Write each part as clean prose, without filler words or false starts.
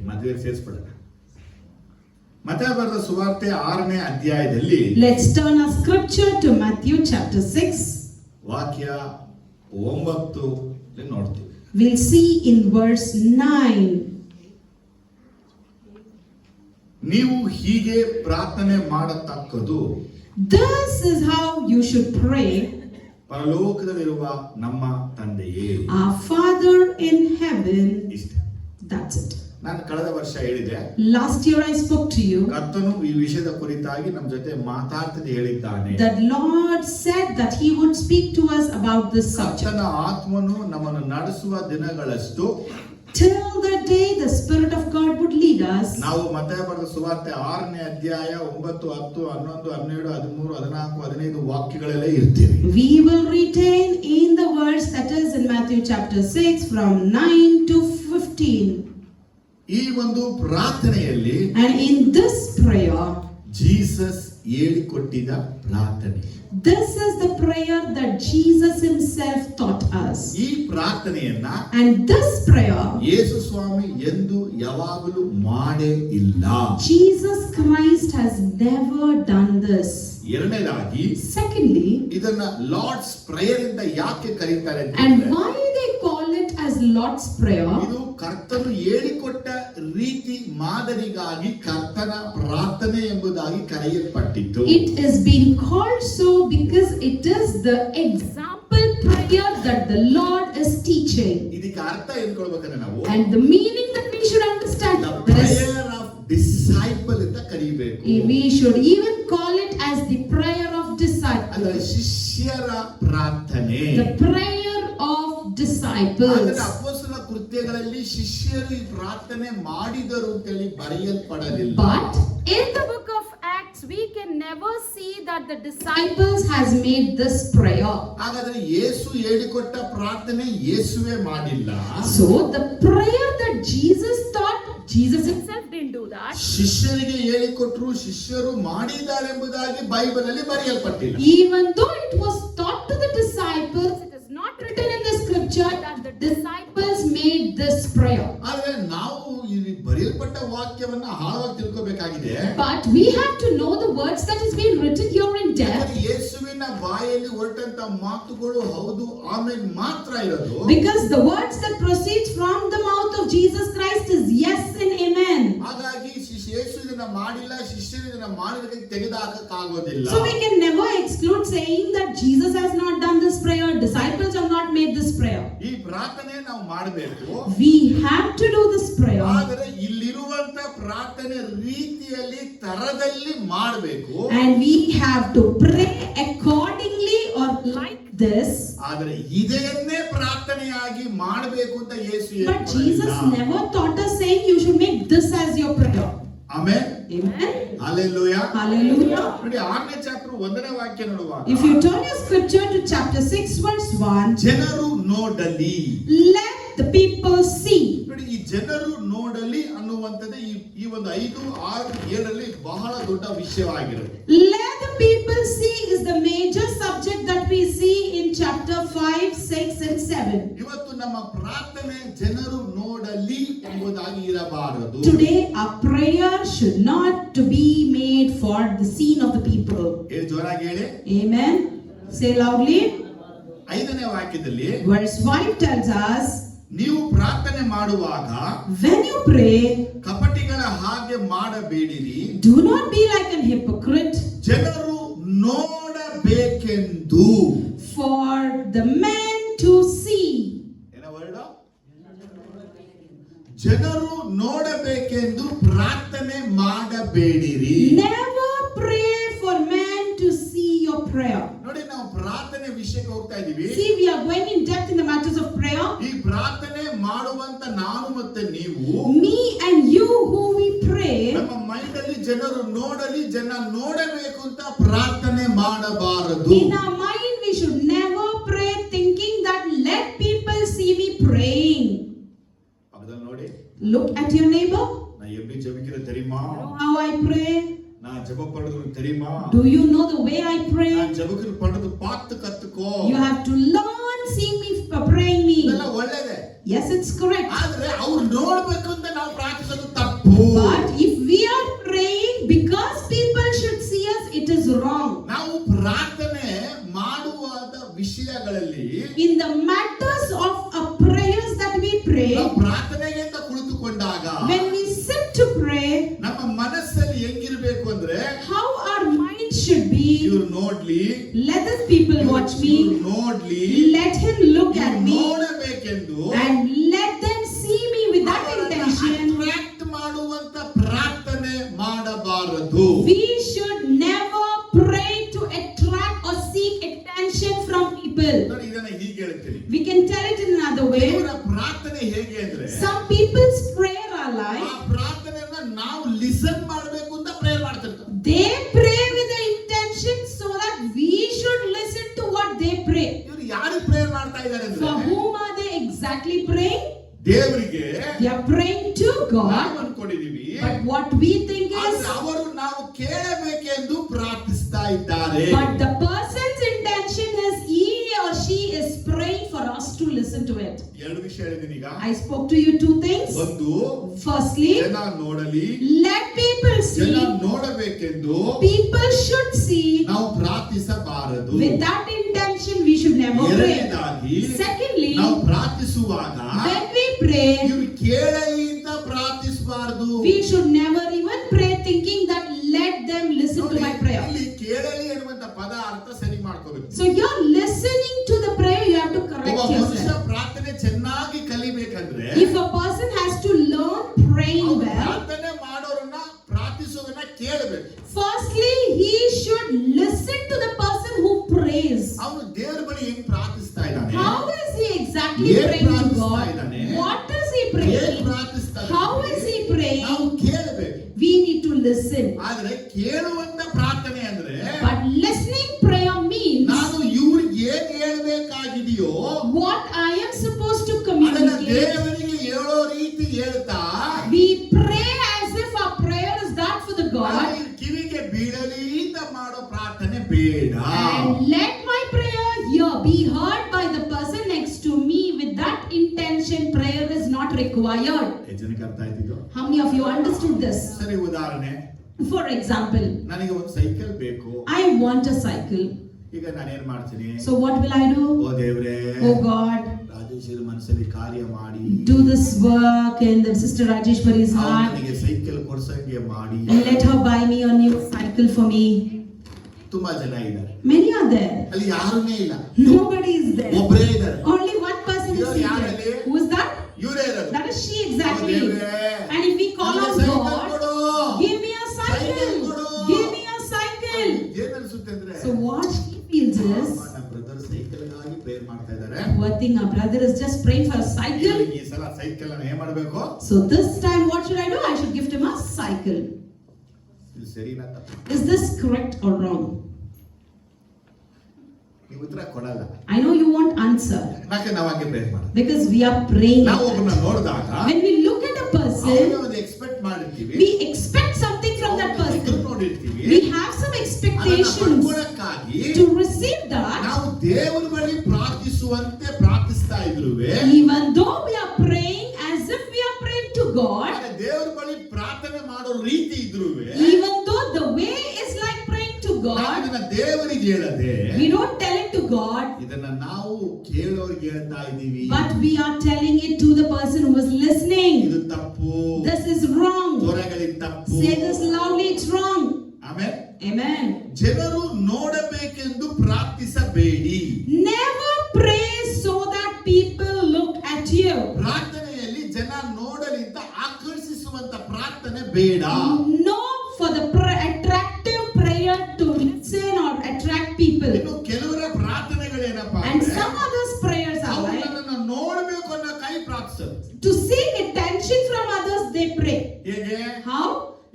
ಮದುವೆ ಸೇರಿಸ್ಬಿಡೋಣ. ಮತ್ತಾಯ ಬರೆದ ಸುವಾರ್ತೆ 6ನೇ ಅಧ್ಯಾಯದಲ್ಲಿ let's turn our scripture to Matthew chapter 6. ವಾಕ್ಯ 9 ನೋಡ್ತೀವಿ. We'll see in verse 9. ನೀವು ಹೀಗೆ ಪ್ರಾರ್ಥನೆ ಮಾಡತಕ್ಕದ್ದು, this is how you should pray. ಪರಲೋಕದಲ್ಲಿರುವ ನಮ್ಮ ತಂದೆಯೇ, our Father in heaven. ಇಷ್ಟ. That's it. ನಾನು ಕಳೆದ ವರ್ಷ ಹೇಳಿದೆ, last year I spoke to you, ಕರ್ತನು ಈ ವಿಷಯದ ಕುರಿತಾಗಿ ನಮ್ಮ ಜೊತೆ ಮಾತಾಡ್ತಿದ್ದ ಹೇಳಿದ್ದಾನೆ. that Lord said that he would speak to us about this subject. ಕರ್ತನ ಆತ್ಮನು ನಮ್ಮನ್ನು ನಡೆಸುವ ದಿನಗಳಷ್ಟು, till the day the Spirit of God would lead us. ನಾವು ಮತ್ತಾಯ ಬರೆದ ಸುವಾರ್ತೆ 6ನೇ ಅಧ್ಯಾಯ 9, 10, 11, 12, 13, 14, 15 ವಾಕ್ಯಗಳಲ್ಲೇ ಇರ್ತೀವಿ. We will retain in the verse that is in Matthew chapter 6 from 9 to 15. ಈ ಒಂದು ಪ್ರಾರ್ಥನೆಯಲ್ಲಿ, and in this prayer, Jesus ಹೇಳಿಕೊಟ್ಟಿದ್ದ ಪ್ರಾರ್ಥನೆ. this is the prayer that Jesus himself taught us. ಈ ಪ್ರಾರ್ಥನೆಯನ್ನ and this prayer ಯೇಸು ಸ್ವಾಮಿ ಎಂದು ಯಾವಾಗಲೂ ಮಾಡೇ ಇಲ್ಲ. Jesus Christ has never done this. ಎರಡನೇದಾಗಿ, secondly, ಇದನ್ನ ಲಾರ್ಡ್ಸ್ ಪ್ರೇಯರ್ ಅಂತ ಯಾಕೆ ಕರೀತಾರೆ and ಅಂತಂದ್ರೆ, why they call it as Lord's prayer, ಇದು ಕರ್ತನು ಹೇಳಿಕೊಟ್ಟ ರೀತಿ ಮಾದರಿಗಾಗಿ ಕರ್ತನ ಪ್ರಾರ್ಥನೆ ಎಂಬುದಾಗಿ ಕರೆಯಲ್ಪಟ್ಟಿತ್ತು. it is being called so because it is the example prayer that the Lord is teaching. ಇದಕ್ಕೆ ಅರ್ಥ ಏನ್ಕೊಳ್ಬೇಕಂದ್ರೆ ನಾವು, and the meaning that we should understand the this, prayer of disciple ಅಂತ ಕರೀಬೇಕು. we should even call it as the prayer of disciples, ಅಂದ್ರೆ ಶಿಷ್ಯರ ಪ್ರಾರ್ಥನೆ. the prayer of disciples. ಆದರೆ ಅಪೊಸ್ತಲ ಕೃತ್ಯಗಳಲ್ಲಿ ಶಿಷ್ಯರು ಈ ಪ್ರಾರ್ಥನೆ ಮಾಡಿದರು ಅಂತೇಳಿ ಬರೆಯಲ್ಪಡಲಿಲ್ಲ. but in the book of Acts we can never see that the disciples has made this prayer. ಹಾಗಾದ್ರೆ ಯೇಸು ಹೇಳಿಕೊಟ್ಟ ಪ್ರಾರ್ಥನೆ ಯೇಸುವೇ ಮಾಡಿಲ್ಲ. so the prayer that Jesus taught, Jesus himself didn't do that. ಶಿಷ್ಯರಿಗೆ ಹೇಳಿಕೊಟ್ರು, ಶಿಷ್ಯರು ಮಾಡಿದ್ದಾರೆ ಎಂಬುದಾಗಿ ಬೈಬಲ್ ಅಲ್ಲಿ ಬರೆಯಲ್ಪಟ್ಟಿಲ್ಲ. even though it was taught to the disciples, it is not written in the scripture that the disciples made this prayer. ಆದ್ರೆ ನಾವು ಈ ಬರೆಯಲ್ಪಟ್ಟ ವಾಕ್ಯವನ್ನ ಆಳವಾಗಿ ತಿಳ್ಕೋಬೇಕಾಗಿದೆ. but we have to know the words that is being written here in depth. ಯೇಸುವಿನ ಬಾಯಲ್ಲಿ ಹೊರಟಂತ ಮಾತುಗಳು ಹೌದು ಆಮೆನ್ ಮಾತ್ರ ಇರೋದು. because the words that proceeds from the mouth of Jesus Christ is yes and amen. ಹಾಗಾಗಿ ಯೇಸು ಇದನ್ನ ಮಾಡಿಲ್ಲ, ಶಿಷ್ಯರು ಇದನ್ನ ಮಾಡಿದಕ್ಕೆ ತೆಗೆದುಹಾಕಕ್ಕಾಗೋದಿಲ್ಲ. so we can never exclude saying that Jesus has not done this prayer, disciples have not made this prayer. ಈ ಪ್ರಾರ್ಥನೆ ನಾವು ಮಾಡಬೇಕು. we have to do this prayer. ಆದರೆ ಇಲ್ಲಿರುವಂತ ಪ್ರಾರ್ಥನೆ ರೀತಿಯಲ್ಲಿ ತರದಲ್ಲಿ ಮಾಡಬೇಕು. and we have to pray accordingly or like this. ಆದರೆ ಇದನ್ನೇ ಪ್ರಾರ್ಥನೆಯಾಗಿ ಮಾಡಬೇಕು ಅಂತ ಯೇಸು but Jesus never taught us saying you should make this as your prayer. Amen. amen. Hallelujah. hallelujah. ನೋಡಿ 6ನೇ ಚಾಪ್ಟರ್ 1ನೇ ವಾಕ್ಯ ನೋಡುವಾಗ, if you turn your scripture to chapter 6 verse 1, ಜನರು ನೋಡಲಿ. let the people see. ನೋಡಿ ಈ ಜನರು ನೋಡಲಿ ಅನ್ನುವಂಥದ್ದು ಈ ಒಂದು 5, 6, 7ರಲ್ಲಿ ಬಹಳ ದೊಡ್ಡ ವಿಷಯವಾಗಿರುತ್ತೆ. let the people see is the major subject that we see in chapter 5, 6 and 7. ಇವತ್ತು ನಮ್ಮ ಪ್ರಾರ್ಥನೆ ಜನರು ನೋಡಲಿ ಎಂಬುದಾಗಿ ಇರಬಾರದು. today our prayer should not to be made for the scene of the people. ಜೋರಾಗಿ ಹೇಳಿ amen. say loudly. 5ನೇ ವಾಕ್ಯದಲ್ಲಿ verse 5 tells us, ನೀವು ಪ್ರಾರ್ಥನೆ ಮಾಡುವಾಗ when you pray, ಕಪಟಿಗಳ ಹಾಗೆ ಮಾಡಬೇಡಿರಿ, do not be like an hypocrite, ಜನರು ನೋಡಬೇಕೆಂದು, for the men to see. ಏನ ವರ್ಡ್? ಜನರು ನೋಡಬೇಕೆಂದು ಪ್ರಾರ್ಥನೆ ಮಾಡಬೇಡಿರಿ. never pray for men to see your prayer. ನೋಡಿ ನಾವು ಪ್ರಾರ್ಥನೆ ವಿಷಯಕ್ಕೆ ಹೋಗ್ತಾ ಇದೀವಿ. see, we are going in depth in the matters of prayer. ಈ ಪ್ರಾರ್ಥನೆ ಮಾಡುವಂತ ನಾನು ಮತ್ತೆ ನೀವು, me and you who we pray, ನಮ್ಮ ಮೈಂಡ್ ಅಲ್ಲಿ ಜನರು ನೋಡಲಿ, ಜನ ನೋಡಬೇಕು ಅಂತ ಪ್ರಾರ್ಥನೆ ಮಾಡಬಾರದು. in our mind we should never pray thinking that let people see me praying. ಪಕ್ಕದಲ್ಲಿ ನೋಡಿ, look at your neighbor. ನಾ ಎಲ್ಲಿ ಜಪಿக்கிற தெரியுமா? how I pray. நான் ஜெபம் பண்றது தெரியுமா? do you know the way I pray? நான் ஜெபம் பண்றது பார்த்து கத்துக்கோ. you have to learn seeing me praying me. இதெல்லாம் ಒಳ್ಳೆಯದೇ. Yes, it's correct. ಆದ್ರೆ ಅವ್ರು ನೋಡ್ಬೇಕು ಅಂತ ನಾವು ಪ್ರಾರ್ಥಿಸೋದು ತಪ್ಪು. But if we are praying because people should see us, it is wrong. ನಾವು ಪ್ರಾರ್ಥನೆ ಮಾಡುವಾದ ವಿಷಯಗಳಲ್ಲಿ In the matters of prayers that we pray, ನಾವು ಪ್ರಾರ್ಥನೆಗೆ ಅಂತ ಕುಳಿತುಕೊಂಡಾಗ when we sit to pray, ನಮ್ಮ ಮನಸ್ಸಲ್ಲಿ ಹೆಂಗಿರ್ಬೇಕು ಅಂದ್ರೆ how our mind should be. ಇವ್ರು ನೋಡ್ಲಿ, Let the people watch me. ಇವ್ರು ನೋಡ್ಲಿ, Let him look at ಇವ್ರು me ನೋಡಬೇಕೆಂದು and let them see me with that intention. Attract ಮಾಡುವಂತ ಪ್ರಾರ್ಥನೆ ಮಾಡಬಾರದು. We should never pray to attract or seek attention from people. ನೋಡಿ, ಇದನ್ನ ಹೀಗೆ ಹೇಳ್ತೀನಿ. We can tell it in another way. ದೇವರ ಪ್ರಾರ್ಥನೆ ಹೇಗೆ ಅಂದ್ರೆ Some people's prayer are ಆ like ಪ್ರಾರ್ಥನೆಯನ್ನ ನಾವು ಲಿಸನ್ ಮಾಡಬೇಕು ಅಂತ ಪ್ರೇಯರ್ ಮಾಡ್ತಿರ್ತಾರೆ. they pray with the intention so that we should listen to what they pray. ಇವರು ಯಾರು ಪ್ರೇಯರ್ ಮಾಡ್ತಾ ಇದ್ದಾರೆ For ಅಂದ್ರೆ whom are they exactly praying? ದೇವರಿಗೆ They are praying to God. ನಾವು ಅನ್ಕೊಂಡಿದೀವಿ. But what we think is, ಆದ್ರೆ ಅವರು ನಾವು ಕೇಳಬೇಕೆಂದು ಪ್ರಾರ್ಥಿಸ್ತಾ ಇದ್ದಾರೆ. but the person's intention is he or she is praying for us to listen to it. ಎರಡು ವಿಷಯ ಹೇಳಿದೀನಿ ಈಗ. I spoke to you two things. ಒಂದು, Firstly, ಜನ ನೋಡಲಿ, let people ಜನ see. ನೋಡಬೇಕೆಂದು People should see. ನಾವು ಪ್ರಾರ್ಥಿಸಬಾರದು. With that intention, we should never pray. ಎರಡನೇದಾಗಿ Secondly, ನಾವು ಪ್ರಾರ್ಥಿಸುವಾಗ when we pray, ಇವ್ರು ಕೇಳಲಿ ಅಂತ ಪ್ರಾರ್ಥಿಸಬಾರದು. we should never even pray thinking that let them listen to my prayer. ಇಲ್ಲಿ ಕೇಳಲಿ ಅನ್ನುವಂತ ಪದ ಅರ್ಥ ಸರಿ ಮಾಡ್ಕೋಬೇಕು. So you're listening to the prayer, you have to ಒಬ್ಬ correct ಮನುಷ್ಯ yourself. ಪ್ರಾರ್ಥನೆ ಚೆನ್ನಾಗಿ ಕಲಿಬೇಕಂದ್ರೆ If a person has to learn praying ಅವ್ನು well, ಪ್ರಾರ್ಥನೆ ಮಾಡೋರನ್ನ ಪ್ರಾರ್ಥಿಸೋದನ್ನ ಕೇಳಬೇಕು. firstly he should listen to the person who prays. ಅವನು ದೇವರ ಬಳಿ ಹೆಂಗ್ ಪ್ರಾರ್ಥಿಸ್ತಾ ಇದ್ದಾನೆ, How is he exactly ಏನ್ praying to ಪ್ರಾರ್ಥಿಸ್ತಾ God? ಇದ್ದಾನೆ? What is he ಏನ್ praying? ಪ್ರಾರ್ಥಿಸ್ತಾ How ಇದ್ದಾನೆ? is he praying? ನಾವು ಕೇಳಬೇಕು. We need to listen. ಆದ್ರೆ ಕೇಳುವಂತ ಪ್ರಾರ್ಥನೆ ಅಂದ್ರೆ But listening prayer means ನಾನು ಇವ್ರಿಗೆ ಏನ್ ಹೇಳ್ಬೇಕಾಗಿದೆಯೋ what I am supposed to ಅದನ್ನ communicate. ದೇವರಿಗೆ ಹೇಳೋ ರೀತಿ ಹೇಳ್ತಾ We pray as if our prayer is that for the God. ನಾನು ಕಿವಿಗೆ ಬೀಳಲಿ ಅಂತ ಮಾಡೋ ಪ್ರಾರ್ಥನೆ ಬೇಡ. And let my prayer here be heard by the person next to me. With that intention, prayer is not required. ಜನಕ್ಕೆ ಅರ್ಥ ಆಯ್ತಿದ್ದು? How many of you understood this? ಸರಿ, ಉದಾಹರಣೆ, For example, ನನಗೆ ಒಂದು ಸೈಕಲ್ ಬೇಕು. I want a cycle. ಈಗ ನಾನೇನ್ ಮಾಡ್ತೀನಿ? So what will I do? ಓ ದೇವ್ರೇ, Oh God, ರಾಜೇಶ್ ಮನಸ್ಸಲ್ಲಿ ಕಾರ್ಯ ಮಾಡಿ do this work in the Sister Rajeshwari's heart ನನಗೆ ಸೈಕಲ್ ಕೊಡ್ಸಂಗೆ ಮಾಡಿ. and let her buy me a new cycle for me. ತುಂಬಾ ಜನ ಇದ್ದಾರೆ, Many are there. ಅಲ್ಲಿ ಯಾರೂನೇ ಇಲ್ಲ, Nobody is there. ಒಬ್ಬರೇ ಇದ್ದಾರೆ. Only one person is ಇವ್ರು ಯಾರಲ್ಲಿ? seated. Who is that? ಇವರೇ ಇರೋದು. That is she ಓ exactly. ದೇವ್ರೇ, And if we call ನನಗೆ out ಸೈಕಲ್ God, ಕೊಡು. give me a cycle cycle. ಕೊಡು. Give me a cycle. ಏನ್ ಅನ್ಸುತ್ತೆ ಅಂದ್ರೆ So what she feels is, ನನ್ನ ಬ್ರದರ್ ಸೈಕಲ್ಗಾಗಿ ಪ್ರೇಯರ್ ಮಾಡ್ತಾ ಇದ್ದಾರೆ. poor thing, our brother is just praying for a cycle. ಈ ಸಲ ಸೈಕಲ್ ಅನ್ನ ಏನ್ ಮಾಡ್ಬೇಕು? So this time what should I do? I should gift him a cycle. ಇದು ಸರಿನಾ ತಪ್ಪು? Is this correct or wrong? ನೀವು ಉತ್ತರ ಕೊಡಲ್ಲ. I know you won't answer ಯಾಕೆ ನಾವು ಹಂಗೆ ಪ್ರೇಯರ್ ಮಾಡೋದು? because we are praying. ನಾವು like ಒಬ್ಬರನ್ನ that. ನೋಡಿದಾಗ When we look at a ಅವ್ರನ್ನ person, ಒಂದು ಎಕ್ಸ್ಪೆಕ್ಟ್ ಮಾಡಿರ್ತೀವಿ, we expect something from that ಅವ್ರನ್ನ ಎದುರು person. ನೋಡಿರ್ತೀವಿ. We have some ಅದನ್ನ expectations ಪಡ್ಕೊಳ್ಳೋಕ್ಕಾಗಿ to receive that. ನಾವು ದೇವರ ಬಳಿ ಪ್ರಾರ್ಥಿಸುವಂತೆ ಪ್ರಾರ್ಥಿಸ್ತಾ ಇದ್ರುವೆ, Even though we are praying as if we are praying to God, ಆದ್ರೆ ದೇವರ ಬಳಿ ಪ್ರಾರ್ಥನೆ ಮಾಡೋ ರೀತಿ ಇದ್ರುವೆ, even though the way is like praying to ನಾವು God, ಇದನ್ನ ದೇವರಿಗೆ ಹೇಳದೆ we don't tell it to God, ಇದನ್ನ ನಾವು ಕೇಳೋರಿಗೆ ಹೇಳ್ತಾ ಇದ್ದೀವಿ. but we are telling it to the person who is listening. ಇದು ತಪ್ಪು. This is wrong. ತ್ವರೆಗಳಿಗೆ ತಪ್ಪು. Say this loudly, it's wrong. ಆಮೇಲೆ Amen. ಜನರು ನೋಡಬೇಕೆಂದು ಪ್ರಾರ್ಥಿಸಬೇಡಿ. Never pray so that people look at you. ಪ್ರಾರ್ಥನೆಯಲ್ಲಿ ಜನ ನೋಡಲಿ ಅಂತ ಆಕರ್ಷಿಸುವಂತ ಪ್ರಾರ್ಥನೆ ಬೇಡ. No, for the attractive prayer to listen or attract people. ಇನ್ನು ಕೆಲವರ ಪ್ರಾರ್ಥನೆಗಳೇನಪ್ಪಾ And ಅಂದ್ರೆ some others' prayers are ಅವ್ರು like ನನ್ನನ್ನ ನೋಡ್ಬೇಕು ಅನ್ನೋ ಕೈ ಪ್ರಾರ್ಥಿಸೋದು. to seek attention from others, they pray. ಹೇಗೆ? How?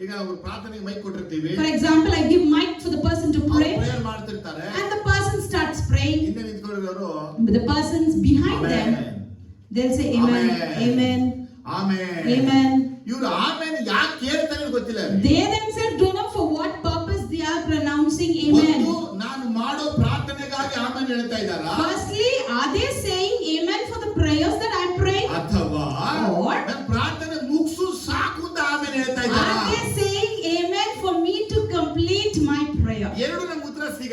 ಈಗ ನಾವು ಪ್ರಾರ್ಥನೆಗೆ ಮೈಕ್ ಕೊಟ್ಟಿರ್ತೀವಿ, For example, I give mic for the person to ಅವ್ರು pray ಪ್ರೇಯರ್ ಮಾಡ್ತಿರ್ತಾರೆ, and the person starts praying. ಹಿಂದೆ ನಿಂತ್ಕೊಂಡಿರೋರು But the persons behind them, they'll say amen, amen, amen. amen. ಇವ್ರು ಆಮೇನ್ ಯಾಕೆ ಕೇಳ್ತಾರೆ ಗೊತ್ತಿಲ್ಲ. They themselves don't know for what purpose they are pronouncing amen. ಒಂದು ನಾನು ಮಾಡೋ ಪ್ರಾರ್ಥನೆಗಾಗಿ ಆಮೇನ್ ಹೇಳ್ತಾ ಇದ್ದಾರಾ, Firstly, are they saying amen for the prayers that I pray?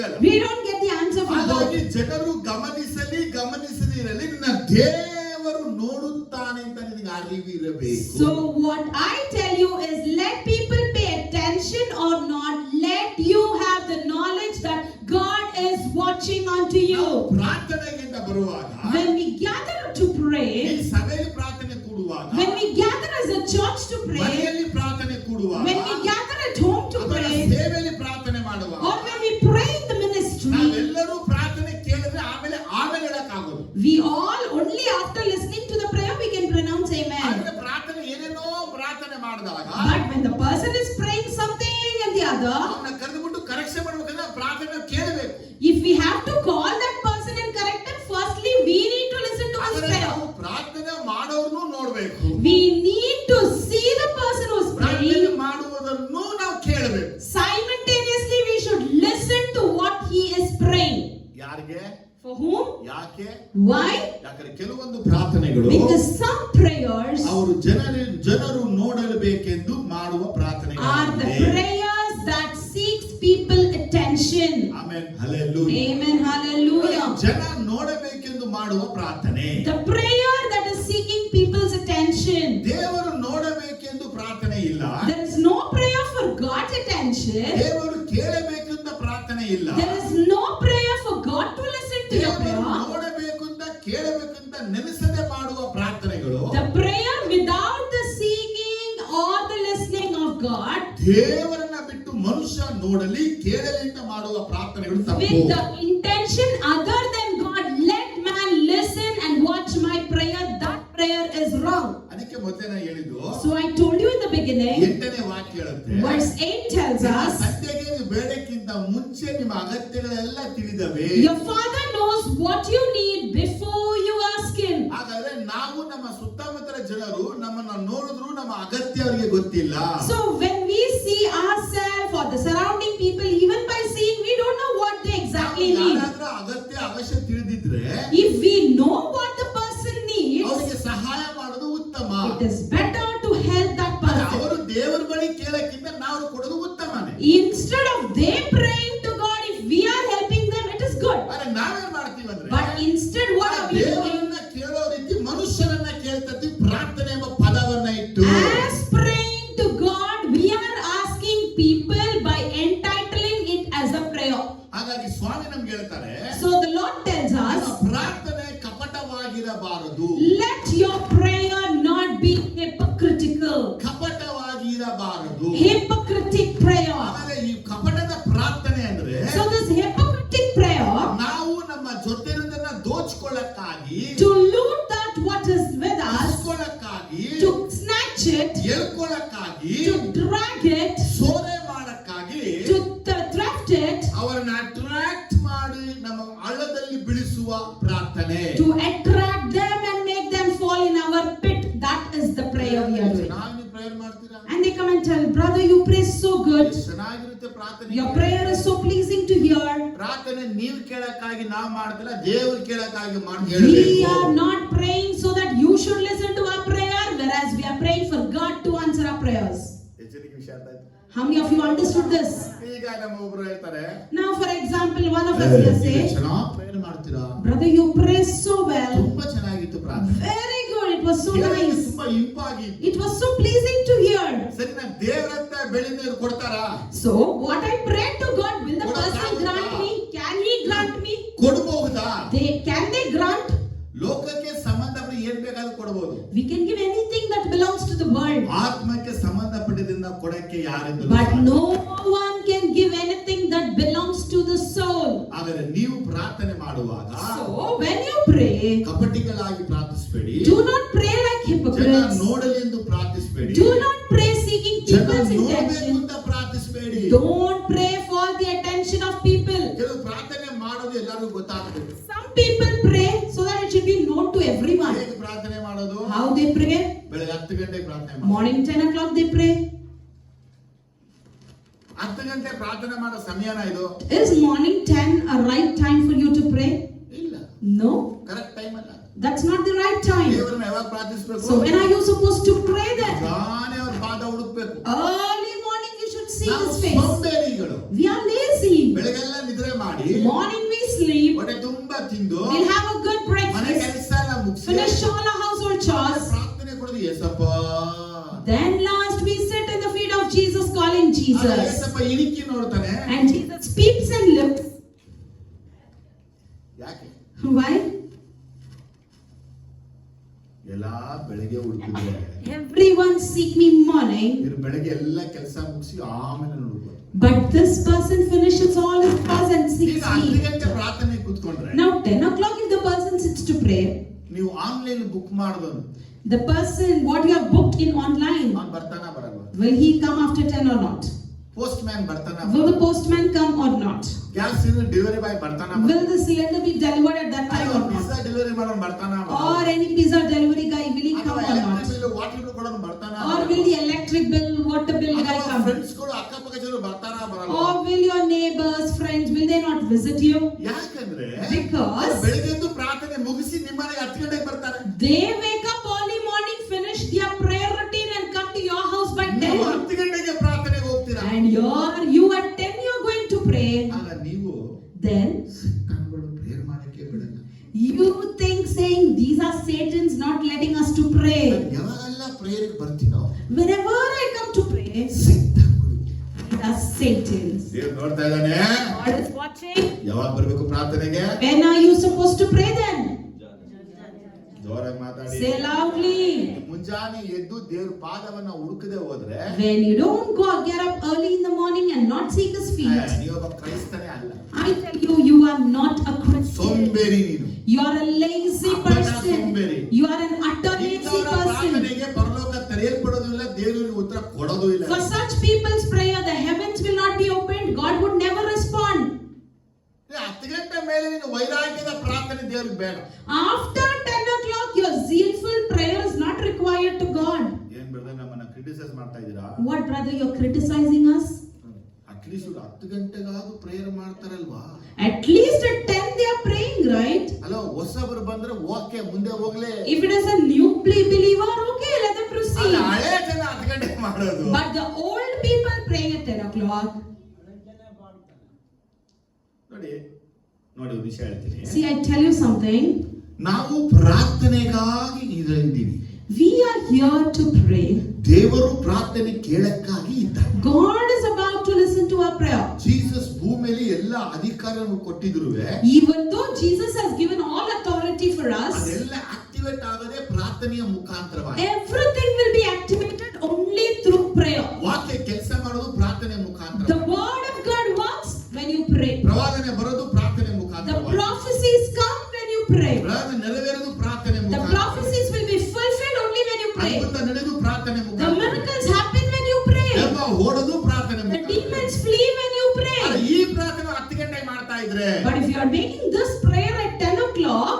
ಸಿಗಲ್ಲ. We don't get the answer from God. ಹಾಗಾಗಿ ಜನರು ಗಮನಿಸದಿರಲಿ ನಿನ್ನ ದೇವರು ನೋಡುತ್ತಾನೆ ಅಂತ ನಿನಗೆ ಅರಿವಿರಬೇಕು. So what I tell you is, let people pay attention or not, let you have the knowledge that God is watching onto you. ಪ್ರಾರ್ಥನೆಗಿಂತ ಬರುವಾಗ, When we gather to ಈ pray, ಸಭೆಯಲ್ಲಿ ಪ್ರಾರ್ಥನೆ ಕೂಡುವಾಗ, when we gather as a church to pray, ಮನೆಯಲ್ಲಿ ಪ್ರಾರ್ಥನೆ ಕೂಡುವಾಗ, when we gather at home to ಅಥವಾ pray, ಸೇವೆಯಲ್ಲಿ ಪ್ರಾರ್ಥನೆ ಮಾಡುವಾಗ, or when we pray in the ministry, ನಾವೆಲ್ಲರೂ ಪ್ರಾರ್ಥನೆ ಕೇಳಿದ್ರೆ ಆಮೇಲೆ ಹೇಳಕ್ಕಾಗೋದು. we all only after listening to the prayer we can pronounce amen. ಆದ್ರೆ ಪ್ರಾರ್ಥನೆ ಏನೇನೋ ಪ್ರಾರ್ಥನೆ ಮಾಡಿದಾಗ, But when the person is praying something and the other, ಅವನ್ನ ಕರೆದುಬಿಟ್ಟು ಕರೆಕ್ಷನ್ ಮಾಡ್ಬೇಕಂದ್ರೆ ಪ್ರಾರ್ಥನೆ ಕೇಳಬೇಕು. if we have to call that person and correct him, firstly we need to listen to his prayer. ನಾವು ಪ್ರಾರ್ಥನೆ ಮಾಡೋರ್ನು ನೋಡ್ಬೇಕು, We need to see the person who is ಪ್ರಾರ್ಥನೆ praying. ಮಾಡುವುದನ್ನು ನಾವು ಕೇಳಬೇಕು. Simultaneously we should listen to what he is praying. ಯಾರಿಗೆ? For whom? ಯಾಕೆ? Why? ಯಾಕಂದ್ರೆ ಕೆಲವೊಂದು ಪ್ರಾರ್ಥನೆಗಳು Because some prayers ಅವರು ಜನರು ನೋಡಲೇಬೇಕೆಂದು ಮಾಡುವ are the ಪ್ರಾರ್ಥನೆಗಳು. prayers that seeks people attention. Amen, hallelujah. Amen, hallelujah. ಜನ ನೋಡಬೇಕೆಂದು ಮಾಡುವ ಪ್ರಾರ್ಥನೆ, The prayer that is seeking people's attention. ದೇವರು ನೋಡಬೇಕೆಂದು ಪ್ರಾರ್ಥನೆ ಇಲ್ಲ. There is no prayer for God's attention. ದೇವರು ಕೇಳಬೇಕೆಂದ ಪ್ರಾರ್ಥನೆ ಇಲ್ಲ. There is no prayer for God to listen to your ದೇವರು prayer. ನೋಡಬೇಕಂತ ಕೇಳಬೇಕಂತ ನೆನೆಸದೆ ಮಾಡುವ ಪ್ರಾರ್ಥನೆಗಳು, The prayer without the seeking or the listening of God, ದೇವರನ್ನ ಬಿಟ್ಟು ಮನುಷ್ಯ ನೋಡಲಿ ಕೇಳಲಿ ಅಂತ ಮಾಡುವ ಪ್ರಾರ್ಥನೆಗಳು ತಪ್ಪು. with the intention other than God, let man listen and watch my prayer, that prayer is wrong. ಅದಕ್ಕೆ ಮೊದಲೇ ನಾನು ಹೇಳಿದ್ದು, So I told you in the beginning, 8ನೇ ವಾಕ್ಯ ಹೇಳುತ್ತೆ, verse 8 tells us, ಸದ್ಯಕ್ಕೆ ನೀವು ಬೇಡಕ್ಕಿಂತ ಮುಂಚೆ ನಿಮ್ಮ ಅಗತ್ಯಗಳೆಲ್ಲ ತಿಳಿದವೆ. your father knows what you need before you ask him. ಹಾಗಾದ್ರೆ ನಾವು ನಮ್ಮ ಸುತ್ತಮುತ್ತಲ ಜನರು ನಮ್ಮನ್ನ ನೋಡಿದ್ರು ನಮ್ಮ ಅಗತ್ಯ ಅವರಿಗೆ ಗೊತ್ತಿಲ್ಲ. So when we see ourselves or the surrounding people, even by seeing, we don't know what they exactly need. ಯಾರಾದ್ರೂ ಅವಶ್ಯ ತಿಳಿದಿದ್ರೆ If we know what the person needs, ಅವರಿಗೆ ಸಹಾಯ ಮಾಡೋದು ಉತ್ತಮ. it is better to help that person. ಅವರು ದೇವರ ಬಳಿ ಕೇಳಕ್ಕಿಂತ ನಾವು ಕೊಡೋದು ಉತ್ತಮನೇ. Instead of they praying to God, if we are helping them, it is good. ಆದ್ರೆ ನಾವೇನ್ ಮಾಡ್ತೀವಿ ಅಂದ್ರೆ, But instead what are we doing? ದೇವರನ್ನ ಕೇಳೋ ರೀತಿ ಮನುಷ್ಯರನ್ನ ಕೇಳ್ತತಿ ಪ್ರಾರ್ಥನೆ ಎಂಬ ಪದವನ್ನ ಇಟ್ಟು. As praying to God, we are asking people by entitling it as a prayer. ಹಾಗಾಗಿ ಸ್ವಾಮಿ ನಮ್ಗೆ ಹೇಳ್ತಾರೆ, So the Lord tells us, ಪ್ರಾರ್ಥನೆ ಕಪಟವಾಗಿರಬಾರದು. let your prayer not be hypocritical. ಕಪಟವಾಗಿರಬಾರದು. Hypocritic prayer. ಆಮೇಲೆ ಈ ಕಪಟದ ಪ್ರಾರ್ಥನೆ ಅಂದ್ರೆ, So this hypocritic prayer, ನಾವು ನಮ್ಮ ಜೊತೆಲಿರೋದನ್ನ ದೋಚ್ಕೊಳ್ಳಕ್ಕಾಗಿ, to loot that what is with us, ಹಸ್ಕೊಳ್ಳಕ್ಕಾಗಿ, to snatch it, ಹೇಳ್ಕೊಳ್ಳಕ್ಕಾಗಿ, to drag it, ಸೋರೆ ಮಾಡಕ್ಕಾಗಿ, to theft it, ಅವರನ್ನ attract ಮಾಡಿ ನಮ್ಮ ಹಳ್ಳದಲ್ಲಿ ಬೀಳಿಸುವ ಪ್ರಾರ್ಥನೆ. to attract them and make them fall in our pit. That is the prayer we are doing. ಚೆನ್ನಾಗಿ prayer ಮಾಡ್ತೀರಾ? And they come and tell, brother, you pray so good. ಚೆನ್ನಾಗಿರುತ್ತೆ ಪ್ರಾರ್ಥನೆ. Your prayer is so pleasing to hear. ಪ್ರಾರ್ಥನೆ ನೀವು ಕೇಳಕ್ಕಾಗಿ ನಾವು ಮಾಡ್ತಿಲ್ಲ, ದೇವರು ಕೇಳಕ್ಕಾಗಿ ಮಾಡಿ We ಹೇಳಬೇಕು. are not praying so that you should listen to our prayer, whereas we are praying for God to answer our prayers. ಎಚ್ಚರಿಕೆ ವಿಷಯ ಅರ್ಥ ಆಯ್ತಾ? How many of you understood this? ಈಗ ನಮ್ಮ ಒಬ್ರು ಹೇಳ್ತಾರೆ, Now, for example, one of us will say, ಚೆನ್ನಾಗಿ prayer ಮಾಡ್ತೀರಾ, brother, you pray so well. ತುಂಬಾ ಚೆನ್ನಾಗಿತ್ತು ಪ್ರಾರ್ಥನೆ, Very good. It was so ಕೇಳಕ್ಕೆ nice. ತುಂಬಾ ಇಂಪಾಗಿತ್ತು. It was so pleasing to hear. ಸರಿ, ನಾನು ದೇವರಂತ ಬೆಳಿಗ್ಗೆ ಕೊಡ್ತಾರಾ? So, what I pray to God, will the person grant me? Can he grant me? ಕೊಡಬಹುದಾ? Can they grant? ಲೋಕಕ್ಕೆ ಸಂಬಂಧಪಟ್ಟ ಏನ್ ಬೇಕಾದ್ರೂ ಕೊಡಬಹುದು. We can give anything that belongs to the world. ಆತ್ಮಕ್ಕೆ ಸಂಬಂಧಪಟ್ಟಿದ್ದನ್ನ ಕೊಡಕ್ಕೆ ಯಾರಿಂದ? But no one can give anything that belongs to the soul. ಆದರೆ ನೀವು ಪ್ರಾರ್ಥನೆ ಮಾಡುವಾಗ, So when you pray, ಕಪಟಿಗಳಾಗಿ ಪ್ರಾರ್ಥಿಸಬೇಡಿ. do not pray like ಜನ hypocrites. ನೋಡಲಿ ಎಂದು ಪ್ರಾರ್ಥಿಸಬೇಡಿ. Do not pray seeking ಜನ people's ನೋಡಬೇಕು attention. ಅಂತ ಪ್ರಾರ್ಥಿಸಬೇಡಿ. Don't pray for the attention of people. ಕೆಲವು ಪ್ರಾರ್ಥನೆ ಮಾಡೋದು ಎಲ್ಲರಿಗೂ ಗೊತ್ತಾಗಬೇಕು. Some people pray so that it should be known to everyone. ಹೇಗೆ ಪ್ರಾರ್ಥನೆ ಮಾಡೋದು? How they pray? ಬೆಳಗ್ಗೆ 10 ಗಂಟೆಗೆ ಪ್ರಾರ್ಥನೆ ಮಾಡೋದು. Morning 10 o'clock they pray. 10 ಗಂಟೆ ಪ್ರಾರ್ಥನೆ ಮಾಡೋ ಸಮಯನ ಇದು? Is morning 10 a right time for you to pray? ಇಲ್ಲ, No, ಕರೆಕ್ಟ್ ಟೈಮ್ ಅಲ್ಲ. that's not the right time. ದೇವರನ್ನ ಯಾವಾಗ ಪ್ರಾರ್ಥಿಸಬೇಕು? So when are you supposed to pray then? ನಾನೇ ಅವ್ರ ಪಾದ ಹುಡುಕ್ಬೇಕು. Early morning you should see ನಾವು His face. ಸೋಂಬೇರಿಗಳು. We are lazy. ಬೆಳಗೆಲ್ಲ ನಿದ್ರೆ ಮಾಡಿ Jesus. ಏಸಪ್ಪ ಇಣಿಕಿ ನೋಡ್ತಾನೆ. And Jesus peeps and looks. ಯಾಕೆ? Why? ಎಲ್ಲಾ ಬೆಳಗ್ಗೆ ಹುಡುಕಿದ್ರೆ Everyone seek me morning. ಇವ್ರು ಬೆಳಗ್ಗೆ ಎಲ್ಲ ಕೆಲಸ ಮುಗಿಸಿ ಆಮೇಲೆ ನೋಡ್ಬೋದು. But this person finishes all his tasks and ಈಗ seeks 10 me. ಗಂಟೆ ಪ್ರಾರ್ಥನೆ ಕೂತ್ಕೊಂಡ್ರೆ Now 10 o'clock if the person sits to pray, ನೀವು ಆನ್ಲೈನ್ ಬುಕ್ ಮಾಡಿದವನು the person what you have booked in online, ಅವ್ನು ಬರ್ತಾನ ಬರಲ್ವಾ? will he come after 10 or not? Post man ಬರ್ತಾನ? Will the postman come or not? Gas cylinder delivery boy ಬರ್ತಾನ? Will the cylinder be delivered at that time or pizza not? Delivery ಮಾಡೋನು ಬರ್ತಾನ? Or any pizza delivery guy, will he come or not? Water bill ಕೊಡೋನು ಬರ್ತಾನ? Or will the electric bill, water bill guy come? Friends ಗಳು ಅಕ್ಕಪಕ್ಕ ಜನರು ಬರ್ತಾನ ಬರಲ್ಲ? Or will your neighbors, friends, will they not visit you? ಯಾಕಂದ್ರೆ Because ಬೆಳಗ್ಗೆ ಎದ್ದು ಪ್ರಾರ್ಥನೆ ಮುಗಿಸಿ ನಿಮ್ಮನೆಗೆ 10 ಗಂಟೆಗೆ ಬರ್ತಾರೆ. they wake up early morning, finish their prayer routine and come to your house by ನೀವು 10. 10 ಗಂಟೆಗೆ ಪ್ರಾರ್ಥನೆಗೆ ಹೋಗ್ತೀರಾ? And you at 10 you're going to pray. ಆಗ ನೀವು Then ಸೈತಾನ್ಗಳು ಪ್ರೇಯರ್ ಮಾಡಕ್ಕೆ ಬಿಡಲ್ಲ. you think saying these are Satan's not letting us to pray. ಯಾವಾಗೆಲ್ಲ ಪ್ರೇಯರ್ಗೆ ಬರ್ತೀನೋ Whenever I come to pray, ಸೈತಾನ್ಗಳು these are Satan's. ದೇವ್ರು ನೋಡ್ತಾ ಇದ್ದಾನೆ. God is watching. ಯಾವಾಗ ಬರಬೇಕು ಪ್ರಾರ್ಥನೆಗೆ? When are you supposed to pray then? ಜೋರಾಗಿ ಮಾತಾಡಿ. Say loudly. ಮುಂಜಾನೆ ಎದ್ದು ದೇವ್ರ ಪಾದವನ್ನ ಹುಡುಕದೆ ಹೋದ್ರೆ When you don't get up early in the morning and not seek his feet, ನೀವೊಬ್ಬ ಕ್ರೈಸ್ತನೇ ಅಲ್ಲ. I tell you, you are not a Christian. ಸೋಂಬೇರಿ ನೀನು. You are a lazy ಅಪ್ಪಟ person. ಸೋಂಬೇರಿ. You are an utter lazy ಇಂಥವರ person. ಪ್ರಾರ್ಥನೆಗೆ ಪರಲೋಕ ತೆರೆಯಲ್ಪಡೋದಿಲ್ಲ, ದೇವರಿಗೆ ಉತ್ತರ ಕೊಡೋದು ಇಲ್ಲ. For such people's prayer, the heavens will not be opened. God would never respond. 10 ಗಂಟೆ ಮೇಲೆ ನೀನು ವೈರಾಗ್ಯದ ಪ್ರಾರ್ಥನೆ ದೇವರಿಗೆ ಬೇಡ. After 10 o'clock, your zealful prayer is not required to God. ಏನ್ ಬ್ರದರ್ ನಮ್ಮನ್ನ ಕ್ರಿಟಿಸೈಸ್ ಮಾಡ್ತಾ ಇದ್ದೀರಾ? What brother, you're criticizing us? At least 10 ಗಂಟೆಗಾದ್ರೂ ಪ್ರೇಯರ್ ಮಾಡ್ತಾರಲ್ವಾ? At least at 10 they are praying, right? ಅಲ್ಲ ಹೊಸಬರು ಬಂದ್ರೆ ಓಕೆ ಮುಂದೆ ಹೋಗ್ಲೇ. If it is a new believer, okay, let them ಅಲ್ಲ proceed. ಹಳೆ ಜನ 10 ಗಂಟೆ ಮಾಡೋದು. But the old people praying at 10 o'clock. ನೋಡಿ ಒಂದು ವಿಷಯ ಹೇಳ್ತೀನಿ. See, I tell you something. ನಾವು ಪ್ರಾರ್ಥನೆಗಾಗಿ ಇದ್ದೀವಿ. We are here to pray. ದೇವರು ಪ್ರಾರ್ಥನೆ ಕೇಳಕ್ಕಾಗಿ ಇದ್ದಾನೆ. God is about to listen to our prayer. Jesus ಭೂಮಿಯಲ್ಲಿ ಎಲ್ಲ ಅಧಿಕಾರವನ್ನು ಕೊಟ್ಟಿದ್ರುವೆ, Even though Jesus has given all authority for us, ಅದೆಲ್ಲ ಆಕ್ಟಿವೇಟ್ ಆಗದೆ ಪ್ರಾರ್ಥನೆಯ ಮುಖಾಂತರವಾಗಿ. everything will be activated only through prayer. ವಾಕ್ಯ ಕೆಲಸ ಮಾಡೋದು ಪ್ರಾರ್ಥನೆ ಮುಖಾಂತರ. The word of God works when you pray. ಪ್ರವಾದನೆ ಬರೋದು ಪ್ರಾರ್ಥನೆ The ಮುಖಾಂತರ. prophecies come when you pray. ಪ್ರವಾದನೆ ನೆರವೇರೋದು ಪ್ರಾರ್ಥನೆ The ಮುಖಾಂತರ. prophecies will be fulfilled only when you pray. ಅದ್ಭುತ ನಡೆದು ಪ್ರಾರ್ಥನೆ The ಮುಖಾಂತರ. miracles happen when you pray. ದೆವ್ವ ಓಡೋದು ಪ್ರಾರ್ಥನೆ The ಮುಖಾಂತರ. demons flee when you pray. ಆದ್ರೆ ಈ ಪ್ರಾರ್ಥನೆ 10 ಗಂಟೆಗೆ ಮಾಡ್ತಾ ಇದ್ರೆ But if you are making this prayer at 10 o'clock,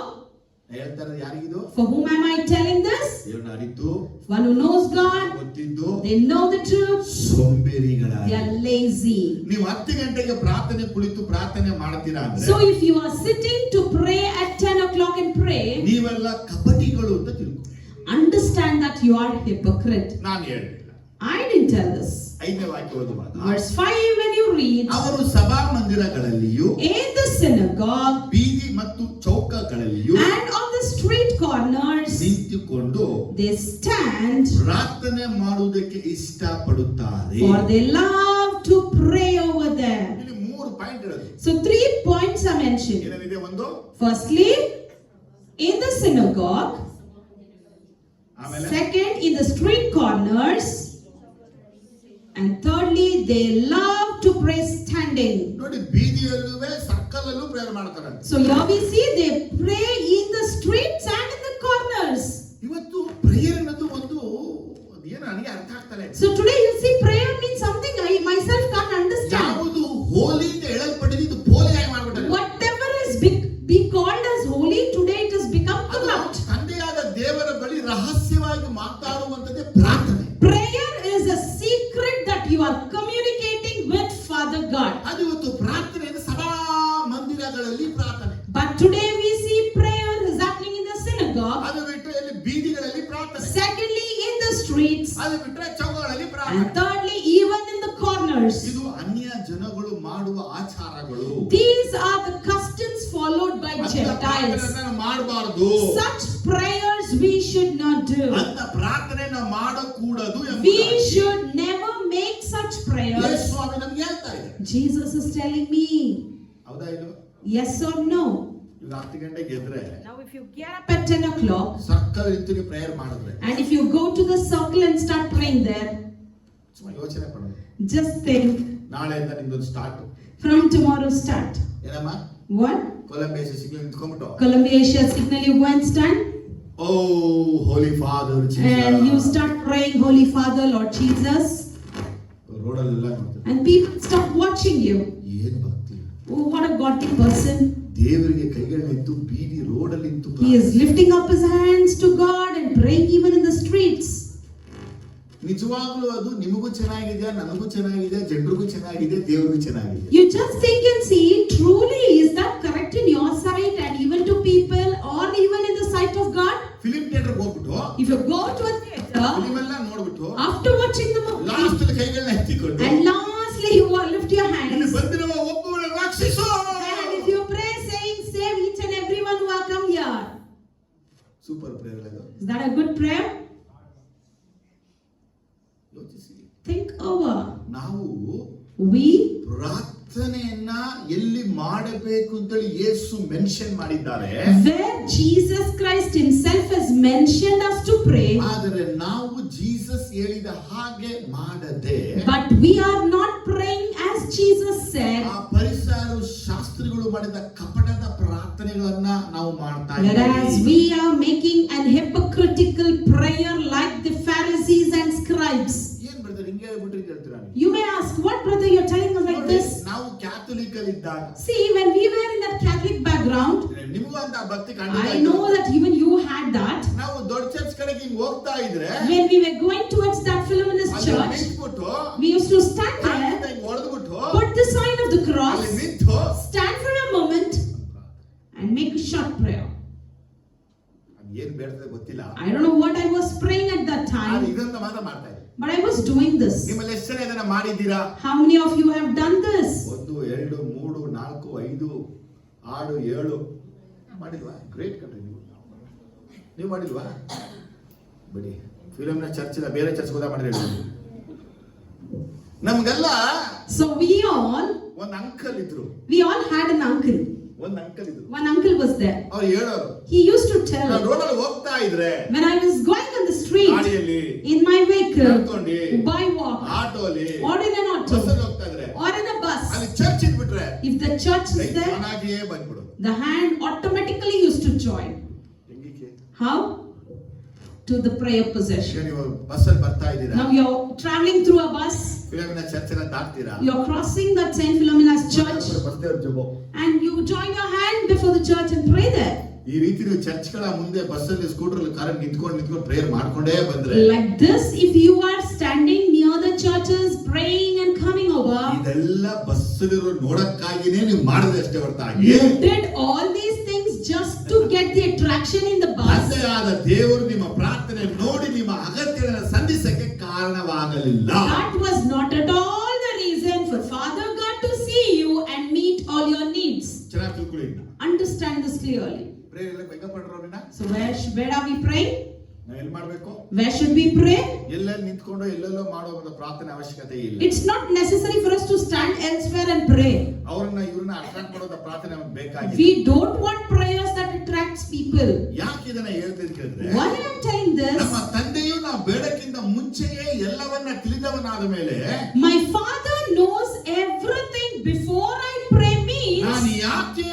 ಹೇಳ್ತಾರೆ ಯಾರಿಗಿದು? for whom am I telling this? ದೇವ್ರನ್ನ ಅರಿತು One who knows God, ಗೊತ್ತಿದ್ದು they know the truth, ಸೋಂಬೇರಿಗಳಾಗಿ. they are lazy. ನೀವು 10 ಗಂಟೆಗೆ ಪ್ರಾರ್ಥನೆ ಕುಳಿತು ಪ್ರಾರ್ಥನೆ ಮಾಡ್ತೀರಾ So ಅಂದ್ರೆ if you are sitting to pray at 10 o'clock and pray, ನೀವೆಲ್ಲ ಕಪಟಿಗಳು ಅಂತ ತಿಳ್ಕೊ. understand that you are hypocrite. ನಾನು ಹೇಳಿಲ್ಲ. I didn't tell this. 5ನೇ ವಾಕ್ಯ ಓದುವಾಗ Verse 5 when you read, ಅವರು ಸಭಾ ಮಂದಿರಗಳಲ್ಲಿಯೂ in the synagogue ಬೀದಿ ಮತ್ತು ಚೌಕಗಳಲ್ಲಿಯೂ and on the street corners, ನಿಂತುಕೊಂಡು they stand, ಪ್ರಾರ್ಥನೆ ಮಾಡುವುದಕ್ಕೆ ಇಷ್ಟಪಡುತ್ತಾರೆ. for they love to pray over there. ಇಲ್ಲಿ 3 ಪಾಯಿಂಟ್ ಇರೋದು. So 3 points are mentioned. ಏನಿದೆ? ಒಂದು, Firstly, in the synagogue. ಆಮೇಲೆ Second, in the street corners. And thirdly, they love to pray standing. ನೋಡಿ ಬೀದಿಯಲ್ಲೂ ಸರ್ಕಲ್ ಅಲ್ಲೂ ಪ್ರೇಯರ್ ಮಾಡ್ತಾರೆ. So here we see they pray in the streets and in the corners. ಇವತ್ತು prayer ಅನ್ನೋದು ಒಂದು ಏನು ನನಗೆ ಅರ್ಥ ಆಗ್ತಲ್ಲ. So today you see prayer means something I myself can't understand. ಯಾವುದು ಹೋಲಿ ಅಂತ ಹೇಳಲ್ಪಟ್ಟಿದೆ ಇದು ಪೋಲಿ ಆಗಿ ಮಾಡ್ಬಿಟ್ಟಾರೆ. Whatever is be called as holy, today it has become corrupt. ತಂದೆಯಾದ ದೇವರ ಬಳಿ ರಹಸ್ಯವಾಗಿ ಮಾತಾಡುವಂತದ್ದೇ ಪ್ರಾರ್ಥನೆ. Prayer is a secret that you are communicating with Father God. ಅದು ಇವತ್ತು ಪ್ರಾರ್ಥನೆಯನ್ನು ಸಭಾ ಮಂದಿರಗಳಲ್ಲಿ ಪ್ರಾರ್ಥನೆ. But today we see prayer is happening in the synagogue. ಅದು ಬಿಟ್ಟರೆ ಇಲ್ಲಿ ಬೀದಿಗಳಲ್ಲಿ ಪ್ರಾರ್ಥನೆ. Secondly, in the streets. ಅದು ಬಿಟ್ಟರೆ ಚೌಕಗಳಲ್ಲಿ And ಪ್ರಾರ್ಥನೆ. thirdly, even in the corners. ಇದು ಅನ್ಯ ಜನಗಳು ಮಾಡುವ ಆಚಾರಗಳು. These are the customs followed by Gentiles. ಮಾಡಬಾರದು. Such prayers we should not do. ಅಂತ ಪ್ರಾರ್ಥನೆ ನಾವು ಮಾಡಕೂಡದು. We should never make such prayers. Jesus is telling me. ಹೌದಾ ಇದು? Yes or no? ಈಗ 10 ಗಂಟೆಗೆ ಎದ್ರೆ Now if you get up at 10 o'clock circle ಇರ್ತೀರಿ prayer ಮಾಡಿದ್ರೆ and if you go to the circle and start praying there, ಸುಮ್ಮನೆ ಯೋಚನೆ ಮಾಡೋದು. just think, ನಾಳೆಯಿಂದ ನಿಮ್ದೊಂದು ಸ್ಟಾರ್ಟ್. from tomorrow start. ಏನಮ್ಮ? What? ಕೊಲಂಬಿಯಾ ಸಿಗ್ನಲ್ ನಿಂತ್ಕೊಂಡ್ಬಿಟ್ಟು Columbia Asia signal, you go and stand oh holy father and you start praying, Holy Father, Lord Jesus, ರೋಡಲ್ಲೆಲ್ಲ ನೋಡ್ತಾರೆ. and people start watching you. ಏನ್ ಭಕ್ತಿ! Oh, what a godly person. ದೇವರಿಗೆ ಕೈಗಳನ್ನೆತ್ತು ಬೀದಿ ರೋಡಲ್ಲಿ ನಿಂತು He is lifting up his hands to God and praying even in the streets. ನಿಜವಾಗ್ಲೂ ಅದು ನಿಮಗೂ ಚೆನ್ನಾಗಿದೆ, ನನಗೂ ಚೆನ್ನಾಗಿದೆ, ಜನರಿಗೂ ಚೆನ್ನಾಗಿದೆ, ದೇವರಿಗೂ ಚೆನ್ನಾಗಿದೆ. You just think and see, truly is that correct in your sight and even to people or even in the sight of God? Film theatre ಹೋಗ್ಬಿಟ್ಟು If you go to a theater, film ಎಲ್ಲ ನೋಡ್ಬಿಟ್ಟು after watching the movie, last ಅಲ್ಲಿ ಕೈಗಳನ್ನ ಎತ್ತಿಕೊಂಡು and lastly you lift your ಇಲ್ಲಿ hands, ಬಂದಿರುವ ಒಬ್ಬರು ರಕ್ಷಿಸು and if you pray saying, save each and everyone who are come here. Super prayer ಅದು. Is that a good prayer? ಯೋಚಿಸಿ. Think over. ನಾವು We ಪ್ರಾರ್ಥನೆಯನ್ನ ಎಲ್ಲಿ ಮಾಡಬೇಕು ಅಂತೇಳಿ ಯೇಸು ಮೆನ್ಷನ್ ಮಾಡಿದ್ದಾರೆ. where Jesus Christ himself has mentioned us to pray, ಆದರೆ ನಾವು Jesus ಹೇಳಿದ ಹಾಗೆ ಮಾಡದೆ but we are not praying as Jesus said, ಆ ಪರಿಸರ ಶಾಸ್ತ್ರಿಗಳು ಮಾಡಿದ ಕಪಟದ ಪ್ರಾರ್ಥನೆಗಳನ್ನ ನಾವು ಮಾಡ್ತಾ whereas ಇದ್ದೀವಿ. we are making an hypocritical prayer like the Pharisees and scribes. ಏನ್ ಬ್ರದರ್ ಹಿಂಗೆ ಹೇಳ್ಬಿಟ್ರಿ ಹೇಳ್ತೀರಾ ನೀವು? You may ask, what brother you're telling us like ನೋಡಿ, this? ನಾವು ಕ್ಯಾಥೋಲಿಕ್ ಅಲ್ಲಿ ಇದ್ದಾಗ See, when we were in that Catholic background, ನಿಮಗೂ ಅಂತ ಭಕ್ತಿ I know that even you had that. ನಾವು ದೊಡ್ಡ ಚರ್ಚ್ ಕಡೆಗೆ ಹಿಂಗ್ ಹೋಗ್ತಾ ಇದ್ರೆ When we were going towards that Philomena ಅಲ್ಲಿ church, ನಿಂತ್ಬಿಟ್ಟು we used to stand there, ಹಿಂಗ್ ಹೊಡೆದ್ಬಿಟ್ಟು put the sign of the cross, ಅಲ್ಲಿ ನಿಂತು stand for a moment and make a short prayer. ಅದ್ ಏನ್ ಬೇಡ್ತದೆ ಗೊತ್ತಿಲ್ಲ. I don't know what I was praying at that ನಾನು time, ಇದನ್ನ ಮಾತ್ರ ಮಾಡ್ತಾ ಇದ್ದೆ. but I was doing this. ನಿಮ್ಮಲ್ಲಿ ಎಷ್ಟು ಜನ ಇದನ್ನ ಮಾಡಿದ್ದೀರಾ? How many of you have done this? 1 2 3 4 5 6 7 ಮಾಡಿಲ್ವಾ? ಗ್ರೇಟ್ ಕಣ್ರಿ ನೀವು ಮಾಡಿಲ್ವಾ? ಬಿಡಿ, ಫಿಲಂನ ಚರ್ಚ್ ಇಲ್ಲ, ಬೇರೆ ಚರ್ಚ್ ಹೋದ ಮಾಡಿದ್ರೆ ನಮ್ಗೆಲ್ಲ So we all ಅಂಕಲ್ ಇದ್ರು. had an uncle. ಅಂಕಲ್ ಇದ್ರು. One uncle was there. ಅವ್ರು ಹೇಳೋರು, He used to tell, ನಾನು ರೋಡಲ್ಲಿ ಹೋಗ್ತಾ ಇದ್ರೆ when I was going on the street, ಗಾಡಿಯಲ್ಲಿ in my vehicle, ನಡ್ಕೊಂಡು by walk, ಆಟೋಲಿ or in an auto, ಬಸ್ಸಲ್ಲಿ ಹೋಗ್ತಾ ಇದ್ರೆ or in a bus, ಅಲ್ಲಿ church ಇದ್ಬಿಟ್ರೆ if the church is there, ಚೆನ್ನಾಗಿಯೇ ಬಂದ್ಬಿಡು. the hand automatically used to join. ಹೆಂಗಿಕೆ? How? To the prayer ಈಗ possession. ನೀವು ಬಸ್ಸಲ್ಲಿ ಬರ್ತಾ ಇದ್ದೀರಾ, Now you're traveling through a bus, ಫಿಲಂನ ಚರ್ಚ್ ಎಲ್ಲ ದಾಟ್ತೀರಾ, you're crossing that Saint Philomena's church, ಬಸ್ದೇವ್ರ ಜೊಬೋ and you join your hand before the church and pray there. ಈ ರೀತಿ ನೀವು ಚರ್ಚ್ಗಳ ಮುಂದೆ ಬಸ್ಸಲ್ಲಿ ಸ್ಕೂಟರ್ ಕಾರಲ್ಲಿ ನಿಂತ್ಕೊಂಡು ಪ್ರೇಯರ್ ಮಾಡ್ಕೊಂಡೇ ಬಂದ್ರೆ Like this, if you are standing near the churches, praying and coming over, ಇದೆಲ್ಲ ಬಸ್ಸಲ್ಲಿರೋ ನೋಡಕ್ಕಾಗಿನೇ ನೀವು ಮಾಡಿದ್ರೆ ಅಷ್ಟೇ ಹೊರತಾಗಿ you did all these things just to get the attraction in the bus. ತಂದೆಯಾದ ದೇವರು ನಿಮ್ಮ ಪ್ರಾರ್ಥನೆ ನೋಡಿ ನಿಮ್ಮ ಅಗತ್ಯಗಳನ್ನು ಸಂಧಿಸಕ್ಕೆ ಕಾರಣವಾಗಲಿಲ್ಲ. That was not at all the reason for Father God to see you and meet all your needs. ಚೆನ್ನಾಗಿ ತಿಳ್ಕೊಳ್ಳಿ. Understand this clearly. Prayer ಎಲ್ಲ ಬೇಗಪಡ್ರವ್ರನ್ನ So where are we praying? ನಾವು ಎಲ್ಲಿ ಮಾಡ್ಬೇಕು? Where should we pray? ಎಲ್ಲೆಲ್ಲಿ ನಿಂತ್ಕೊಂಡು ಎಲ್ಲೆಲ್ಲೋ ಮಾಡೋ ಒಂದು ಪ್ರಾರ್ಥನೆ ಅವಶ್ಯಕತೆ ಇಲ್ಲ. It's not necessary for us to stand elsewhere and pray. ಅವ್ರನ್ನ ಇವ್ರನ್ನ ಅಟ್ರಾಕ್ಟ್ ಮಾಡೋದ ಪ್ರಾರ್ಥನೆ ನಮಗೆ ಬೇಕಾಗಿಲ್ಲ. We don't want prayers that attracts people. ಯಾಕೆ ಇದನ್ನ ಹೇಳ್ತಿದ್ರೆ ಕೇಳಿದ್ರೆ, Why I am telling this? ನಮ್ಮ ತಂದೆಯು ನಾವು ಬೇಡಕ್ಕಿಂತ ಮುಂಚೆಯೇ ಎಲ್ಲವನ್ನ ತಿಳಿದವನಾದ ಮೇಲೆ My Father knows everything before I pray means ನಾನು ಯಾಕೆ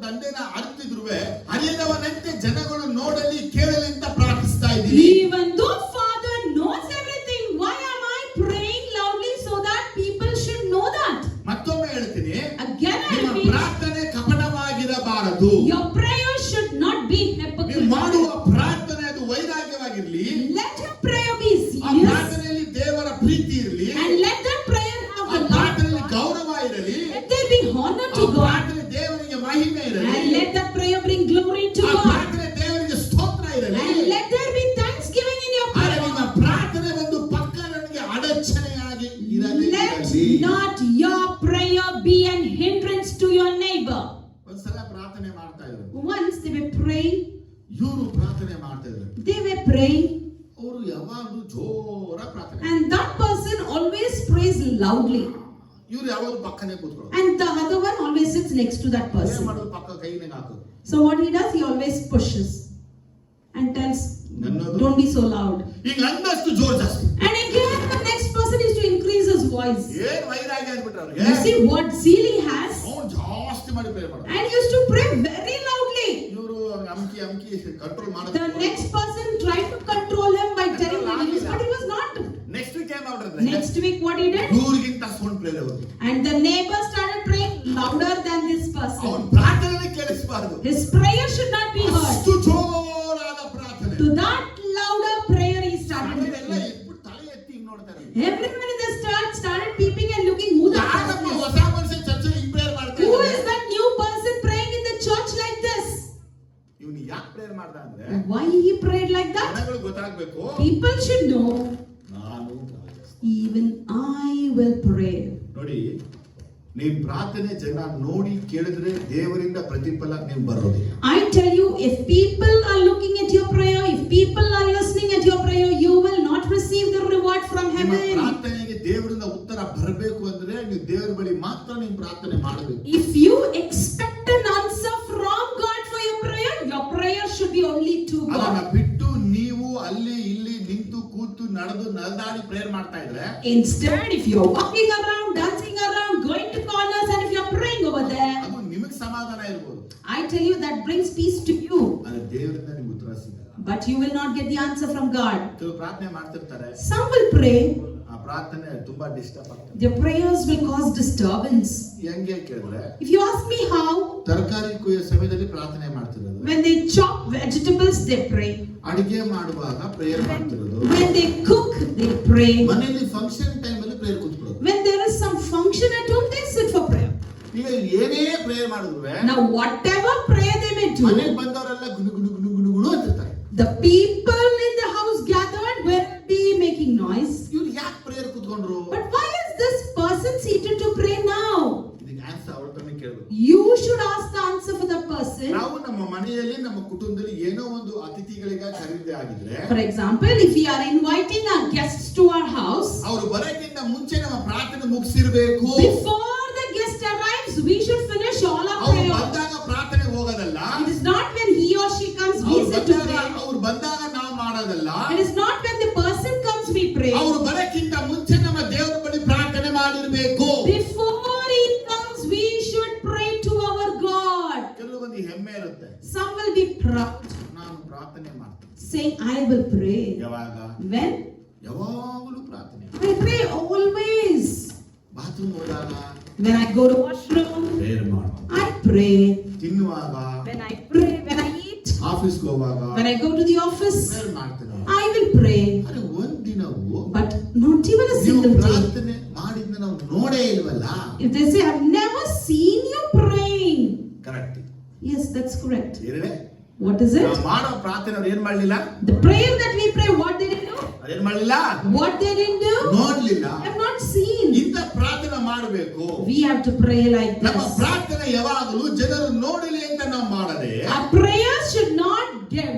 ತಂದೆನ ಅರ್ತಿದ್ರುವೆ ಅರಿಯದವನಂತೆ ಜನಗಳು ನೋಡಲಿ ಕೇಳಲಿ ಅಂತ ಪ್ರಾರ್ಥಿಸ್ತಾ ಇದ್ದೀನಿ. even though Father knows everything, why am I praying loudly so that people should know that? ಮತ್ತೊಮ್ಮೆ ಹೇಳ್ತೀನಿ, Again I ನಿಮ್ಮ repeat, ಪ್ರಾರ್ಥನೆ ಕಪಟವಾಗಿರಬಾರದು. your prayer should not be ನೀವು hypocritical. ಮಾಡುವ ಪ್ರಾರ್ಥನೆ ಅದು ವೈರಾಗ್ಯವಾಗಿರಲಿ, Let your prayer be ಆ serious, ಪ್ರಾರ್ಥನೆಯಲ್ಲಿ ದೇವರ ಪ್ರೀತಿ ಇರಲಿ, and let that prayer have ಆ the love ಪ್ರಾರ್ಥನೆಯಲ್ಲಿ of God. ಗೌರವ ಇರಲಿ, Let there be honor ಆ to God, ಪ್ರಾರ್ಥನೆ ದೇವರಿಗೆ ಮಹಿಮೆ ಇರಲಿ, and let that prayer bring glory to ಆ God, ಪ್ರಾರ್ಥನೆ ದೇವರಿಗೆ ಸ್ತೋತ್ರ ಇರಲಿ. and let there be thanksgiving in your ಆದರೆ ನಿಮ್ಮ prayer. ಪ್ರಾರ್ಥನೆ ಒಂದು ಪಕ್ಕ ನನಗೆ ಅಡಚಣೆಯಾಗಿ ಇರಲಿ. Let not your prayer be an hindrance to your neighbor. ಒಂದ್ಸಲ ಪ್ರಾರ್ಥನೆ ಮಾಡ್ತಾ ಇದ್ರು, Once they were praying, ಇವರು ಪ್ರಾರ್ಥನೆ ಮಾಡ್ತಾ ಇದ್ರು, they were praying, ಅವರು ಯಾವಾಗಲೂ ಜೋರ ಪ್ರಾರ್ಥನೆ, and that person always prays loudly. ಇವ್ರು ಯಾವಾಗಲೂ ಪಕ್ಕನೆ ಕೂತ್ಕೊಳ್ಳೋದು. And the other one always sits next to that ಏನ್ person. ಮಾಡೋದು, ಪಕ್ಕ ಕೈನೇ ಹಾಕೋದು. So what he does, he always pushes and tells, ನನ್ನದು don't be so loud. ಈಗ ಅಂದಷ್ಟು ಜೋರ್ ಜಾಸ್ತಿ. And again the next person is to increase his voice. ಏನ್ ವೈರಾಗ್ಯ ಅಂದ್ಬಿಟ್ರೆ You ಅವ್ರಿಗೆ see what zeal he has. ಅವ್ನು ಜಾಸ್ತಿ ಮಾಡಿ ಪ್ರೇಯರ್ ಮಾಡೋದು. And he used to pray very loudly. ಇವರು ಅಮ್ಕಿ ಕಂಟ್ರೋಲ್ ಮಾಡೋದು. The next person tried to control him by telling him, but he was not. Next week ಏನ್ ಮಾಡಿದ್ರೆ Next week what he did? ಇವ್ರಿಗಿಂತ sound prayer ಅವರು. And the neighbor started praying louder than this ಅವನ person. ಪ್ರಾರ್ಥನೆ ಕೇಳಿಸಬಾರದು. His prayer should not be heard. ಅಷ್ಟು ಜೋರಾದ ಪ್ರಾರ್ಥನೆ. To that louder prayer he started. ಎಲ್ಲ ಇಟ್ಬಿಟ್ಟು ತಲೆ ಎತ್ತಿ ಹಿಂಗ್ ನೋಡ್ತಾರೆ. Everyone in the church started peeping and looking who that ಯಾರಪ್ಪ person is. ಹೊಸ ಮನುಷ್ಯ ಚರ್ಚೆ ಹಿಂಗ್ ಪ್ರೇಯರ್ ಮಾಡ್ತಾ Who ಇದ್ದಾನೆ? is that new person praying in the church like this? ಇವನು ಯಾಕೆ ಪ್ರೇಯರ್ ಮಾಡ್ದ ಅಂದ್ರೆ Why he prayed like that? ಜನಗಳು ಗೊತ್ತಾಗಬೇಕು. People should know. ನಾನು Even I will pray. ನೋಡಿ, ನೀವು ಪ್ರಾರ್ಥನೆ ಜನ ನೋಡಿ ಕೇಳಿದ್ರೆ ದೇವರಿಂದ ಪ್ರತಿಫಲ ನೀವು ಬರೋದು. I tell you, if people are looking at your prayer, if people are listening at your prayer, you will not receive the reward from ನಿಮ್ಮ heaven. ಪ್ರಾರ್ಥನೆಗೆ ದೇವರಿಂದ ಉತ್ತರ ಬರಬೇಕು ಅಂದ್ರೆ ನೀವು ದೇವರ ಬಳಿ ಮಾತ್ರ ನೀವು ಪ್ರಾರ್ಥನೆ ಮಾಡಬೇಕು. If you expect an answer from God for your prayer should be only to ಅದನ್ನ God. ಬಿಟ್ಟು ನೀವು ಅಲ್ಲಿ ಇಲ್ಲಿ ನಿಂತು ಕೂತು ನಡೆದು ನಲ್ದಾಡಿ ಪ್ರೇಯರ್ ಮಾಡ್ತಾ ಇದ್ರೆ Instead, if you're walking around, dancing around, going to corners, and if you're praying over there, ಅದು ನಿಮಗೆ ಸಮಾಧಾನ ಇರ್ಬೋದು, I tell you that brings peace to you, ಆದ್ರೆ ದೇವರಿಂದ ನಿಮ್ಗೆ ಉತ್ತರ ಸಿಗಲ್ಲ. but you will not get the answer from God. ಕೆಲವು ಪ್ರಾರ್ಥನೆ ಮಾಡ್ತಿರ್ತಾರೆ, Some will pray, ಆ ಪ್ರಾರ್ಥನೆ ತುಂಬಾ ಡಿಸ್ಟರ್ಬ್ ಆಗ್ತದೆ. their prayers will cause disturbance. ಹೆಂಗೆ ಕೇಳಿದ್ರೆ If you ask me how, ತರಕಾರಿ ಕೊಯ್ಯೋ ಸಮಯದಲ್ಲಿ ಪ್ರಾರ್ಥನೆ ಮಾಡ್ತಿರೋದು, when they chop vegetables, they pray. ಅಡಿಗೆ ಮಾಡುವಾಗ ಪ್ರೇಯರ್ ಮಾಡ್ತಿರೋದು, When they cook, they pray. ಮನೆಯಲ್ಲಿ ಫಂಕ್ಷನ್ ಟೈಮ್ ಅಲ್ಲಿ prayer ಕೂತ್ಕೊಳ್ಳೋದು. When there is some function at home, they sit for prayer. ಈಗ ಏನೇ ಪ್ರೇಯರ್ ಮಾಡಿದ್ರು Now, whatever prayer they may ಮನೆಗೆ do, ಬಂದವರೆಲ್ಲ ಗುಣು ಗುಣು ಗುಣು ಗುಣು ಗುಣು ಅಂತಿರ್ತಾರೆ. the people in the house gathered will be making noise. ಇವ್ರು ಯಾಕೆ prayer ಕೂತ್ಕೊಂಡ್ರು? But why is this person seated to pray now? ಇದಕ್ಕೆ answer ಅವ್ರ ಹತ್ರನೇ ಕೇಳಬೇಕು. You should ask the answer for the person. ನಾವು ನಮ್ಮ ಮನೆಯಲ್ಲಿ ನಮ್ಮ ಕುಟುಂಬದಲ್ಲಿ ಏನೋ ಒಂದು ಅತಿಥಿಗಳಿಗೆ ಖರೀದಿ ಆಗಿದ್ರೆ, For example, if we are inviting our guests to our house, ಅವರು ಬರೋಕ್ಕಿಂತ ಮುಂಚೆ ನಮ್ಮ ಪ್ರಾರ್ಥನೆ ಮುಗಿಸಿರ್ಬೇಕು. before the guest arrives, we should finish all our ಅವ್ರು prayer. ಬಂದಾಗ ಪ್ರಾರ್ಥನೆ ಹೋಗೋದಲ್ಲ, It is not when he or she comes we sit to pray. ಅವ್ರು ಬಂದಾಗ ನಾವು ಮಾಡೋದಲ್ಲ, It is not when the person comes we pray. ಅವ್ರು ಬರೋಕ್ಕಿಂತ ಮುಂಚೆ ನಮ್ಮ ದೇವರ ಬಳಿ ಪ್ರಾರ್ಥನೆ ಮಾಡಿರ್ಬೇಕು. Before he comes, we should pray to our God. ಕೆಲವೊಂದು ಹೆಮ್ಮೆ ಇರುತ್ತೆ, Some will be proud, ನಾನು ಪ್ರಾರ್ಥನೆ ಮಾಡ್ತೀನಿ. saying, I will pray. ಯಾವಾಗ? When? ಯಾವಾಗಲೂ ಪ್ರಾರ್ಥನೆ. I pray always. ಬಾತ್ರೂಮ್ ಹೋದಾಗ When I go to washroom, prayer ಮಾಡ್ತೀನಿ. I pray. ತಿನ್ನುವಾಗ, When I pray, when I eat, ಆಫೀಸ್ಗೆ ಹೋಗುವಾಗ when I go to the office, prayer ಮಾಡ್ತೀನಿ. I will pray. ಆದ್ರೆ ಒಂದಿನವೂ But not even a ನೀವು single day. ಪ್ರಾರ್ಥನೆ ಮಾಡಿದ್ನ ನಾವು ನೋಡೇ ಇಲ್ವಲ್ಲ. If they say, I've never seen you praying. Correct. Yes, that's correct. ಎರಡೇ What is ನಾವು it? ಮಾಡೋ ಪ್ರಾರ್ಥನೆ ಅವ್ರು ಏನ್ ಮಾಡ್ಲಿಲ್ಲ, The prayer that we pray, what they didn't do? ಅದೇನ್ ಮಾಡ್ಲಿಲ್ಲ, What they didn't do? ನೋಡ್ಲಿಲ್ಲ. I have not seen. ಇಂಥ ಪ್ರಾರ್ಥನೆ ಮಾಡಬೇಕು. We have to pray like ನಮ್ಮ this. ಪ್ರಾರ್ಥನೆ ಯಾವಾಗಲೂ ಜನರು ನೋಡಲಿ ಅಂತ ನಾವು ಮಾಡದೆ, Our prayers should not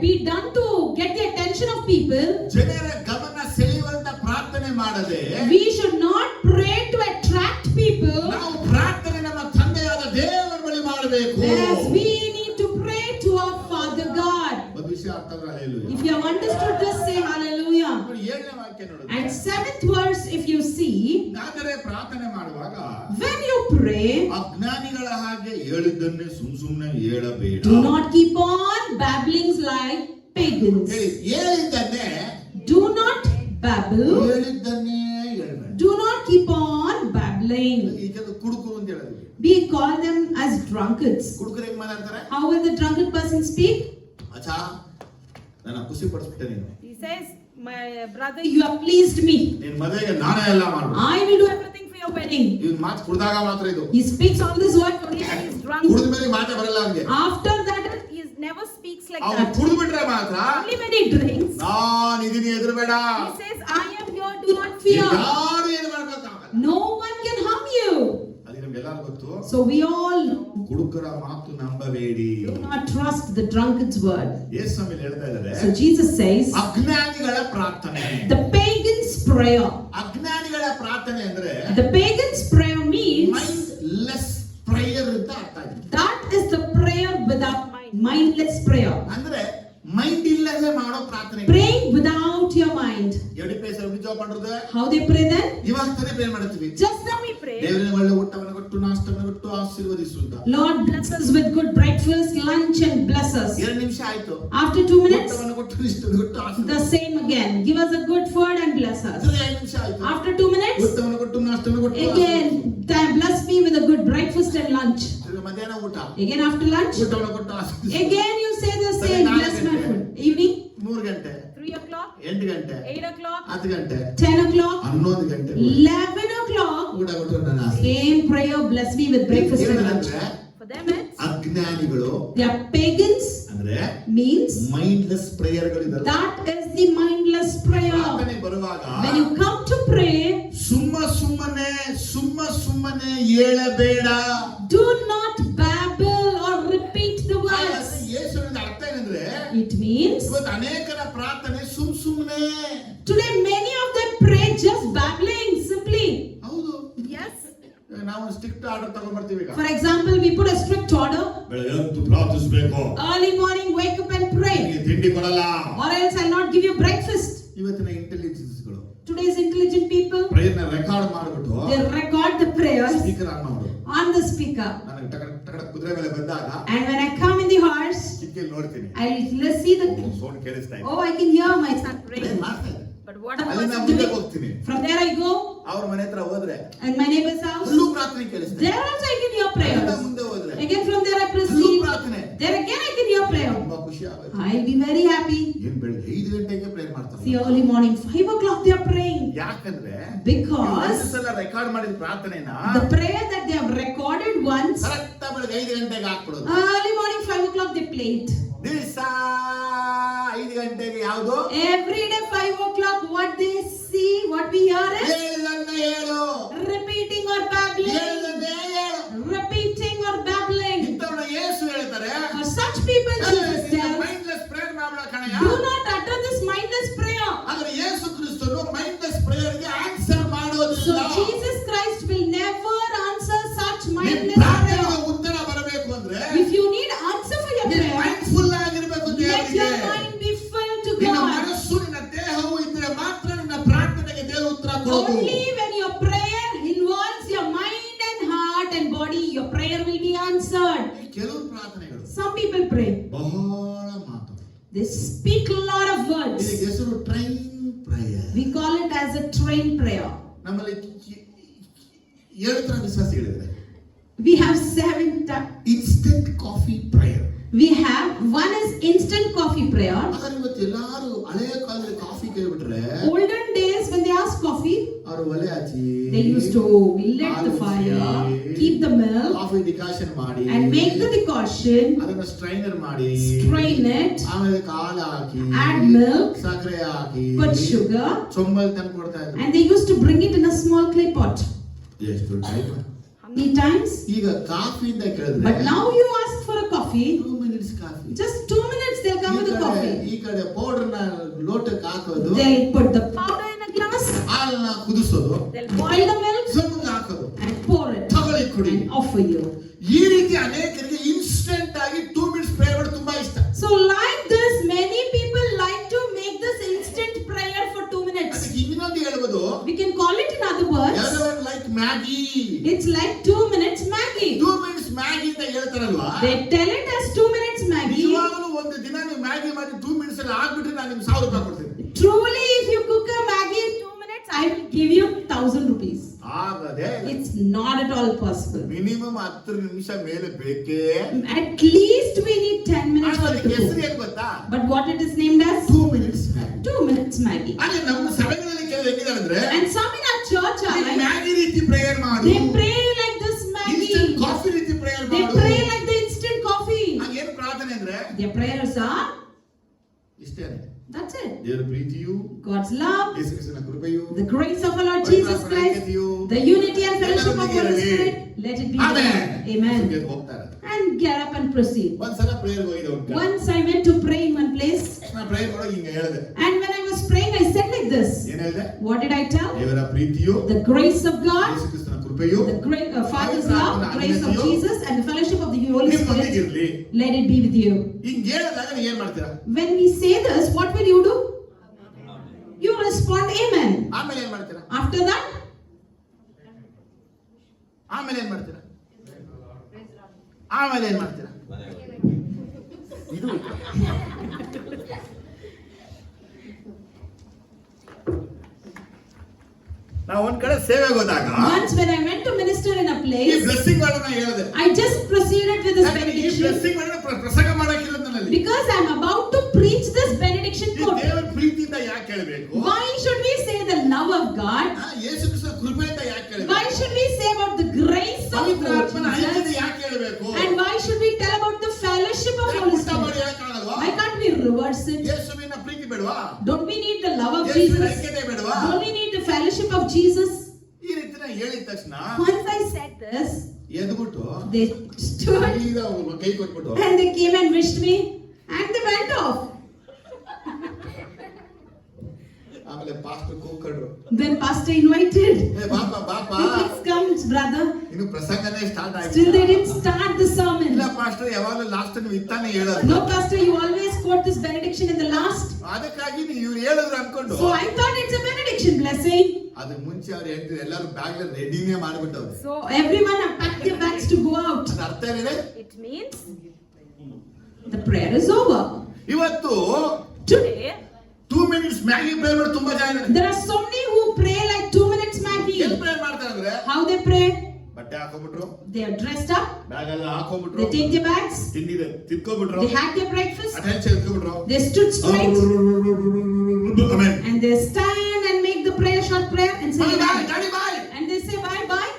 be done to get the attention of people. ಜನರ ಗಮನ ಸೆಳೆಯುವಂತ ಪ್ರಾರ್ಥನೆ ಮಾಡದೆ, We should not pray to attract people. ನಾವು ಪ್ರಾರ್ಥನೆ ನಮ್ಮ ತಂದೆಯಾದ ದೇವರ ಬಳಿ ಮಾಡಬೇಕು. Whereas we need to pray to our Father God. ಒಂದು ವಿಷಯ ಅರ್ಥ ಆದ್ರೆ hallelujah. If you have understood this, say hallelujah. ನೋಡಿ, 7ನೇ ವಾಕ್ಯ ನೋಡಿದ್ರೆ, And 7th verse, if you see, ಆದರೆ ಪ್ರಾರ್ಥನೆ ಮಾಡುವಾಗ when you pray, ಅಜ್ಞಾನಿಗಳ ಹಾಗೆ ಹೇಳಿದ್ದನ್ನೇ ಸುಮ್ನೆ ಹೇಳಬೇಡ. do not keep on babbling like pagans. ಹೇಳಿದ್ದನ್ನೇ Do not babble. ಹೇಳಿದ್ದನ್ನೇ ಹೇಳಬೇಡ. Do not keep on babbling. ಈಗ ಕುಡುಕರು ಅಂತ ಹೇಳೋದು. We call them as drunkards. ಕುಡುಕರು ಹೆಂಗ್ ಮಾತಾಡ್ತಾರೆ? How will the drunkard person speak? ಅಚ್ಚಾ, ನನ್ನ ಖುಷಿ ಪಡಿಸ್ಬಿಟ್ಟೆ ನೀನು. He says, my brother, you have pleased me. ನಿನ್ ಮದುವೆಗೆ ನಾನೇ ಎಲ್ಲ ಮಾಡ್ಬೇಕು. I will do everything for your wedding. ಇವ್ನ ಮಾತು ಕುಡ್ದಾಗ ಮಾತ್ರ ಇದು. He speaks all this word only when he is drunk. ಕುಡಿದ ಮೇಲೆ ಮಾತೇ ಬರಲ್ಲ ಅವ್ನಿಗೆ. After that, he never speaks like ಅವ್ನು that. ಕುಡಿದು ಬಿಟ್ರೆ ಮಾತ್ರ Only when he drinks, ನಾನ್ ಇದೀನಿ ಹೆದರ್ಬೇಡ. he says, I am here, do not fear. ಯಾರು ಏನು ಮಾಡ್ಬೇಕಾಗಲ್ಲ. No one can harm you. ಅದು ನಮ್ಗೆಲ್ಲರಿಗೂ ಗೊತ್ತು. So we all know. ಕುಡುಕರ ಮಾತು ನಂಬಬೇಡಿ. Do not trust the drunkard's word. ಯೇಸು ಆಮೇಲೆ ಹೇಳ್ತಾ ಇದ್ದಾರೆ, So Jesus says, ಅಜ್ಞಾನಿಗಳ ಪ್ರಾರ್ಥನೆ. the pagan's prayer. ಅಜ್ಞಾನಿಗಳ ಪ್ರಾರ್ಥನೆ ಅಂದ್ರೆ The pagan's prayer means ಮಾಡುದು? How they pray then? ಇವಾಗ ತಾನೇ ಪ್ರೇಯರ್ ಮಾಡ್ತೀವಿ. Just now we pray. ದೇವರೇ ಒಳ್ಳೆ ಊಟವನ್ನು ಕೊಟ್ಟು ನಾಷ್ಟವನ್ನು ಕೊಟ್ಟು ಆಶೀರ್ವದಿಸು ಅಂತ. Lord bless us with good breakfast, lunch and bless us. 2 ನಿಮಿಷ ಆಯ್ತು. After 2 minutes, ಊಟವನ್ನು ಕೊಟ್ಟು ಇಷ್ಟನ್ನು ಕೊಟ್ಟು ಆಶೀರ್ವದಿಸು. the same again. Give us a good food and bless us. 5 ನಿಮಿಷ ಆಯ್ತು. After 2 minutes, ಊಟವನ್ನು ಕೊಟ್ಟು ನಾಷ್ಟವನ್ನು ಕೊಟ್ಟು again bless me with a good breakfast and lunch. ಮಧ್ಯಾಹ್ನ ಊಟ. Again after lunch, ಊಟವನ್ನು ಕೊಟ್ಟು ಆಶೀರ್ವದಿಸು. again you say the same, bless my food. Evening, 3 ಗಂಟೆ, 3 o'clock, 8 ಗಂಟೆ, 8 o'clock, 10 ಗಂಟೆ, 10 o'clock, 11 ಗಂಟೆ, 11 o'clock. ಊಟ ಕೊಟ್ಟು ನಾನು Same prayer, bless me with breakfast and lunch. ಅಂದ್ರೆ For them it's, ಅಜ್ಞಾನಿಗಳು they are pagans, ಅಂದ್ರೆ means ಮೈಂಡ್ಲೆಸ್ ಪ್ರೇಯರ್ಗಳು ಇದಾವೆ. that is the mindless prayer. ಪ್ರಾರ್ಥನೆ ಬರುವಾಗ When you come to pray, ಸುಮ್ಮನೆ ಹೇಳಬೇಡ. do not babble or repeat the words. ಯೇಸುವಿನ ಅರ್ಥ ಏನಂದ್ರೆ It means ಇವತ್ತು ಅನೇಕರ ಪ್ರಾರ್ಥನೆ ಸುಮ್ಮನೆ. today many of them pray just babbling simply. ಹೌದು. Yes. ನಾವು ಸ್ಟ್ರಿಕ್ಟ್ ಆರ್ಡರ್ ತಗೊಂಡ್ಬರ್ತೀವಿ ಈಗ. For example, we put a strict order. ಬೆಳಗ್ಗೆ ಎದ್ದು ಪ್ರಾರ್ಥಿಸಬೇಕು. Early morning, wake up and pray. ತಿಂಡಿ ಕೊಡಲ್ಲ. Or else I'll not give you breakfast. ಇವತ್ತಿನ ಇಂಟೆಲಿಜೆನ್ಸ್ಗಳು Today's intelligent people, ಪ್ರೇಯರ್ನ record ಮಾಡಿಬಿಟ್ಟು they record the prayers speaker on ಮಾಡು. on the speaker. ನಾನು ಟಕ ಕುದುರೆ ಮೇಲೆ ಬಂದಾಗ And when I come in the horse, ಕಿಕ್ಕಿಯಲ್ಲಿ ನೋಡ್ತೀನಿ. let's see the. ಸೌಂಡ್ ಕೇಳಿಸ್ತಾ ಇದೆ. Oh, I can hear my son praying. Prayer ಮಾಡ್ತಾ ಇದೆ. But what am ಅಲ್ಲಿ ನಾನು I ಮುಂದೆ doing? ಹೋಗ್ತೀನಿ. From there I go, ಅವ್ರ ಮನೆ ಹತ್ರ ಹೋದ್ರೆ and my neighbor's house. ಅಲ್ಲೂ ಪ್ರಾರ್ಥನೆ ಕೇಳಿಸ್ತಾ ಇದೆ. There also I can hear ಅಲ್ಲಿಂದ prayers. ಮುಂದೆ ಹೋದ್ರೆ Again from there I ಅಲ್ಲೂ proceed. ಪ್ರಾರ್ಥನೆ. There again I can hear prayer. ತುಂಬಾ ಖುಷಿ ಆಗುತ್ತೆ. I'll be very happy. ಏನ್ ಬೆಳಗ್ಗೆ 5 ಗಂಟೆಗೆ ಪ್ರೇಯರ್ ಮಾಡ್ತಾರೆ. See, early morning, 5 o'clock they are praying. ಯಾಕಂದ್ರೆ Because ಸಲ ರೆಕಾರ್ಡ್ ಮಾಡಿದ ಪ್ರಾರ್ಥನೆನ the prayer that they have recorded once, correct ಬೆಳಗ್ಗೆ 5 ಗಂಟೆಗೆ ಹಾಕ್ಬಿಡೋದು. early morning 5 o'clock they play it. ದಿವಸ 5 ಗಂಟೆಗೆ ಯಾವುದು? Every day 5 o'clock what they see, what we hear is ಹೇಳನ್ನ ಹೇಳು. repeating or babbling. ಹೇಳನ್ನೇ ಹೇಳು. Repeating or babbling. ಇಂಥವ್ರನ್ನ ಯೇಸು ಹೇಳ್ತಾರೆ. For such people Jesus tells, mindless prayer ಮಾಡಬೇಡ ಕಣಯ್ಯ. do not utter this mindless prayer. ಆದ್ರೆ ಯೇಸು ಕ್ರಿಸ್ತನು ಮೈಂಡ್ಲೆಸ್ ಪ್ರೇಯರ್ಗೆ ಆನ್ಸರ್ So ಮಾಡೋದಿಲ್ಲ. Jesus Christ will never answer such ನಿಮ್ಮ mindless ಪ್ರಾರ್ಥನೆಗೆ prayer. ಉತ್ತರ ಬರಬೇಕು ಅಂದ್ರೆ If you need answer for your ನೀವು prayer, ಮೈಂಡ್ಫುಲ್ ಆಗಿರಬೇಕು let ದೇವರಿಗೆ. your mind be filled to ನಿನ್ನ God. ಮನಸ್ಸು ನಿನ್ನ ದೇಹವು ಇದ್ರೆ ಮಾತ್ರ ನಿನ್ನ ಪ್ರಾರ್ಥನೆಗೆ ದೇವರು ಉತ್ತರ ಕೊಡೋದು. Only when your prayer involves your mind and heart and body, your prayer will be answered. ಕೆಲವು ಪ್ರಾರ್ಥನೆಗಳು Some people pray, ಬಹಳ ಮಾತು. they speak a lot of words. ಇದಕ್ಕೆ ಹೆಸರು train prayer. We call it as a train prayer. ನಮ್ಮಲ್ಲಿ 7 ತರ ವಿಶ್ವಾಸಿಗಳಿದ್ದಾರೆ. We have 7 instant coffee prayer. We have one is instant coffee prayer. ಆದ್ರೆ ಇವತ್ತು ಎಲ್ಲಾರು ಹಳೆಯ ಕಾಲದಲ್ಲಿ coffee ಕೇಳ್ಬಿಟ್ರೆ Olden days when they ask coffee, ಅವರು ಒಲೆ ಹಚ್ಚಿ they used to lit the fire, keep the milk coffee decoction ಮಾಡಿ and make the decoction, ಅದನ್ನ ಸ್ಟ್ರೈನರ್ ಮಾಡಿ strain it, ಆಮೇಲೆ ಹಾಲು ಹಾಕಿ add milk, ಸಕ್ಕರೆ ಹಾಕಿ put sugar, ಚೊಂಬಲ್ ತಂದು ಕೊಡ್ತಾ ಇದ್ರು. and they used to bring it in a small clay pot. ಎಷ್ಟು ಟೈಮ್. How many times? ಈಗ ಕಾಫಿ ಅಂತ ಕೇಳಿದ್ರೆ But now you ask for a coffee, 2 minutes coffee. just 2 minutes they'll come with the coffee. ಈ ಕಡೆ powder ನ ಲೋಟಕ್ಕೆ ಹಾಕೋದು, They'll put the powder in a glass, ಹಾಲನ್ನ ಕುದಿಸೋದು, they'll boil the milk ಸ್ವಲ್ಪ ಹಾಕೋದು, and pour it ತಗೊಳ್ಳಿ ಕುಡಿ. and offer you. ಈ ರೀತಿ ಅನೇಕರಿಗೆ ಇನ್ಸ್ಟೆಂಟ್ ಆಗಿ 2 minutes ಪ್ರೇಯರ್ ತುಂಬಾ ಇಷ್ಟ. So like this, many people like to make this instant prayer for 2 minutes. ಅದಕ್ಕೆ ಇನ್ನೊಂದು ಹೇಳ್ಬೋದು, We can call it in other words, everyone like Maggi. it's like 2 minutes Maggie. 2 minutes Maggi ಅಂತ ಹೇಳ್ತಾರಲ್ವಾ? They tell it as 2 minutes Maggie. ನಿಜವಾಗಲೂ ಒಂದು ದಿನ ನೀವು Maggi ಮಾಡಿ 2 minutes ಅಲ್ಲಿ ಆಗ್ಬಿಟ್ರೆ ನಾನು ನಿಮ್ಗೆ 1000 ರೂಪಾಯಿ ಕೊಡ್ತೀನಿ. Truly, if you cook a Maggie in 2 minutes, I will give you 1000 rupees. ಆಗದೆ It's not at all possible. Minimum 10 ನಿಮಿಷ ಮೇಲೆ ಬೇಕೇ. At least we need 10 minutes for it to ಹೆಸರು cook. ಏನ್ ಗೊತ್ತಾ? But what it is named as? 2 minutes Maggi. 2 minutes Maggie. ಹಾಗೆ ನಮ್ಮ ಸಭೆಗಳಲ್ಲಿ ಕೆಲವು ಹೆಂಗಿದ್ದಾರೆ ಅಂದ್ರೆ And some in our church are like, Maggi ರೀತಿ ಪ್ರೇಯರ್ ಮಾಡು, they pray like this Maggie. Instant coffee ರೀತಿ ಪ್ರೇಯರ್ They ಮಾಡು. pray like the instant coffee. ಹಾಗೆ ಏನು ಪ್ರಾರ್ಥನೆ ಅಂದ್ರೆ Their prayers are, ಇಷ್ಟೇನೆ. that's it. ದೇವರ ಪ್ರೀತಿಯು, God's love, ಯೇಸು ಕ್ರಿಸ್ತನ ಕೃಪೆಯು, the grace of our Lord Jesus Christ, the unity and fellowship of Holy Spirit, let it be with us. Amen. ಯೇಸುವಿಗೆ ಹೋಗ್ತಾರೆ. And get up and proceed. ಒಂದ್ಸಲ prayer ಹೋಗಿದ್ದೆ ಉಂಟು. Once I went to pray in one place, ನಾನು prayer ಮಾಡೋ ಹಿಂಗೆ ಹೇಳಿದೆ. and when I was praying, I said like this. ಏನ್ ಹೇಳಿದೆ? What did I tell? ದೇವರ ಪ್ರೀತಿಯು, The grace of God, ಯೇಸು ಕ್ರಿಸ್ತನ ಕೃಪೆಯು, the great Father's love, the grace of Jesus, and the fellowship of the Holy Spirit, ನಿಮ್ಮೊಂದಿಗಿರ್ಲಿ. let it be with you. ಹಿಂಗೆ ಹೇಳಿದಾಗ ನೀವು ಏನ್ ಮಾಡ್ತೀರಾ? When we say this, what will you do? You respond amen. ಆಮೇಲೆ ಏನ್ ಮಾಡ್ತೀರಾ? After that, ಆಮೇಲೆ ಏನ್ ಮಾಡ್ತೀರಾ? ಆಮೇಲೆ ಏನ್ ಮಾಡ್ತೀರಾ? ಇದು ನಾವು ಒಂದ್ ಕಡೆ ಸೇವೆಗೆ ಹೋದಾಗ once when I went to minister in a ಈ place, ಬ್ಲೆಸ್ಸಿಂಗ್ ಮಾಡೋಣ ಹೇಳಿದೆ. I just proceeded with this ಈ benediction ಬ್ಲೆಸ್ಸಿಂಗ್ ಮಾಡೋಣ ಪ್ರಸಂಗ ಮಾಡಕ್ಕಿಲ್ಲ ನನ್ನಲ್ಲಿ. because I'm about to preach this benediction ಈ for. ದೇವರ ಪ್ರೀತಿಯಿಂದ ಯಾಕೆ ಹೇಳಬೇಕು? Why should we say the love of God? ಯೇಸು ಕ್ರಿಸ್ತನ ಕೃಪೆಯಿಂದ ಯಾಕೆ ಹೇಳಬೇಕು? Why should we say about the grace of Pavithra God ಆತ್ಮನ ಐಕ್ಯತೆ Jesus? ಯಾಕೆ ಹೇಳಬೇಕು? And why should we tell about the fellowship of ಯಾಕೆ Holy ಉಲ್ಟಾ ಮಾಡಿ Spirit? ಹೇಳಕ್ಕಾಗಲ್ವಾ? Why can't we reverse it? ಯೇಸುವಿನ ಪ್ರೀತಿ ಬೇಡವಾ? Don't we need the love of ಯೇಸುವಿನ Jesus? ಐಕ್ಯತೆ ಬೇಡವಾ? Don't we need the fellowship of Jesus? ಈ ರೀತಿ ಹೇಳಿದ ತಕ್ಷಣ Once I said this, ಎದ್ಬಿಟ್ಟು they stood ಈಗ ಅವ್ರು ಕೈ ಕೊಟ್ಬಿಟ್ಟು and they came and wished me and they went off. ಆಮೇಲೆ ಪಾಸ್ಟರ್ ಕೂಗ್ಕೊಂಡ್ರು. Then pastor invited. ಏ ಬಾಪ ಬಾಪ, Please come, brother. ಇನ್ನು ಪ್ರಸಂಗನೇ ಸ್ಟಾರ್ಟ್ Still they ಆಗಿದೆ. didn't start the ಇಲ್ಲ sermon. ಪಾಸ್ಟರ್ ಯಾವಾಗಲೂ ಲಾಸ್ಟ್ ನೀವು ಇತ್ತಾನೆ ಹೇಳೋದು. No, pastor, you always quote this benediction in the last. ಅದಕ್ಕಾಗಿ ಇವ್ರು ಹೇಳಿದ್ರು ಅನ್ಕೊಂಡು So I thought it's a benediction blessing. ಅದಕ್ಕೆ ಮುಂಚೆ ಅವ್ರು ಹೇಳ್ತಿದ್ರು ಎಲ್ಲರೂ bag ರೆಡಿನೇ ಮಾಡ್ಬಿಟ್ಟವ್ರು. So everyone have packed their bags to go out. ಅದ್ರ ಅರ್ಥ ಏನಿದೆ? It means the prayer is over. ಇವತ್ತು Today, 2 minutes ಮ್ಯಾಗಿ ಪ್ರೇಯರ್ ಮಾಡಿ ತುಂಬಾ ಜನ ಇದ್ದಾರೆ. there are so many who pray like 2 minutes Maggie. ಏನ್ ಪ್ರೇಯರ್ ಮಾಡ್ತಾರೆ ಅಂದ್ರೆ How they pray? ಬಟ್ಟೆ ಹಾಕೊಂಡ್ಬಿಟ್ರು, They are dressed up. Bag ಎಲ್ಲ ಹಾಕೊಂಡ್ಬಿಟ್ರು, They take their bags. ತಿಂದಿದೆ ತಿನ್ಕೊಂಡ್ಬಿಟ್ರು, They had their breakfast. Attention ಎತ್ಕೊಂಡ್ಬಿಟ್ರು, They stood straight amen. and they stand and make the prayer, short prayer, and say bye bye. ಗಾಡಿ ಬಾಯ್. And they say bye bye.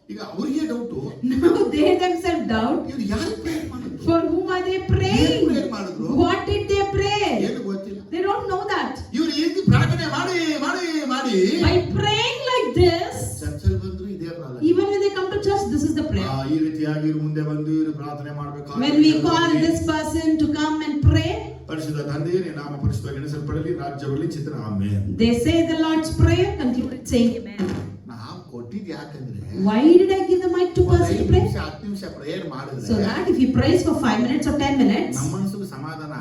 ಈಗ ಅವ್ರಿಗೆ doubt, Now they themselves doubt. ಇವ್ರು ಯಾರು prayer ಮಾಡಿದ್ರು? For whom are they ಏನ್ praying? Prayer ಮಾಡಿದ್ರು? What did they pray? ಏನು ಗೊತ್ತಿಲ್ಲ. They don't know that. ಇವ್ರು ಈ ರೀತಿ ಪ್ರಾರ್ಥನೆ ಮಾಡಿ ಮಾಡಿ ಮಾಡಿ By praying like this, ಚರ್ಚಲ್ಲಿ ಬಂದ್ರು ಇದೇ problem. even when they come to church, this is the prayer. ಈ ರೀತಿಯಾಗಿ ಇವ್ರು ಮುಂದೆ ಬಂದು ಇವ್ರು ಪ್ರಾರ್ಥನೆ ಮಾಡಬೇಕು. When we call this person to come and pray, ಪರಿಶುದ್ಧ ತಂದೆಯೇ ನಿನ್ನ ನಾಮ ಪರಿಶುದ್ಧವಾಗಿ ಎಣಿಸಲ್ಪಡಲಿ, ರಾಜ್ಯದಲ್ಲಿ ಚಿತ್ರ amen. they say the Lord's prayer, concluded saying amen. ನಾವು ಕೊಟ್ಟಿದ್ದು ಯಾಕಂದ್ರೆ Why did I give the mic to person to pray? 10 ನಿಮಿಷ ಪ್ರೇಯರ್ So ಮಾಡಿದ್ರೆ that if he prays for 5 minutes or 10 minutes, ನಮ್ಮ ಮನಸ್ಸಿಗೆ ಸಮಾಧಾನ.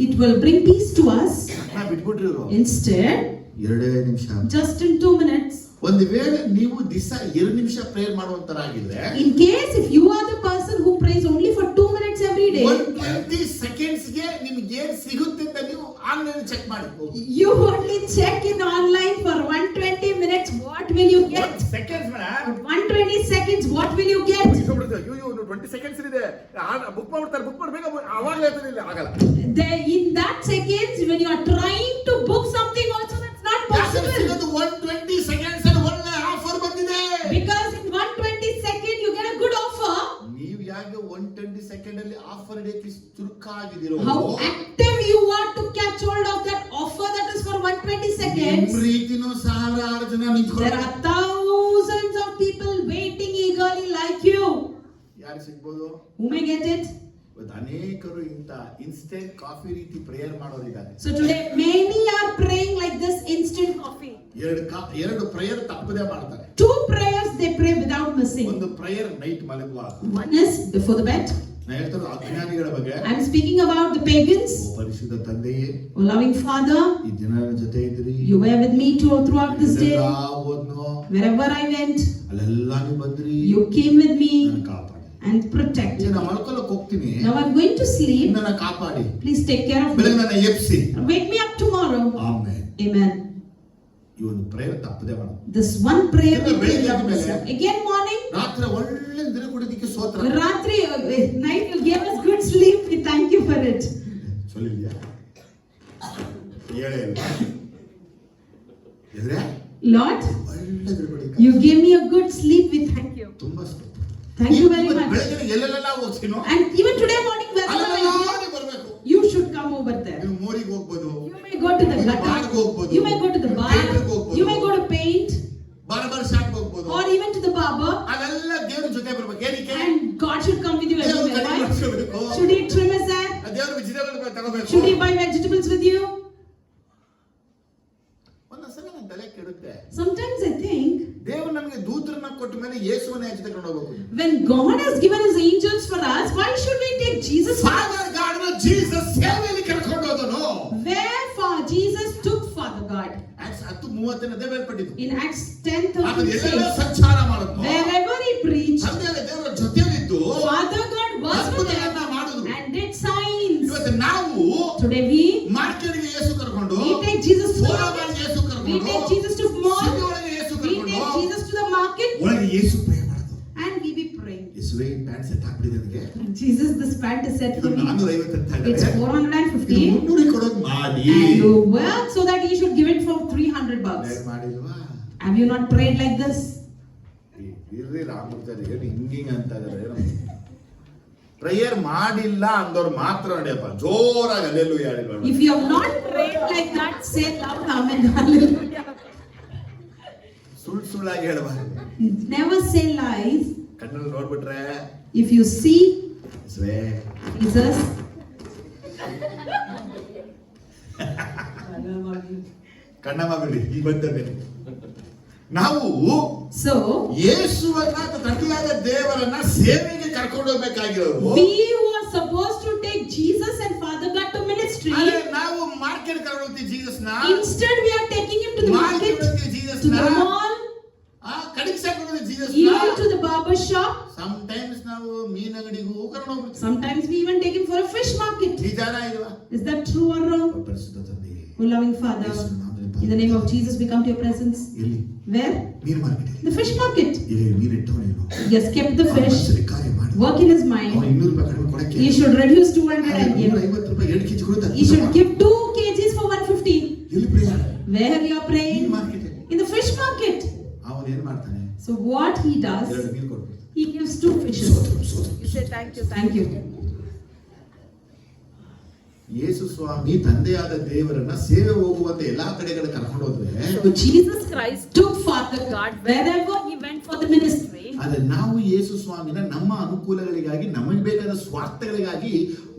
it will bring peace to us. ನಾ ಬಿಟ್ಬಿಟ್ರಿ ಇವರು Instead, 2 ನಿಮಿಷ. just in 2 minutes. ಒಂದು ವೇಳೆ ನೀವು ದಿವಸ 2 ನಿಮಿಷ prayer ಮಾಡುವಂತರಾಗಿದ್ರೆ In case if you are the person who prays only for 2 minutes every day, 120 seconds ಗೆ ನಿಮಗೆ ಏನು ಸಿಗುತ್ತೆ ಅಂತ ನೀವು ಆನ್ಲೈನ್ ಚೆಕ್ ಮಾಡಿ. you only check in online for 120 minutes, what will you get? Seconds madam 120 seconds, what will you get? ಅಯ್ಯೋ 20 seconds ಇದೆ, book ಮಾಡ್ತಾರೆ, ಬುಕ್ ಮಾಡ್ಬೇಕು, ಅವಾಗಲೇ ಆಗಲ್ಲ. In that seconds, when you are trying to book something also, that's not possible. 120 seconds ಅಲ್ಲಿ ಒಳ್ಳೆ offer ಬಂದಿದೆ. Because in 120 seconds, you get a good offer. ನೀವು ಯಾಕೆ 120 ಸೆಕೆಂಡ್ ಅಲ್ಲಿ offer ಹಿಡಿಯಕ್ಕೆ ಚುರುಕಾಗಿದ್ದೀರೋ, How active you are to catch hold of that offer that is for 120 seconds. ನಿಮ್ಮ ರೀತಿನೂ ಸಾವಿರಾರು ಜನ There ನಿಂತ್ಕೊಂಡು are thousands of people waiting eagerly like you. ಯಾರು ಸಿಗ್ಬೋದು? Who may get it? ಇವತ್ತು ಅನೇಕರು ಇಂತ ಇನ್ಸ್ಟೆಂಟ್ ಕಾಫಿ ರೀತಿ prayer ಮಾಡೋರಿದ್ದಾರೆ. So today many are praying like this instant coffee. ಎರಡು ಪ್ರೇಯರ್ ತಪ್ಪದೇ ಮಾಡ್ತಾರೆ. 2 prayers they pray without missing. ಒಂದು ಪ್ರೇಯರ್ ನೈಟ್ ಮಲಗುವಾಗ. One is before the bed. ನಾನು ಹೇಳ್ತಾರೆ ಅಜ್ಞಾನಿಗಳ ಬಗ್ಗೆ. I'm speaking about the pagans. ಓ ಪರಿಶುದ್ಧ ತಂದೆಯೇ, Oh loving Father, ಈ ದಿನ ನನ್ನ ಜೊತೆ ಇದ್ರಿ, you were with me throughout this day. ಹೋದ್ನೋ Wherever I went, ಅಲ್ಲೆಲ್ಲ ನೀವು ಬಂದ್ರಿ, you came with me ನನ್ನ ಕಾಪಾಡಿ. and protect. ಈಗ ನಾನು ಮಲ್ಕೊಳ್ಳೋಕೆ ಹೋಗ್ತೀನಿ, Now I'm going to sleep. ನನ್ನ ಕಾಪಾಡಿ, Please take care of ಬೆಳಗ್ಗೆ me. ನನ್ನ ಎಬ್ಸಿ. Wake me up tomorrow. Amen. Amen. ಈ ಒಂದು ಪ್ರೇಯರ್ ತಪ್ಪದೆ ಮಾಡು. This one prayer Then we pray ಬೆಳಿಗ್ಗೆ without ಆದ್ಮೇಲೆ missing. Again morning, ರಾತ್ರಿ ಒಳ್ಳೆ ನಿದ್ರೆ ಕೊಡೋದಕ್ಕೆ ಸ್ತೋತ್ರ. Ratri, night you gave us good sleep. We thank you for it. சொல்லியா ಹೇಳೇ ಇಲ್ಲ ಇದ್ರೆ Lord, ಒಳ್ಳೆ ನಿದ್ರೆ ಕೊಡೋದಕ್ಕೆ you gave me a good sleep. We thank you. ತುಂಬಾ ಸ್ತೋತ್ರ. Thank you very much. ಬೆಳಗ್ಗೆ ಎಲ್ಲೆಲ್ಲ ಹೋಗ್ತೀನೋ And even today morning, wherever ಅಲ್ಲೆಲ್ಲ I go, ಬರಬೇಕು. you should come over there. ನೀವು ಮೋರಿಗೆ ಹೋಗ್ಬೋದು, You may go to the ನೀವು ಬಾರ್ಗೆ gutter. ಹೋಗ್ಬೋದು, You may go to the bar. ಥಿಯೇಟರ್ಗೆ ಹೋಗ್ಬೋದು, You may go to paint. Barber shop ಹೋಗ್ಬೋದು, Or even to the barber. ಅಲ್ಲೆಲ್ಲ ದೇವ್ರ ಜೊತೆ ಬರ್ಬೇಕು. ಏನಕ್ಕೆ? And God should come with you ದೇವ್ರ everywhere. ಕಡೆ Why? ಮಾಡ್ಸ್ಕೊಬೇಕು. Should he trim his hair? ದೇವ್ರ ವೆಜಿಟೇಬಲ್ ತಗೋಬೇಕು. Should he buy vegetables with you? ಒಂದೊಂದ್ಸಲ ನನ್ನ ತಲೆ ಕೆಡುತ್ತೆ. Sometimes I think ದೇವರು ನಮಗೆ ದೂತರನ್ನ ಕೊಟ್ಟ ಮೇಲೆ ಯೇಸುವನ್ನ ಹೆಚ್ಚು ತಗೊಂಡು ಹೋಗಬೇಕು. when God has given his angels for us, why should we take Jesus? Father god Jesus ಸೇವೆಯಲ್ಲಿ ಕರ್ಕೊಂಡು ಹೋದನು. Wherefore Jesus took Father 10:30 ಬೇರ್ಪಟ್ಟಿದ್ದು. In Acts ಆತ 10:30 ಎಲ್ಲೆಲ್ಲ says, ಸಂಚಾರ ಮಾಡಿದ್ನು. wherever he preached, ತಂದೆಯಾದ ದೇವರ ಜೊತೆಯಲ್ಲಿದ್ದು Father God was with ಅದ್ಭುತಗಳನ್ನ them ಮಾಡಿದ್ರು. and did signs. ಇವತ್ತು ನಾವು Today we ಮಾರ್ಕೆಟ್ಗೆ ಯೇಸು ಕರ್ಕೊಂಡು, take Jesus to the ಫೋರಮ್ಗೆ market. Yesu We ಕರ್ಕೊಂಡು, take Jesus to mall. City ಒಳಗೆ ಯೇಸು We ಕರ್ಕೊಂಡು, take Jesus to the market ಒಳಗೆ ಯೇಸು ಪ್ರೇ ಮಾಡೋದು. and we be praying. ಯೇಸುವೇ ಪ್ಯಾಂಟ್ ಸೆಟ್ ಹಾಕ್ಬಿಟ್ಟಿದೆ ನನಗೆ. Jesus, this pant is set ಇದು for me. 450 ಅಂತ It's ಇದ್ದಾರೆ. 450. ಇದು 300 ಕೊಡೋದು ಮಾಡಿ. And you work so that he should give it for $300. Prayer ಮಾಡಿಲ್ವಾ? Have you not prayed like this? ಇರ್ರಿ ರಾಮೂರ್ತಿ ಏನು ಹಿಂಗಿಂಗ್ ಅಂತ ಇದ್ದಾರೆ. ಪ್ರೇಯರ್ ಮಾಡಿಲ್ಲ ಅಂದವ್ರು ಮಾತ್ರ ನಡೆಯಪ್ಪ ಜೋರಾಗಿ ಅಲ್ಲೆಲ್ಲೂಯಾ ಹೇಳಿದ್ರು. If you have not prayed like that, say loud amen, hallelujah. ಸುಳ್ಳಾಗಿ ಹೇಳಬಾರ್ದು. Never say lies. ಕಣ್ಣಲ್ಲಿ ನೋಡ್ಬಿಟ್ರೆ If you see ಯೇಸುವೇ Jesus, ಕಣ್ಣಮ್ಮ ಬಿಡಿ ಈಗ ಬಂತದೆ. ನಾವು so ಯೇಸುವನ್ನ ತಂದೆಯಾದ ದೇವರನ್ನ ಸೇವೆಗೆ ಕರ್ಕೊಂಡು ಹೋಗ್ಬೇಕಾಗಿರೋರು. we who are supposed to take Jesus and Father God to ministry, ಆದ್ರೆ ನಾವು ಮಾರ್ಕೆಟ್ ಕರ್ಕೊಂಡು ಹೋಗ್ತೀವಿ ಜೀಸಸ್ನ. instead we are taking him to the market, to the ಜೀಸಸ್ನ mall, ಕಡಿಗೆ ಸಾಕೊಂಡು ಜೀಸಸ್ನ. even to the barber shop. Sometimes ನಾವು ಮೀನ್ ಅಂಗಡಿಗೂ ಕರ್ಕೊಂಡು ಹೋಗ್ಬಿಡ್ತೀವಿ. Sometimes we even take him for a fish market. ನಿಜಾನ ಇಲ್ವಾ? Is that true or wrong? ಪರಿಶುದ್ಧ ತಂದೆ, Oh loving Father, in the name of Jesus we come to your presence. ಎಲ್ಲಿ Where? Mean market. The fish market. ಇಲ್ಲಿ ಮೀನ್ ಇಟ್ಟವನೇನು He has kept the fish, ಕಾರ್ಯ ಮಾಡಿ work in his mind. ಅವನು 200 ರೂಪಾಯಿ ಕಡಿಮೆ ಕೊಡಕ್ಕೆ He should reduce 200 and give. 250 ರೂಪಾಯಿ 2 KG ಕೊಡುತ್ತಾ. He should give 2 kgs for 150. ಎಲ್ಲಿ prayer? Where you are mean praying? Market. In the fish market. ಅವನು ಏನು ಮಾಡ್ತಾನೆ? So what he 2 does, ಮೀನ್ ಕೊಡ್ತಾನೆ. he gives 2 fishes. You say thank you, thank you. ಯೇಸು ಸ್ವಾಮಿ ತಂದೆಯಾದ ದೇವರನ್ನ ಸೇವೆ ಹೋಗುವಂತ ಎಲ್ಲಾ ಕಡೆಗಳ ಕರ್ಕೊಂಡು ಹೋದ್ರೆ, So Jesus Christ took Father God wherever he went for the ministry. ಆದ್ರೆ ನಾವು ಯೇಸು ಸ್ವಾಮಿನ ನಮ್ಮ ಅನುಕೂಲಗಳಿಗಾಗಿ ನಮಗೆ ಬೇಕಾದ ಸ್ವಾರ್ಥಗಳಿಗಾಗಿ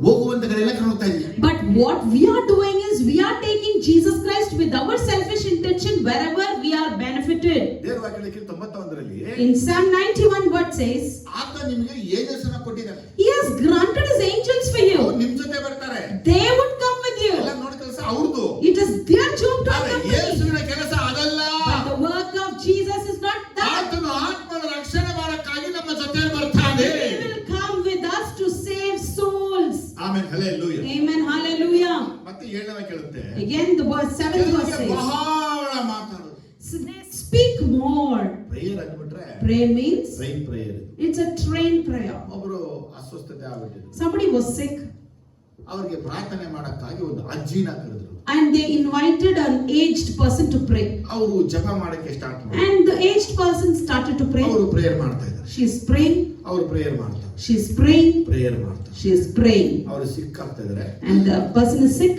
ಹೋಗುವಂತ ಕಡೆಯೆಲ್ಲ ಕರ್ಕೊಂಡು ಹೋಗ್ತಾ ಇದ್ದೀವಿ. But what we are doing is we are taking Jesus Christ with our selfish intention wherever we are benefited. ದೇವರ ವಾಕ್ಯದಲ್ಲಿ 91ರಲ್ಲಿ In Psalm 91 what says, ಆತ ನಿಮಗೆ ಏಜಸ್ಸನ್ನ ಕೊಟ್ಟಿದ್ದಾನೆ. he has granted his angels for you. ಅವ್ರು ನಿಮ್ ಜೊತೆ ಬರ್ತಾರೆ. They would come with you. ಎಲ್ಲ ನೋಡಿ ಕೆಲಸ ಅವ್ರದ್ದು. It is their job to ಆದ್ರೆ accompany. ಯೇಸುವಿನ ಕೆಲಸ ಅದಲ್ಲ. But the work of Jesus is not that. ಆತನು ಆತ್ಮನ ರಕ್ಷಣೆ ಮಾಡಕ್ಕಾಗಿ ನಮ್ಮ ಜೊತೆ ಬರ್ತಾನೆ. He will come with us to save souls. Amen, hallelujah. Amen, hallelujah. ಮತ್ತೆ 7ನೇ ಕೇಳುತ್ತೆ. Again the verse 7th verse ಕೆಲವರಿಗೆ says, ಬಹಳ ಮಾತಾಡೋದು. so they speak more. Prayer ಅಂದ್ಬಿಟ್ರೆ Pray means train prayer. it's a trained prayer. ಒಬ್ಬರು ಅಸ್ವಸ್ಥತೆ ಆಗ್ಬಿಟ್ಟಿದ್ರು. Somebody was sick ಅವರಿಗೆ ಪ್ರಾರ್ಥನೆ ಮಾಡಕ್ಕಾಗಿ ಒಂದು ಅಜ್ಜಿನ ಕರೆದ್ರು. and they invited an aged person to pray. ಅವರು ಜಪ ಮಾಡಕ್ಕೆ ಸ್ಟಾರ್ಟ್ ಮಾಡಿದ್ರು. And the aged person started to pray. ಅವರು ಪ್ರೇಯರ್ ಮಾಡ್ತಾ ಇದ್ದಾರೆ. She is praying. ಅವರು ಪ್ರೇಯರ್ ಮಾಡ್ತಾರೆ. She is praying. ಪ್ರೇಯರ್ ಮಾಡ್ತಾರೆ. She is praying. ಅವರು ಸಿಕ್ ಆಗ್ತಾ ಇದ್ದಾರೆ. And the person is sick.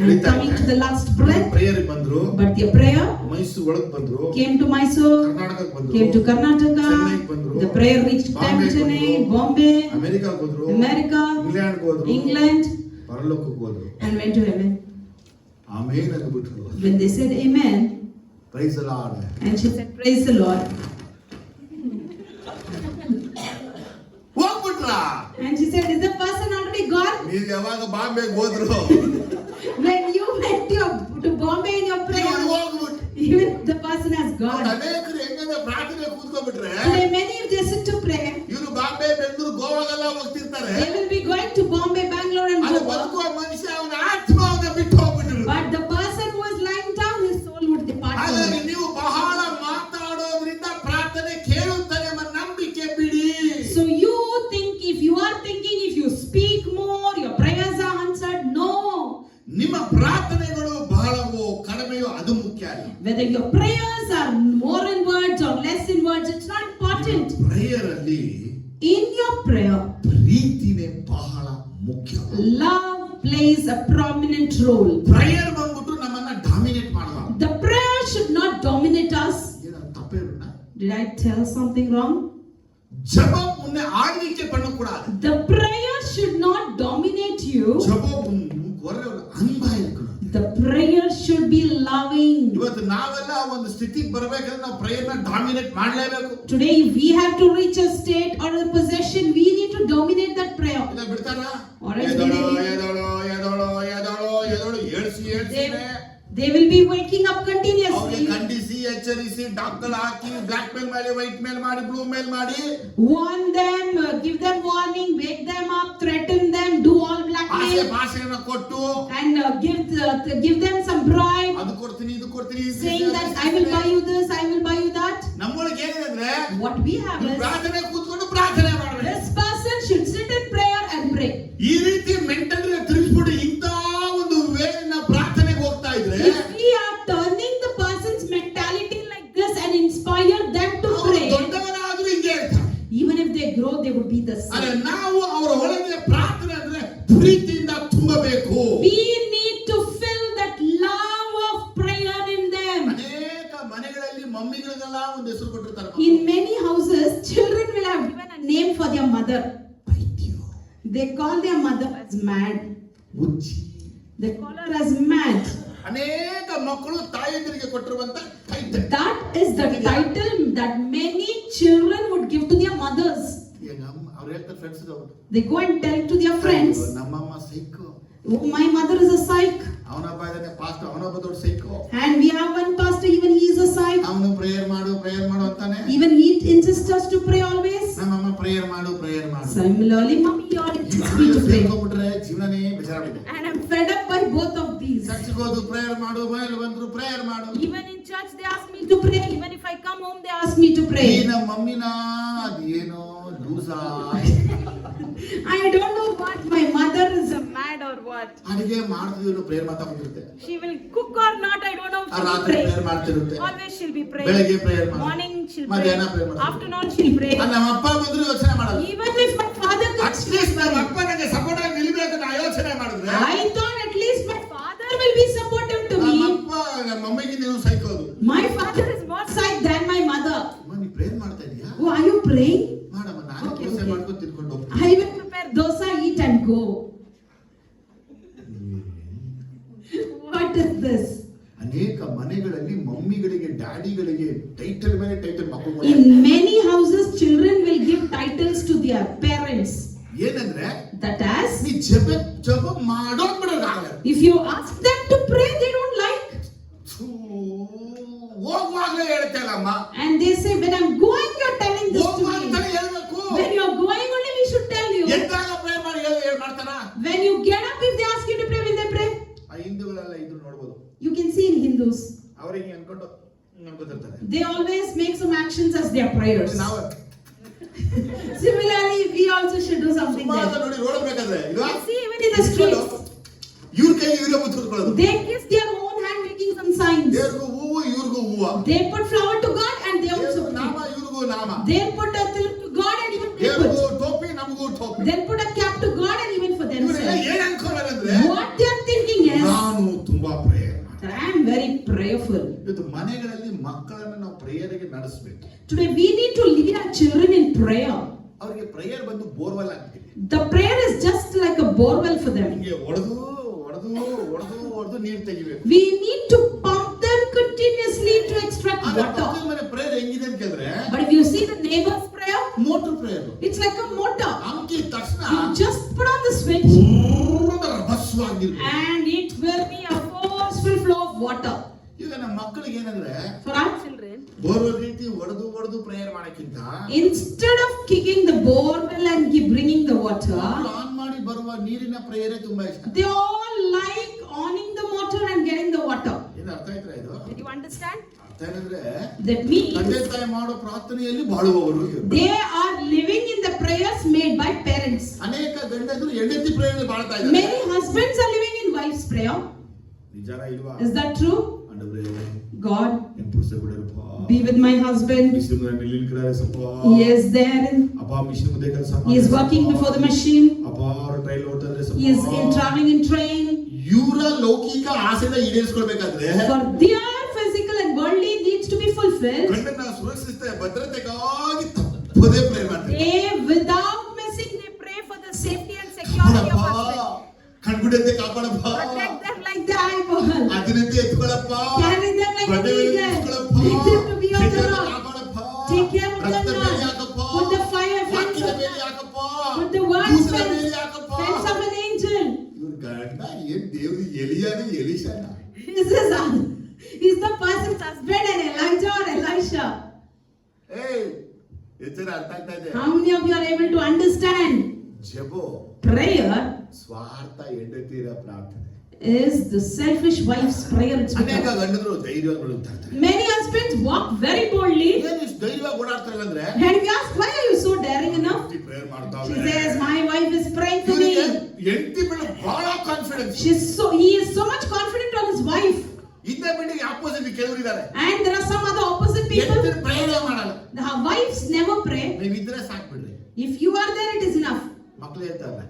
And coming to the last breath. Prayer ಬಂದ್ರು. But their prayer ಮೈಸೂರು ಒಳಗೆ ಬಂದ್ರು. came to Mysore. ಕರ್ನಾಟಕಕ್ಕೆ ಬಂದ್ರು. Came to Karnataka. ಚೆನ್ನೈಗೆ ಬಂದ್ರು. The prayer reached Chennai, Bombay, ಅಮೆರಿಕಾಗೆ ಹೋದ್ರು. America, ಇಂಗ್ಲೆಂಡ್ಗೆ ಹೋದ್ರು. England, ಪರಲೋಕಕ್ಕೆ ಹೋದ್ರು. and went to heaven. ಆಮೇನ್ ಅಂದ್ಬಿಟ್ರು. When they said amen, praise the Lord. and she said praise the Lord. ಹೋಗ್ಬಿಟ್ರಾ? And she said, is the person already gone? ನೀವು ಯಾವಾಗ ಬಾಂಬೆಗೆ ಹೋದ್ರು? When you went to Bombay in your ಇವ್ರು prayer, ಹೋಗ್ಬಿಟ್ಟು even the person has gone. ಅನೇಕರು ಹೆಂಗಂದ್ರೆ ಪ್ರಾರ್ಥನೆ ಕೂತ್ಕೊಂಡ್ಬಿಟ್ರೆ Today many if they sit to pray, ಇವರು ಬಾಂಬೆ ಬೆಂಗಳೂರು ಗೋವಾಗೆಲ್ಲ ಹೋಗ್ತಿರ್ತಾರೆ. they will be going to Bombay, Bangalore and ಅದು Goa. ಬದುಕುವ ಮನುಷ್ಯ ಅವನ ಆತ್ಮವನ್ನ ಬಿಟ್ಟು ಹೋಗ್ಬಿಟ್ಟಿರು. But the person who is lying down, his soul would depart from ಹಾಗಾಗಿ him. ನೀವು ಬಹಳ ಮಾತಾಡೋದ್ರಿಂದ ಪ್ರಾರ್ಥನೆ ಕೇಳುತ್ತಾನೆ ಎಂಬ ನಂಬಿಕೆ ಬಿಡಿ. So you think, if you are thinking if you speak more, your prayers are answered. No. ನಿಮ್ಮ ಪ್ರಾರ್ಥನೆಗಳು ಬಹಳವೋ ಕಡಿಮೆಯೋ ಅದು ಮುಖ್ಯ ಅಲ್ಲ. Whether your prayers are more in words or less in words, it's not important. Prayer ಅಲ್ಲಿ In your prayer, ಪ್ರೀತಿನೇ ಬಹಳ ಮುಖ್ಯ. love plays a prominent role. Prayer ಬಂದ್ಬಿಟ್ಟು ನಮ್ಮನ್ನ ಡಾಮಿನೇಟ್ ಮಾಡಬಾರ್ದು. The prayer should not dominate us. ಏನು ತಪ್ಪೇನ? Did I tell something wrong? ಜಪ ಮುನ್ನೆ ಆಳ್ವಿಕೆ பண்ணக்கூடாது. The prayer should not dominate you. ಜಪ ಒಳ್ಳೆ ಅನ್ಭವ ಇರಬೇಕು. The prayer should be loving. ಇವತ್ತು ನಾವೆಲ್ಲ ಒಂದು ಸ್ಥಿತಿಗೆ ಬರಬೇಕಂದ್ರೆ ನಾವು ಪ್ರೇಯರ್ನ ಡಾಮಿನೇಟ್ ಮಾಡಲೇಬೇಕು. Today if we have to reach a state or a possession, we need to dominate that prayer. ಇಲ್ಲ ಬಿಡ್ತಾರಾ? Or else ಎದಳು we- ಎದಳು ಎದಳು ಎದಳು ಎದಳು ಏಳ್ಸಿ They, ಏಳ್ಸಿನೇ They will be waking up ಅವ್ರಿಗೆ continuously. ಖಂಡಿಸಿ ಎಚ್ಚರಿಸಿ ಡಾಕ್ಟರ್ ಹಾಕಿ ಬ್ಲಾಕ್ ಮೇಲ್ ಮಾಡಿ white ಮೇಲ್ ಮಾಡಿ blue ಮೇಲ್ ಮಾಡಿ Warn them, give them warning, wake them up, threaten them, do all blackmail, ಭಾಷೆಯನ್ನ ಕೊಟ್ಟು and give them some bribe, ಅದು ಕೊಡ್ತೀನಿ ಇದು ಕೊಡ್ತೀನಿ saying that I will buy you this, I will buy you that. ನಮ್ಮೊಳಗೆ ಏನಿದೆ ಅಂದ್ರೆ What we have is, ಪ್ರಾರ್ಥನೆ ಕೂತ್ಕೊಂಡು ಪ್ರಾರ್ಥನೆ ಮಾಡಬೇಕು. this person should sit in prayer and pray. ಈ ರೀತಿ ಮೆಂಟಲ್ ತಿರುಗಿಸ್ಬಿಟ್ಟು ಇಂತ ಒಂದು ವೇನ ಪ್ರಾರ್ಥನೆಗೆ ಹೋಗ್ತಾ ಇದ್ರೆ If we are turning the person's mentality like this and inspire them to ಅವರು pray, ದೊಡ್ಡವರಾದ್ರೂ ಹಿಂಗೆ ಇರ್ತಾರೆ. even if they grow, they would be the ಆದ್ರೆ same. ನಾವು ಅವರ ಒಳಗೆ ಪ್ರಾರ್ಥನೆ ಅಂದ್ರೆ ಪ್ರೀತಿಯಿಂದ ತುಂಬಬೇಕು. We need to fill that love of prayer in them. ಅನೇಕ ಮನೆಗಳಲ್ಲಿ ಮಮ್ಮಿಗಳಿಗೆಲ್ಲ ಒಂದು ಹೆಸರು ಕೊಟ್ಟಿರ್ತಾರೆ. In many houses, children will have given a name for their mother. ಪೈತ್ಯೋ, They call their mother as mad. ಮುಚ್ಚಿ. They call her as mad. ಅನೇಕ ಮಕ್ಕಳು ತಾಯಂದಿರಿಗೆ ಕೊಟ್ಟಿರುವಂತ title. That is the title that many children would give to their mothers. ಅವ್ರು ಹೇಳ್ತಾರೆ friends ಅವರು, They go and tell to their friends, ನಮ್ಮಮ್ಮ psycho, oh, my mother is a psych. ಅವನೊಬ್ಬ ಇದ್ದಾನೆ pastor, ಅವನೊಬ್ಬ ದೊಡ್ಡ psycho, And we have one pastor, even he is a psych. ಅವನು prayer ಮಾಡು ಅಂತಾನೆ. Even he insists us to pray always. ನಮ್ಮಮ್ಮ prayer ಮಾಡು. Similarly, mommy, you all insist me to pray. ಸೇರ್ಕೊಂಡ್ಬಿಟ್ರೆ ಜೀವನನೇ ಬೇಜಾರಾಗಿದೆ. And I'm fed up by both of these. ಚರ್ಚ್ಗೆ ಹೋದು prayer ಮಾಡು, ಮನೇಲಿ ಬಂದ್ರು ಪ್ರೇಯರ್ ಮಾಡು. Even in church they ask me to pray. Even if I come home they ask me to ಈ pray. ನಮ್ಮ ಮಮ್ಮಿನ ಅದೇನೋ ಲೂಸಾ, I don't know what my mother is a mad or what. ಅಡಿಗೆ ಮಾಡ್ತಿದ್ರು prayer ಮಾತಾಡ್ತಿರುತ್ತೆ. She will cook or not, I don't know. ಆ She will ರಾತ್ರಿ pray. Prayer ಮಾಡ್ತಿರುತ್ತೆ. Always she'll be praying. ಬೆಳಗ್ಗೆ prayer ಮಾಡು, Morning she'll pray. ಮಧ್ಯಾಹ್ನ prayer ಮಾಡು. Afternoon she'll pray. ನಮ್ಮ ಅಪ್ಪ ಬಂದ್ರು ಯೋಚನೆ ಮಾಡಲ್ಲ. Even if my father comes, at least ನಮ್ಮ ಅಪ್ಪ ನನಗೆ ಸಪೋರ್ಟ್ ಆಗಿ ನಿಲ್ಬೇಕು ಅಂತ ಯೋಚನೆ ಮಾಡಿದ್ರೆ I thought at least my father will be supportive to ನಮ್ಮ me. ಅಪ್ಪ ನಮ್ಮ ಮಮ್ಮಿಗೆ ನೀವು ಸೈಕೋದು. My father is more psych than my mother. ನೀ ಪ್ರೇಯರ್ ಮಾಡ್ತಾ ಇದೀಯಾ? Oh, are you praying? ಮಾಡಮ್ಮ, ನಾನು Okay, ದೋಸೆ okay. ಮಾಡ್ಕೊಂಡು ತಿನ್ಕೊಂಡು ಹೋಗ್ತೀನಿ. I will prepare dosa, eat and go. What is this? ಅನೇಕ ಮನೆಗಳಲ್ಲಿ ಮಮ್ಮಿಗಳಿಗೆ ಡ್ಯಾಡಿಗಳಿಗೆ ಟೈಟಲ್ ಮೇಲೆ ಟೈಟಲ್ ಮಕ್ಕಳು. In many houses, children will give titles to their parents. ಏನಂದ್ರೆ That as, ನೀ ಜಪ ಮಾಡೋದ್ಬಿಡೋದಾಗಲ್ಲ. if you ask them to pray, they don't like. ಹೋಗುವಾಗಲೇ ಹೇಳ್ತೇನಮ್ಮ, And they say, when I'm going, you're telling this to ಹೋಗುವಂತಾನೆ me. ಹೇಳ್ಬೇಕು. When you're going, only we should tell you. ಎದ್ದಾಗ prayer ಮಾಡಿ ಮಾಡ್ತಾರ. When you get up, if they ask you to pray, will they pray? ಆ ಹಿಂದೂಗಳೆಲ್ಲ ಇದ್ರು ನೋಡ್ಬೋದು. You can see in Hindus, ಅವ್ರಿಗೆ ಅನ್ಕೊಂಡು ಅನ್ಕೋತಿರ್ತಾರೆ. they always make some actions as their prayers. ನಾವು Similarly, we also should do something ಸುಮಾರು there. ನೋಡಿ road ಬೇಕಾದ್ರೆ ಇದು See, even in the streets, ಇವ್ರ ಕೈ ಇವ್ರಿಗೆ ಮುಚ್ಚಿಕೊಳ್ಳೋದು. they kiss their own hand making some signs. ದೇವ್ರಿಗೂ ಹೂವು ಇವ್ರಿಗೂ ಹೂವು. They put flower to God and they also ದೇವ್ರಿಗೂ put. ನಾಮ ಇವ್ರಿಗೂ ನಾಮ. They'll put a thing to God and even they ದೇವ್ರಿಗೂ put. ಟೋಪಿ ನಮಗೂ ಟೋಪಿ. They'll put a cap to God and even for ಇವರೆಲ್ಲ themselves. ಏನ್ ಅನ್ಕೊಳ್ಳೋದಂದ್ರೆ What they are thinking is ನಾನು ತುಂಬಾ prayer that I am very prayerful. ಇವತ್ತು ಮನೆಗಳಲ್ಲಿ ಮಕ್ಕಳನ್ನ ನಾವು ಪ್ರೇಯರ್ಗೆ ನಡೆಸಬೇಕು. Today we need to lead our children in prayer. ಅವರಿಗೆ ಪ್ರೇಯರ್ ಬಂದು ಬೋರ್ವೆಲ್ ಆಗ್ತಿದೆ. The prayer is just like a borewell for them. ಹಿಂಗೆ ಹೊಡೆದು ನೀರು ತೆಗಿಬೇಕು. We need to pump them continuously to extract water. ಮನೆ ಪ್ರೇಯರ್ ಹೆಂಗಿದೆ ಅಂತ ಕೇಳಿದ್ರೆ, But if you see the neighbor's prayer, motor prayer it's like a motor. ಅಂಕಿ ತಕ್ಷಣ You just put on the switch ಬಸ್ವಾಗಿರ್ಬೇಕು. and it will be a forceful flow of water. ಈಗ ನಮ್ಮ ಮಕ್ಕಳಿಗೆ ಏನಂದ್ರೆ For our children, ಬೋರ್ವೆಲ್ ರೀತಿ ಹೊಡೆದು prayer ಮಾಡಕ್ಕಿಂತ instead of kicking the borewell and bringing the water, on ಮಾಡಿ ಬರುವ ನೀರಿನ ಪ್ರೇಯರೇ ತುಂಬಾ ಇಷ್ಟ. they all like owning the motor and getting the water. ಏನು ಅರ್ಥ ಆಯ್ತಾ ಇದು? Did you understand? ಅರ್ಥ ಏನಂದ್ರೆ That means ತಂದೆ ತಾಯಿ ಮಾಡೋ ಪ್ರಾರ್ಥನೆಯಲ್ಲಿ ಬಾಳುವವರು. they are living in the prayers made by parents. ಅನೇಕ ಗಂಡಂದ್ರು ಹೆಂಡತಿ ಪ್ರೇಯರ್ ಬಾಳ್ತಾ ಇದ್ದಾರೆ. Many husbands are living in wives' prayer. ನಿಜಾನ ಇಲ್ವಾ? Is that true? ಅಂಡವ್ರೆ God, ಎನ್ ಪುರುಷ ಬಿಡರಪ್ಪ. be with my husband. Mission ಮುಂದೆ ನಿಲ್ಲಿನ್ಕಡೆ ಸಪ್ಪ. He is there. ಅಪ್ಪ ಮಿಷನ್ ಮುಂದೆ ಕೆಲಸ ಮಾಡಿ. He is working before the machine. ಅಪ್ಪ ಅವರ trail ಓಡ್ತಾರೆ ಸಪ್ಪ. He is traveling in train. ಇವರ ಲೌಕಿಕ ಆಸೆನ ಈಡೇರಿಸಕೊಳ್ಬೇಕಾದ್ರೆ For their physical and worldly needs to be fulfilled, ಗಂಡನ ಸುರಕ್ಷಿತ ಭದ್ರತೆಗಾಗಿ ತಪ್ಪದೇ ಪ್ರೇಯರ್ ಮಾಡ್ತಾರೆ. they without missing they pray for the safety and security of husband. ಕಣ್ಗುಡಂತೆ ಕಾಪಾಡಪ್ಪ. Protect them like the eyeball. ಅದನ್ನಂತೆ ಎತ್ಕೊಳ್ಳಪ್ಪ. Carry them like an ಗಂಡನ eagle. ಎತ್ಕೊಳ್ಳಪ್ಪ. Make them to be on the ಶೆಟ್ಟನ್ನು rock. ಕಾಪಾಡಪ್ಪ. Take care of ರಕ್ತ them, ಬೇಲಿ Lord. ಹಾಕಪ್ಪ. Put the fire fence ವಾಕ್ಯದ of ಬೇಲಿ ಹಾಕಪ್ಪ. Put the words ದೂತನ fence, ಬೇಲಿ ಹಾಕಪ್ಪ. fence of an angel. ಇವ್ರ ಗಂಡ ಏನ್ ದೇವ್ರು ಎಲಿಯಾನ ಎಲಿಶಾನ. Is the person's husband and Elijah or Elisha? ಏಯ್ ಎಚ್ಚರ ಅರ್ಥ ಆಗ್ತಾ ಇದೆ. How many of you are able to understand? ಜೆಬೋ Prayer ಸ್ವಾರ್ಥ ಹೆಂಡತಿಯರ ಪ್ರಾರ್ಥನೆ. is the selfish wife's prayer. It's ಅನೇಕ because ಗಂಡಂದ್ರು ಧೈರ್ಯವಾಗಿ ಓಡಾಡ್ತಾರೆ. many husbands walk very boldly. ಏನು ಇಷ್ಟು ಧೈರ್ಯವಾಗಿ ಓಡಾಡ್ತಾರೆ ಅಂದ್ರೆ And we ask, why are you so daring enough? Prayer She ಮಾಡ್ತಾವೆ. says, my wife is praying for me. ಹೆಂಡತಿ ಮೇಲೆ ಬಹಳ confidence. He is so much confident on his wife. ಇದೇ ಬಿಡಿ ಆಪೋಸಿಟ್ ಕೆಲವರು ಇದ್ದಾರೆ. And there are some other opposite people. ಹೆಂಡತಿ prayer ಮಾಡಲ್ಲ. The wives never pray. ನೀವು ಇದ್ರೆ ಸಾಕು ಬಿಡ್ರಿ. If you are there, it is enough. ಮಕ್ಕಳು ಹೇಳ್ತಾರೆ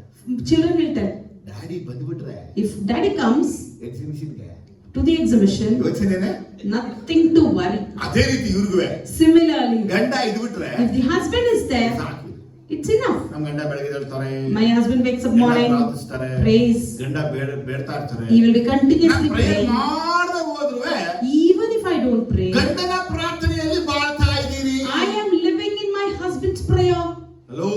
Children will tell. ಡ್ಯಾಡಿ ಬಂದ್ಬಿಟ್ರೆ If daddy comes ಎಕ್ಸಿಬಿಷನ್ಗೆ to the exhibition, ಯೋಚನೆನೆ nothing to worry. ಅದೇ ರೀತಿ ಇವ್ರಿಗೂ Similarly, ಗಂಡ ಇದ್ಬಿಟ್ರೆ if the husband is there, ಸಾಕು. it's enough. ನಮ್ಮ ಗಂಡ ಬೆಳಗ್ಗೆ ಹೇಳ್ತಾರೆ, My husband wakes up ಗಂಡ morning, ಪ್ರಾರ್ಥಿಸ್ತಾರೆ, prays. ಗಂಡ ಬೇಡ್ತಾ ಇರ್ತಾರೆ. He will be continuously prayer praying. ಮಾಡದ ಹೋದ್ರುವೆ Even if I don't pray, ಗಂಡನ ಪ್ರಾರ್ಥನೆಯಲ್ಲಿ ಬಾಳ್ತಾ ಇದ್ದೀರಿ. I am living in my husband's prayer. Hello,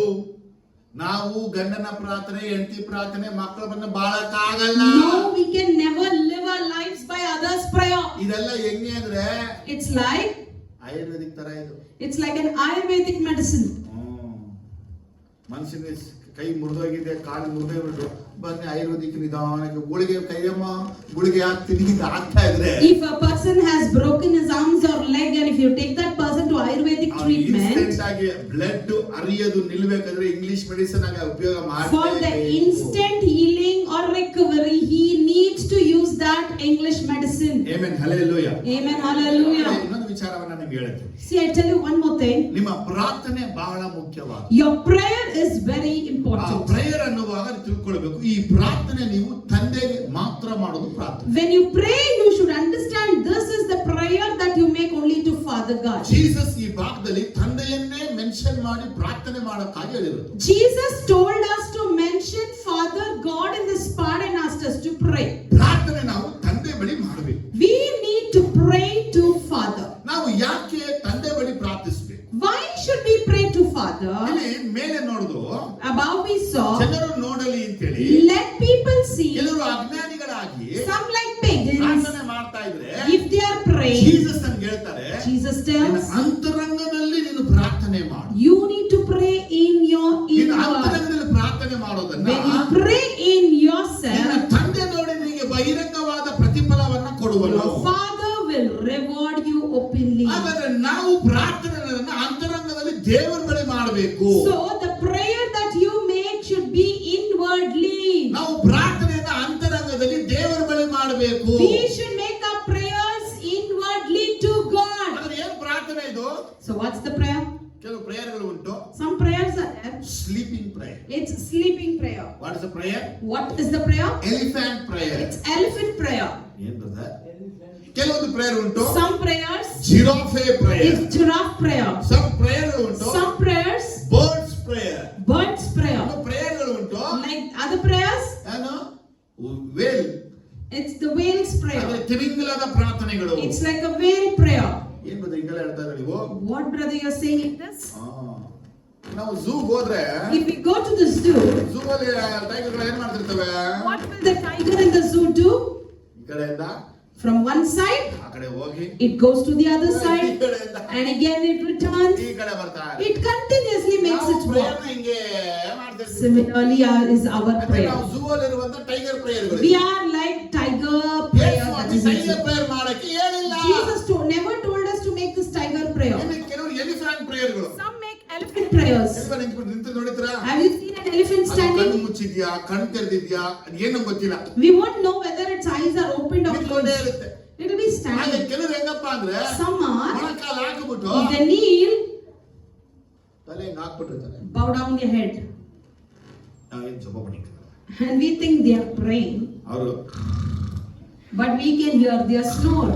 ನಾವು ಗಂಡನ ಪ್ರಾರ್ಥನೆ, ಹೆಂಡತಿ ಪ್ರಾರ್ಥನೆ, ಮಕ್ಕಳ ಬಂದ ಬಾಳಕ್ಕಾಗಲ್ಲ. No, we can never live our lives by others' prayer. ಇದೆಲ್ಲ ಹೆಂಗೆ ಅಂದ್ರೆ It's like ಆಯುರ್ವೇದಿಕ್ ತರ ಇದು. It's like an Ayurvedic medicine. ಮನುಷ್ಯನ ಕೈ ಮುರಿದೋಗಿದೆ, ಕಾಲು ಮುರಿದೋಗ್ಬಿಟ್ಟು ಬನ್ನಿ ಆಯುರ್ವೇದಿಕ್ ನಿಧಾನಕ್ಕೆ ಗುಳಿಗೆ ಕೈಯಮ್ಮ ಗುಳಿಗೆ ಹಾಕ್ತೀನಿ ಅಂತ ಆಗ್ತಾ ಇದ್ರೆ, If a person has broken his arms or leg and if you take that person to Ayurvedic treatment, instant ಆಗಿ ಬ್ಲಡ್ ಹರಿಯೋದು ನಿಲ್ಬೇಕಾದ್ರೆ ಇಂಗ್ಲಿಷ್ ಮೆಡಿಸಿನ್ ಆಗಿ ಉಪಯೋಗ for the ಮಾಡ್ತಾರೆ. instant healing or recovery, he needs to use that English medicine. Amen, hallelujah. Amen, hallelujah. ಇನ್ನೊಂದು ವಿಚಾರವನ್ನ ನಿಮ್ಗೆ ಹೇಳ್ತೀನಿ. See, I tell you one more thing. ನಿಮ್ಮ ಪ್ರಾರ್ಥನೆ ಬಹಳ ಮುಖ್ಯವಾದ. Your prayer is very ಆ important. ಪ್ರೇಯರ್ ಅನ್ನುವಾಗ ತಿಳ್ಕೊಳ್ಬೇಕು, ಈ ಪ್ರಾರ್ಥನೆ ನೀವು ತಂದೆಗೆ ಮಾತ್ರ ಮಾಡೋದು ಪ್ರಾರ್ಥನೆ. When you pray, you should understand this is the prayer that you make only to Father God. Jesus ಈ ಭಾಗದಲ್ಲಿ ತಂದೆಯನ್ನೇ ಮೆನ್ಷನ್ ಮಾಡಿ ಪ್ರಾರ್ಥನೆ ಮಾಡೋಕ್ಕಾಗಿ ಹೇಳಿರೋದು. Jesus told us to mention Father God in this part and asked us to pray. ಪ್ರಾರ್ಥನೆ ನಾವು ತಂದೆ ಬಳಿ ಮಾಡಬೇಕು. We need to pray to Father. ನಾವು ಯಾಕೆ ತಂದೆ ಬಳಿ ಪ್ರಾರ್ಥಿಸಬೇಕು? Why should we pray to Father? ಇಲ್ಲಿ ಮೇಲೆ ನೋಡುದು Above we saw, ಜನರು ನೋಡಲಿ ಅಂತೇಳಿ let people see. ಕೆಲವರು ಅಜ್ಞಾನಿಗಳಾಗಿ Some like pagans, ಪ್ರಾರ್ಥನೆ ಮಾಡ್ತಾ ಇದ್ರೆ if they are praying, Jesus ನಮ್ಗೆ ಹೇಳ್ತಾರೆ, Jesus ನಿನ್ನ tells, ಅಂತರಂಗದಲ್ಲಿ ನೀನು ಪ್ರಾರ್ಥನೆ ಮಾಡು. you need to pray in your ನಿನ್ನ inward. ಅಂತರಂಗದಲ್ಲಿ ಪ್ರಾರ್ಥನೆ ಮಾಡೋದನ್ನ When you pray in ನಿನ್ನ yourself, ತಂದೆ ನೋಡಿ ನಿನಗೆ ಬಹಿರಂಗವಾದ ಪ್ರತಿಫಲವನ್ನ ಕೊಡುವನು. your Father will reward you openly. ಹಾಗಾದ್ರೆ ನಾವು ಪ್ರಾರ್ಥನೆಯನ್ನ ಅಂತರಂಗದಲ್ಲಿ ದೇವರ ಬಳಿ ಮಾಡಬೇಕು. So the prayer that you make should be inwardly. ನಾವು ಪ್ರಾರ್ಥನೆಯನ್ನ ಅಂತರಂಗದಲ್ಲಿ ದೇವರ ಬಳಿ ಮಾಡಬೇಕು. We should make our prayers inwardly to God. ಹಾಗಾದ್ರೆ ಏನು ಪ್ರಾರ್ಥನೆ ಇದು? So what's the prayer? ಕೆಲವು ಪ್ರೇಯರ್ಗಳು ಉಂಟು. Some prayers are there. Sleeping prayer. It's sleeping prayer. What is the prayer? What is the prayer? Elephant prayer. It's elephant prayer. ಏನು brother? ಕೆಲವೊಂದು prayer ಉಂಟು. Some prayers, giraffe prayer. it's giraffe prayer. Some ಪ್ರೇಯರ್ಗಳು ಉಂಟು. Some prayers, birds prayer. birds prayer. ಪ್ರೇಯರ್ಗಳು ಉಂಟು. Like other prayers, ಏನು? Whale. it's the whale's prayer. ಅಂದ್ರೆ ತಿಮಿಂಗಲದ ಪ್ರಾರ್ಥನೆಗಳು. It's like a whale prayer. ಏನು ಬ್ರದರ್ ಹಿಂಗೆಲ್ಲ ಹೇಳ್ತಾ ಇದ್ದೀರಾ ನೀವು? What brother you're saying like this? ನಾವು ಝೂಗೆ ಹೋದ್ರೆ If we go to the zoo, zoo ಅಲ್ಲಿ ಟೈಗರ್ಗಳು ಏನ್ ಮಾಡ್ತಿರ್ತವೆ? what will the tiger in the zoo do? ಈ ಕಡೆಯಿಂದ From one side, ಆ ಕಡೆ ಹೋಗಿ it goes to the other ಈ side, ಕಡೆಯಿಂದ and again it returns. ಈ ಕಡೆ ಬರ್ತಾ ಇದೆ. It continuously makes its walk. ಪ್ರೇಯರ್ನ ಹಿಂಗೆ ಮಾಡ್ತಿರ್ತೀವಿ. Similarly, is our ಅಂದ್ರೆ prayer. ನಾವು ಝೂ ಅಲ್ಲಿ ಇರುವಂತ ಟೈಗರ್ ಪ್ರೇಯರ್ಗಳು. We are like tiger prayer. That is it. Tiger prayer ಮಾಡಕ್ಕೆ ಹೇಳಿಲ್ಲ. Jesus never told us to make this tiger prayer. ಇನ್ನು ಕೆಲವರು ಎಲಿಫೆಂಟ್ ಪ್ರೇಯರ್ಗಳು. Some make elephant prayers. Elephant ನಿಂತು ನೋಡಿದ್ರಾ? Have you seen an elephant ಅದು ಕಣ್ಣು standing? ಮುಚ್ಚಿದ್ಯಾ, ಕಣ್ಣು ತೆರೆದಿದ್ಯಾ, ಅದು ಏನು ಗೊತ್ತಿಲ್ಲ. We won't know whether its eyes are opened or ನಿಂತ್ಕೊಂಡೇ closed. ಇರುತ್ತೆ. It will be ಹಾಗೆ standing. ಕೆಲವರು ಹೆಂಗಪ್ಪ ಅಂದ್ರೆ Some are, ಮೊಣಕಾಲು ಹಾಕಿಬಿಟ್ಟು if they kneel, ತಲೆ ಹಿಂಗ್ ಹಾಕ್ಬಿಟ್ಟಿರ್ತಾರೆ. bow down their head. ನಾವೇನ್ ಜಪ ಮಾಡಿರ್ತಾರೆ. And we think they are praying, ಅವರು but we can hear their snore.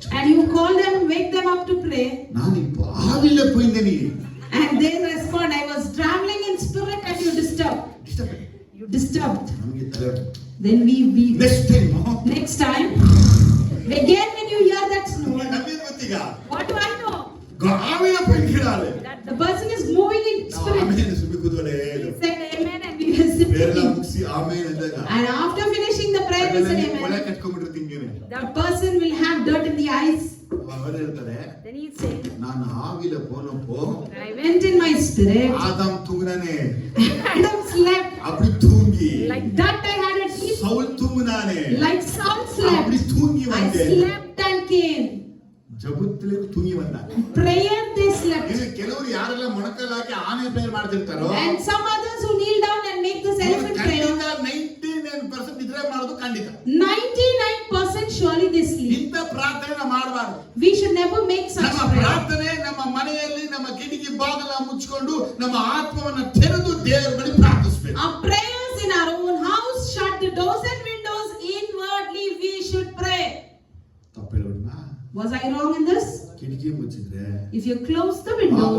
And you call them, wake them up to pray, ನಾನು இப்போ ஆவில போயிந்தேனி. and they respond, I was traveling in spirit and you disturbed. You disturbed. ನಮಗೆ ತಲೆ Then we next time next time, again when you hear that snore, ನಮಗೆ ಗೊತ್ತೀಗ what do I know? ಆವಿಲ போயிக்கிறாரு. That the person is moving in ನಾವು spirit. ಆಮೇಲೆ ಸುಮ್ಮನೆ ಕೂತ್ಕೊಳ್ಳೇ We said amen and we were sitting. ಹಾಕೊಂಡ್ಬಿಟ್ಟಿರ್ತೀನಿ ಹಿಂಗೇನೆ. The person will have dirt in the eyes. ಅವರು ಹೇಳ್ತಾರೆ, Then he said, ನಾನು ಆವಿಲ ಪೋನಪ್ಪೋ I went in my spirit. Adam ತೂಗುನಾನೆ Adam slept. அப்படி தூங்கி Like that I had a sleep. Saul தூங்குனானே Like Saul slept. அப்படி தூங்கி I வந்தேன். slept and came. ಜಬುತ್ತಲೇ ತೂಗಿ ಬಂದ. Prayer they slept. ಇದು ಕೆಲವರು ಯಾರೆಲ್ಲ ಮೊಣಕಾಲು ಹಾಕಿ ಆನೆ prayer ಮಾಡ್ತಿರ್ತಾರೋ And some others who kneel down and make this elephant prayer. 99% ನಿದ್ರೆ ಮಾಡೋದು ಖಂಡಿತ. 99% surely they sleep. ಇಂಥ ಪ್ರಾರ್ಥನೆ ಮಾಡಬಾರದು. We should never make such ನಮ್ಮ prayer. ಪ್ರಾರ್ಥನೆ ನಮ್ಮ ಮನೆಯಲ್ಲಿ ನಮ್ಮ ಕಿಟಕಿ ಬಾಗಿಲ ಮುಚ್ಚಿಕೊಂಡು ನಮ್ಮ ಆತ್ಮವನ್ನು ತೆರೆದು ದೇವರ ಬಳಿ ಪ್ರಾರ್ಥಿಸಬೇಕು. Our prayers in our own house, shut the doors and windows, inwardly we should pray. ತಪ್ಪು ಹೇಳೋಣ. Was I wrong in this? ಕಿಟಕಿ ಮುಚ್ಚಿದ್ರೆ, If you close the window,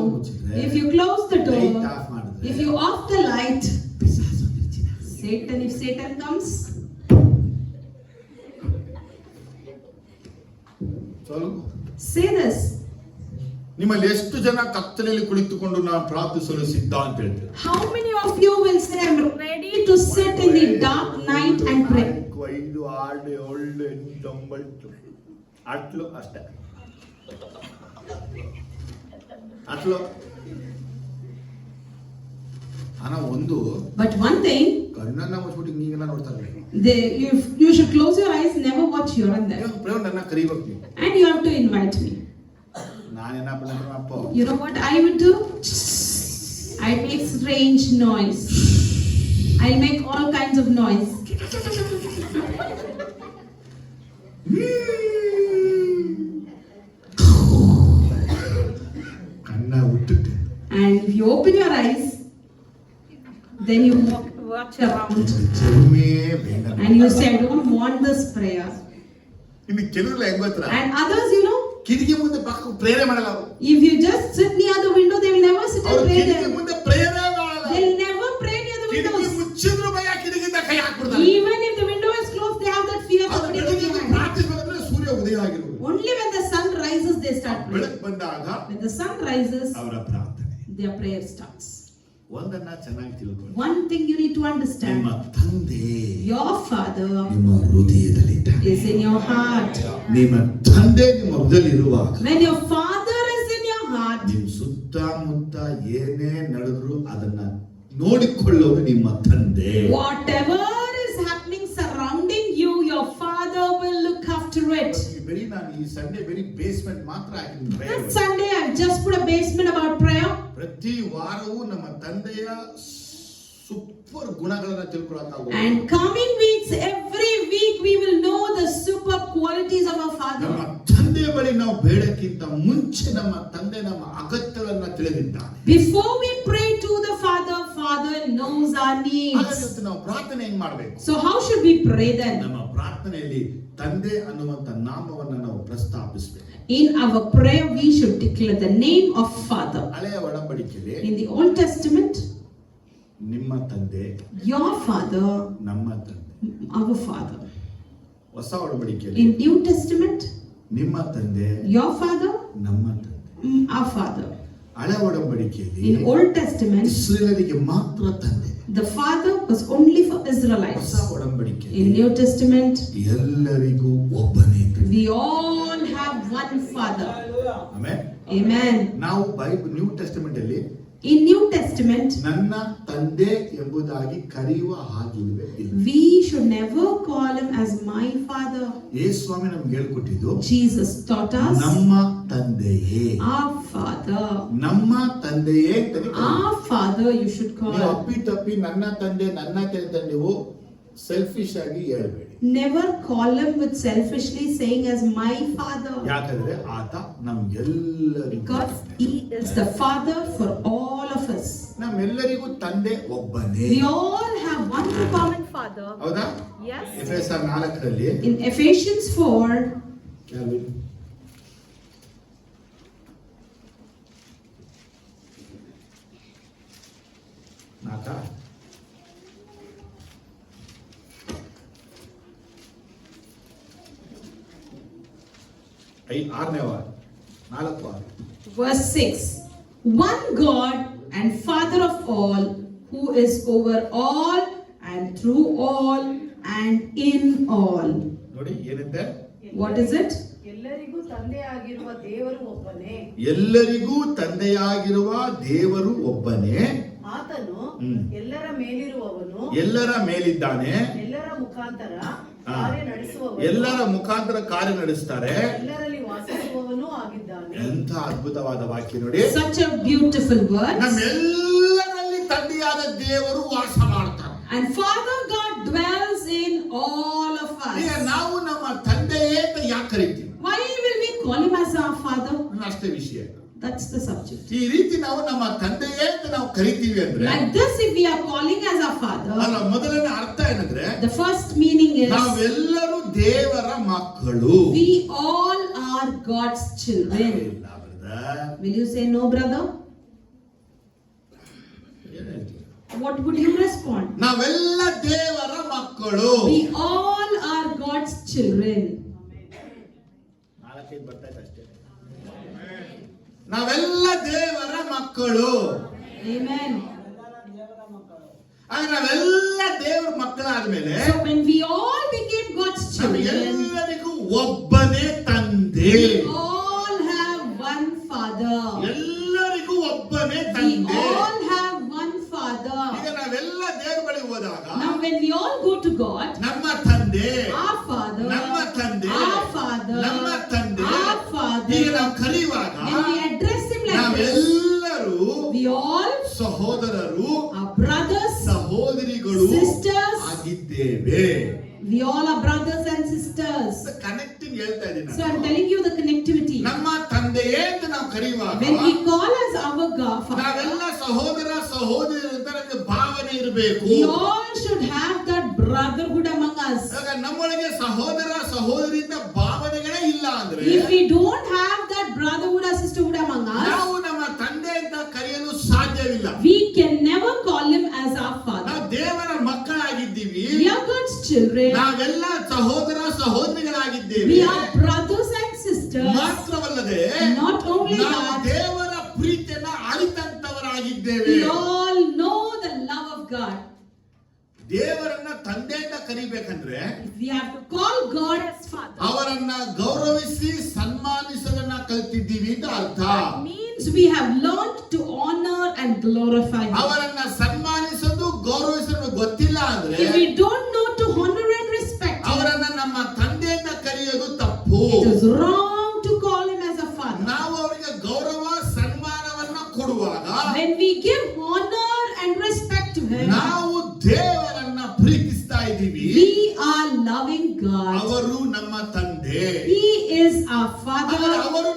if you close the light door, of ಮಾಡಿದ್ರೆ, if you off the light, ಪಿಶಾಚ ಮಿರ್ಚಿನ. if Satan comes, ಚಲೋ. say this. ನಿಮ್ಮಲ್ಲಿ ಎಷ್ಟು ಜನ ಕತ್ತಲೆಯಲ್ಲಿ ಕುಳಿತುಕೊಂಡು ನಾನು ಪ್ರಾರ್ಥಿಸಲು ಸಿದ್ಧ ಅಂತ ಹೇಳ್ತೀರಾ? How many of you will say, I'm ready to sit in the dark night and pray? 5, 6, 7, 8, 9 ಅಟ್ಲು ಅಷ್ಟೇ. ಅಟ್ಲು ಅಣ್ಣ ಒಂದು But one thing, ಕಣ್ಣನ್ನ ಮುಚ್ಚಿಬಿಟ್ಟು ಹಿಂಗೆಲ್ಲ ನೋಡ್ತಾರೆ. you should close your eyes, never watch here and there. Prem ನನ್ನ ಕರಿಬೇಕು ನೀವು. And you have to invite me. ನಾನೇನಪ್ಪ ನನ್ನ ಅಪ್ಪ You know what I would do? I make strange noise. I'll make all kinds of noise. ಕಣ್ಣ ಹುಟ್ಟಿಟ್ಟೆ. And if you open your eyes, then you watch around. ಜನ್ಮೇ ಬೇಡ. and you say, I don't want this prayer. ಇನ್ನು ಕೆಲವ್ರೆಲ್ಲ ಹೆಂಗ್ ಗೊತ್ತಾ? And others, you know, ಕಿಟಕಿ ಮುಂದೆ ಪಕ್ಕ ಪ್ರೇರೆ ಮಾಡಲ್ಲ ಅವರು. if you just sit near the window, they will never sit and ಅವರು pray ಕಿಟಕಿ there. ಮುಂದೆ ಪ್ರೇರೆ ಮಾಡಲ್ಲ. They'll never pray near the ಕಿಟಕಿ windows. ಮುಚ್ಚಿದ್ರು ಭಯ, ಕಿಟಕಿಯಿಂದ ಕೈ ಹಾಕ್ಬಿಡ್ತಾರೆ. Even if the window is closed, they have that fear of ಅದು putting ಬೆಳಗ್ಗೆ their hand. ಪ್ರಾರ್ಥಿಸಬೇಕಂದ್ರೆ ಸೂರ್ಯ ಉದಯ ಆಗಿರುವುದು. Only when the sun rises, they start praying. ಬೆಳಕು ಬಂದಾಗ When the sun rises, ಅವರ ಪ್ರಾರ್ಥನೆ. their prayer starts. ಒಂದನ್ನ ಚೆನ್ನಾಗಿ ತಿಳ್ಕೊಳ್ಳಿ. One thing you need to ನಿಮ್ಮ understand, ತಂದೆ your father ನಿಮ್ಮ ಹೃದಯದಲ್ಲಿದ್ದಾನೆ. is in your heart. ನಿಮ್ಮ ತಂದೆ ನಿಮ್ಮ ಹೃದಯದಲ್ಲಿ ಇರುವಾಗ When your father is in your heart, ನಿಮ್ಮ ಸುತ್ತಮುತ್ತ ಏನೇ ನಡೆದ್ರು ಅದನ್ನ ನೋಡಿಕೊಳ್ಳೋದು ನಿಮ್ಮ ತಂದೆ. whatever is happening surrounding you, your father will look after it. ಬರೀ ನಾನು ಈ ಸಂಡೆ ಬರೀ ಬೇಸ್ಮೆಂಟ್ ಮಾತ್ರ ಹಾಕಿದ್ದೀನಿ. This Sunday, I've just put a basement about prayer. ಪ್ರತಿ ವಾರವೂ ನಮ್ಮ ತಂದೆಯ ಸೂಪರ್ ಗುಣಗಳನ್ನ ತಿಳ್ಕೊಳ್ಳೋಕೆ And coming weeks, every week, we will know the super qualities of our ನಮ್ಮ father. ತಂದೆಯ ಬಳಿ ನಾವು ಬೇಡಕ್ಕಿಂತ ಮುಂಚೆ ನಮ್ಮ ತಂದೆ ನಮ್ಮ ಅಗತ್ಯಗಳನ್ನ ತಿಳಿದಿದ್ದಾನೆ. Before we pray to the Father, Father knows our needs. ಹಾಗಾಗಿ ನಾವು ಪ್ರಾರ್ಥನೆ ಹೆಂಗ್ ಮಾಡಬೇಕು? So how should we pray then? ನಮ್ಮ ಪ್ರಾರ್ಥನೆಯಲ್ಲಿ ತಂದೆ ಅನ್ನುವಂತ ನಾಮವನ್ನ ನಾವು ಪ್ರಸ್ತಾಪಿಸಬೇಕು. In our prayer, we should declare the name of Father. ಹಳೆಯ ಒಡಂಬಡಿಕೆಯಲ್ಲಿ In the Old Testament, ನಿಮ್ಮ ತಂದೆ, your Father, ನಮ್ಮ ತಂದೆ. our Father. ಹೊಸ ಒಡಂಬಡಿಕೆಯಲ್ಲಿ In New Testament, ನಿಮ್ಮ ತಂದೆ, your Father, ನಮ್ಮ ತಂದೆ. our Father. ಹಳೆ ಒಡಂಬಡಿಕೆಯಲ್ಲಿ In Old Testament, ಇಸ್ರಾಯೇಲರಿಗೆ ಮಾತ್ರ ತಂದೆ. the Father was only for ಹೊಸ Israelites. ಒಡಂಬಡಿಕೆಯಲ್ಲಿ In New Testament, ಎಲ್ಲರಿಗೂ ಒಬ್ಬನೇ ತಂದೆ. we all have one Father. ಆಮೇಲೆ Amen. ನಾವು ಬೈಬಲ್ ನ್ಯೂ ಟೆಸ್ಟಮೆಂಟ್ ಅಲ್ಲಿ In New Testament, ನನ್ನ ತಂದೆ ಎಂಬುದಾಗಿ ಕರೆಯುವ ಹಾಗಿಲ್ವೇ ಇಲ್ಲ. we should never call him as my Father. ಯೇಸು ಸ್ವಾಮಿ ನಮ್ಗೆ ಹೇಳ್ಕೊಟ್ಟಿದ್ದು Jesus taught us, ನಮ್ಮ ತಂದೆಯೇ, our Father. ನಮ್ಮ ತಂದೆಯೇ ಅಂತಾನೆ ಕರೀತಾರೆ. Our Father you should ನೀವು call. ಅಪ್ಪಿ ತಪ್ಪಿ ನನ್ನ ತಂದೆ ಅಂತ ನೀವು ಸೆಲ್ಫಿಶ್ ಆಗಿ ಹೇಳ್ಬೇಡಿ. Never call him with selfishly saying as my Father. ಯಾಕಂದ್ರೆ ಆತ ನಮ್ಗೆಲ್ಲರಿಗೂ Because he is the Father for all of us. ನಮ್ಮೆಲ್ಲರಿಗೂ ತಂದೆ ಒಬ್ಬನೇ. We all have one common Father. Father. ಹೌದಾ? Yes. ಎಫೆಸರ್ 4 In Ephesians 4, ನಾಲ್ಕ ಆರನೇ ವಾರ 4 verse 6, one God and Father of all, who is over all and through all and in all. ನೋಡಿ ಏನಂತೆ, What is it? ಎಲ್ಲರಿಗೂ ತಂದೆಯಾಗಿರುವ ದೇವರು ಒಬ್ಬನೇ. ಎಲ್ಲರಿಗೂ ತಂದೆಯಾಗಿರುವ ದೇವರು ಒಬ್ಬನೇ. ಆತನು ಹ್ಮ್. ಎಲ್ಲರ ಮೇಲಿರುವವನು, ಎಲ್ಲರ ಮೇಲಿದ್ದಾನೆ, ಎಲ್ಲರ ಮುಖಾಂತರ ಕಾರ್ಯ ನಡೆಸುವವನು, ಎಲ್ಲರ ಮುಖಾಂತರ ಕಾರ್ಯ ನಡೆಸ್ತಾರೆ, ಎಲ್ಲರಲ್ಲಿ ವಾಸಿಸುವವನೂ ಆಗಿದ್ದಾನೆ. ಎಂಥ ಅದ್ಭುತವಾದ ವಾಕ್ಯ ನೋಡಿ. Such a beautiful word. ನಮ್ಮೆಲ್ಲರಲ್ಲಿ ತಂದೆಯಾದ ದೇವರು ವಾಸ ಮಾಡ್ತಾರೆ. And Father God dwells in all of ಈಗ us. ನಾವು ನಮ್ಮ ತಂದೆಯೇ ಅಂತ ಯಾಕೆ ಕರಿತೀವಿ? Why will we call him as our Father? ಅಷ್ಟೇ ವಿಷಯ. That's the subject. ಈ ರೀತಿ ನಾವು ನಮ್ಮ ತಂದೆಯೇ ಅಂತ ನಾವು ಕರಿತೀವಿ ಅಂದ್ರೆ Like this, if we are calling as our Father, ಅದರ ಮೊದಲನೇ ಅರ್ಥ ಏನಂದ್ರೆ the first meaning is ನಾವೆಲ್ಲರೂ ದೇವರ ಮಕ್ಕಳು. we all are God's children. ಇಲ್ಲ brother. Will you say no, brother? ಏನ್ ಹೇಳ್ತೀರ? What would you respond? ನಾವೆಲ್ಲ ದೇವರ ಮಕ್ಕಳು. We all are God's children. ನಾಲ್ಕೈದು ಬರ್ತೈತೆ ಅಷ್ಟೇ. ನಾವೆಲ್ಲ ದೇವರ ಮಕ್ಕಳು. Amen. ಆಗ ನಾವೆಲ್ಲ ದೇವರ ಮಕ್ಕಳಾದ್ಮೇಲೆ So when we all became God's children, ನಮ್ಗೆಲ್ಲರಿಗೂ ಒಬ್ಬನೇ ತಂದೆ. we all have one Father. ಎಲ್ಲರಿಗೂ ಒಬ್ಬನೇ We ತಂದೆ. all have one Father. ಈಗ ನಾವೆಲ್ಲ ದೇವರ ಬಳಿ ಹೋದಾಗ Now when we all go to God, ನಮ್ಮ ತಂದೆ, our Father, ನಮ್ಮ ತಂದೆ, our Father, ನಮ್ಮ ತಂದೆ, our Father, ಈಗ ನಾವು ಕರೆಯುವಾಗ when we address him like this, ನಾವೆಲ್ಲರೂ we all, ಸಹೋದರರು, our brothers, ಸಹೋದರಿಗಳು sisters, ಆಗಿದ್ದೇವೆ. we all are brothers and sisters. Connecting ಹೇಳ್ತಾ ಇದ್ದೀನಿ So I'm ನಾನು. telling you the connectivity. ನಮ್ಮ ತಂದೆಯೇ ಅಂತ ನಾವು ಕರೆಯುವಾಗ When we call as our Father, ನಾವೆಲ್ಲ ಸಹೋದರ ಸಹೋದರಿ ಅಂತ ನಮಗೆ ಭಾವನೆ ಇರಬೇಕು. we all should have that brotherhood among us. ಆಗ ನಮ್ಮೊಳಗೆ ಸಹೋದರ ಸಹೋದರಿಯಿಂದ ಭಾವನೆಗಳೇ ಇಲ್ಲ ಅಂದ್ರೆ If we don't have that brotherhood or sisterhood among us, ನಾವು ನಮ್ಮ ತಂದೆ ಅಂತ ಕರೆಯಲು ಸಾಧ್ಯವಿಲ್ಲ. we can never call him as our Father. ನಾವು ದೇವರ ಮಕ್ಕಳಾಗಿದ್ದೀವಿ. We are God's children. ನಾವೆಲ್ಲ ಸಹೋದರ ಸಹೋದರಿಗಳಾಗಿದ್ದೇವೆ. We are brothers and sisters. ಮಾತ್ರವಲ್ಲದೆ Not only ನಾವು that, ದೇವರ ಪ್ರೀತಿಯನ್ನ ಅಳಿತಂತವರಾಗಿದ್ದೇವೆ. we all know the love of God. ದೇವರನ್ನ ತಂದೆ ಅಂತ ಕರಿಬೇಕಂದ್ರೆ If we have to call God as Father, ಅವರನ್ನ ಗೌರವಿಸಿ ಸನ್ಮಾನಿಸೋದನ್ನ ಕಲ್ತಿದ್ದೀವಿ ಅಂತ ಅರ್ಥ. that means we have learned to honor and glorify Him. ಅವರನ್ನ ಸನ್ಮಾನಿಸೋದು ಗೌರವಿಸೋದು ಗೊತ್ತಿಲ್ಲ ಅಂದ್ರೆ If we don't know to honor and respect Him, ಅವರನ್ನ ನಮ್ಮ ತಂದೆ ಅಂತ ಕರೆಯೋದು ತಪ್ಪು. it is wrong to call Him as a Father. ನಾವು ಅವರಿಗೆ ಗೌರವ ಸನ್ಮಾನವನ್ನ ಕೊಡುವಾಗ When we give honor and respect to Him, ನಾವು ದೇವರನ್ನ ಪ್ರೀತಿಸ್ತಾ ಇದ್ದೀವಿ. we are loving God. ಅವರು ನಮ್ಮ ತಂದೆ. He is our Father. ಅವರು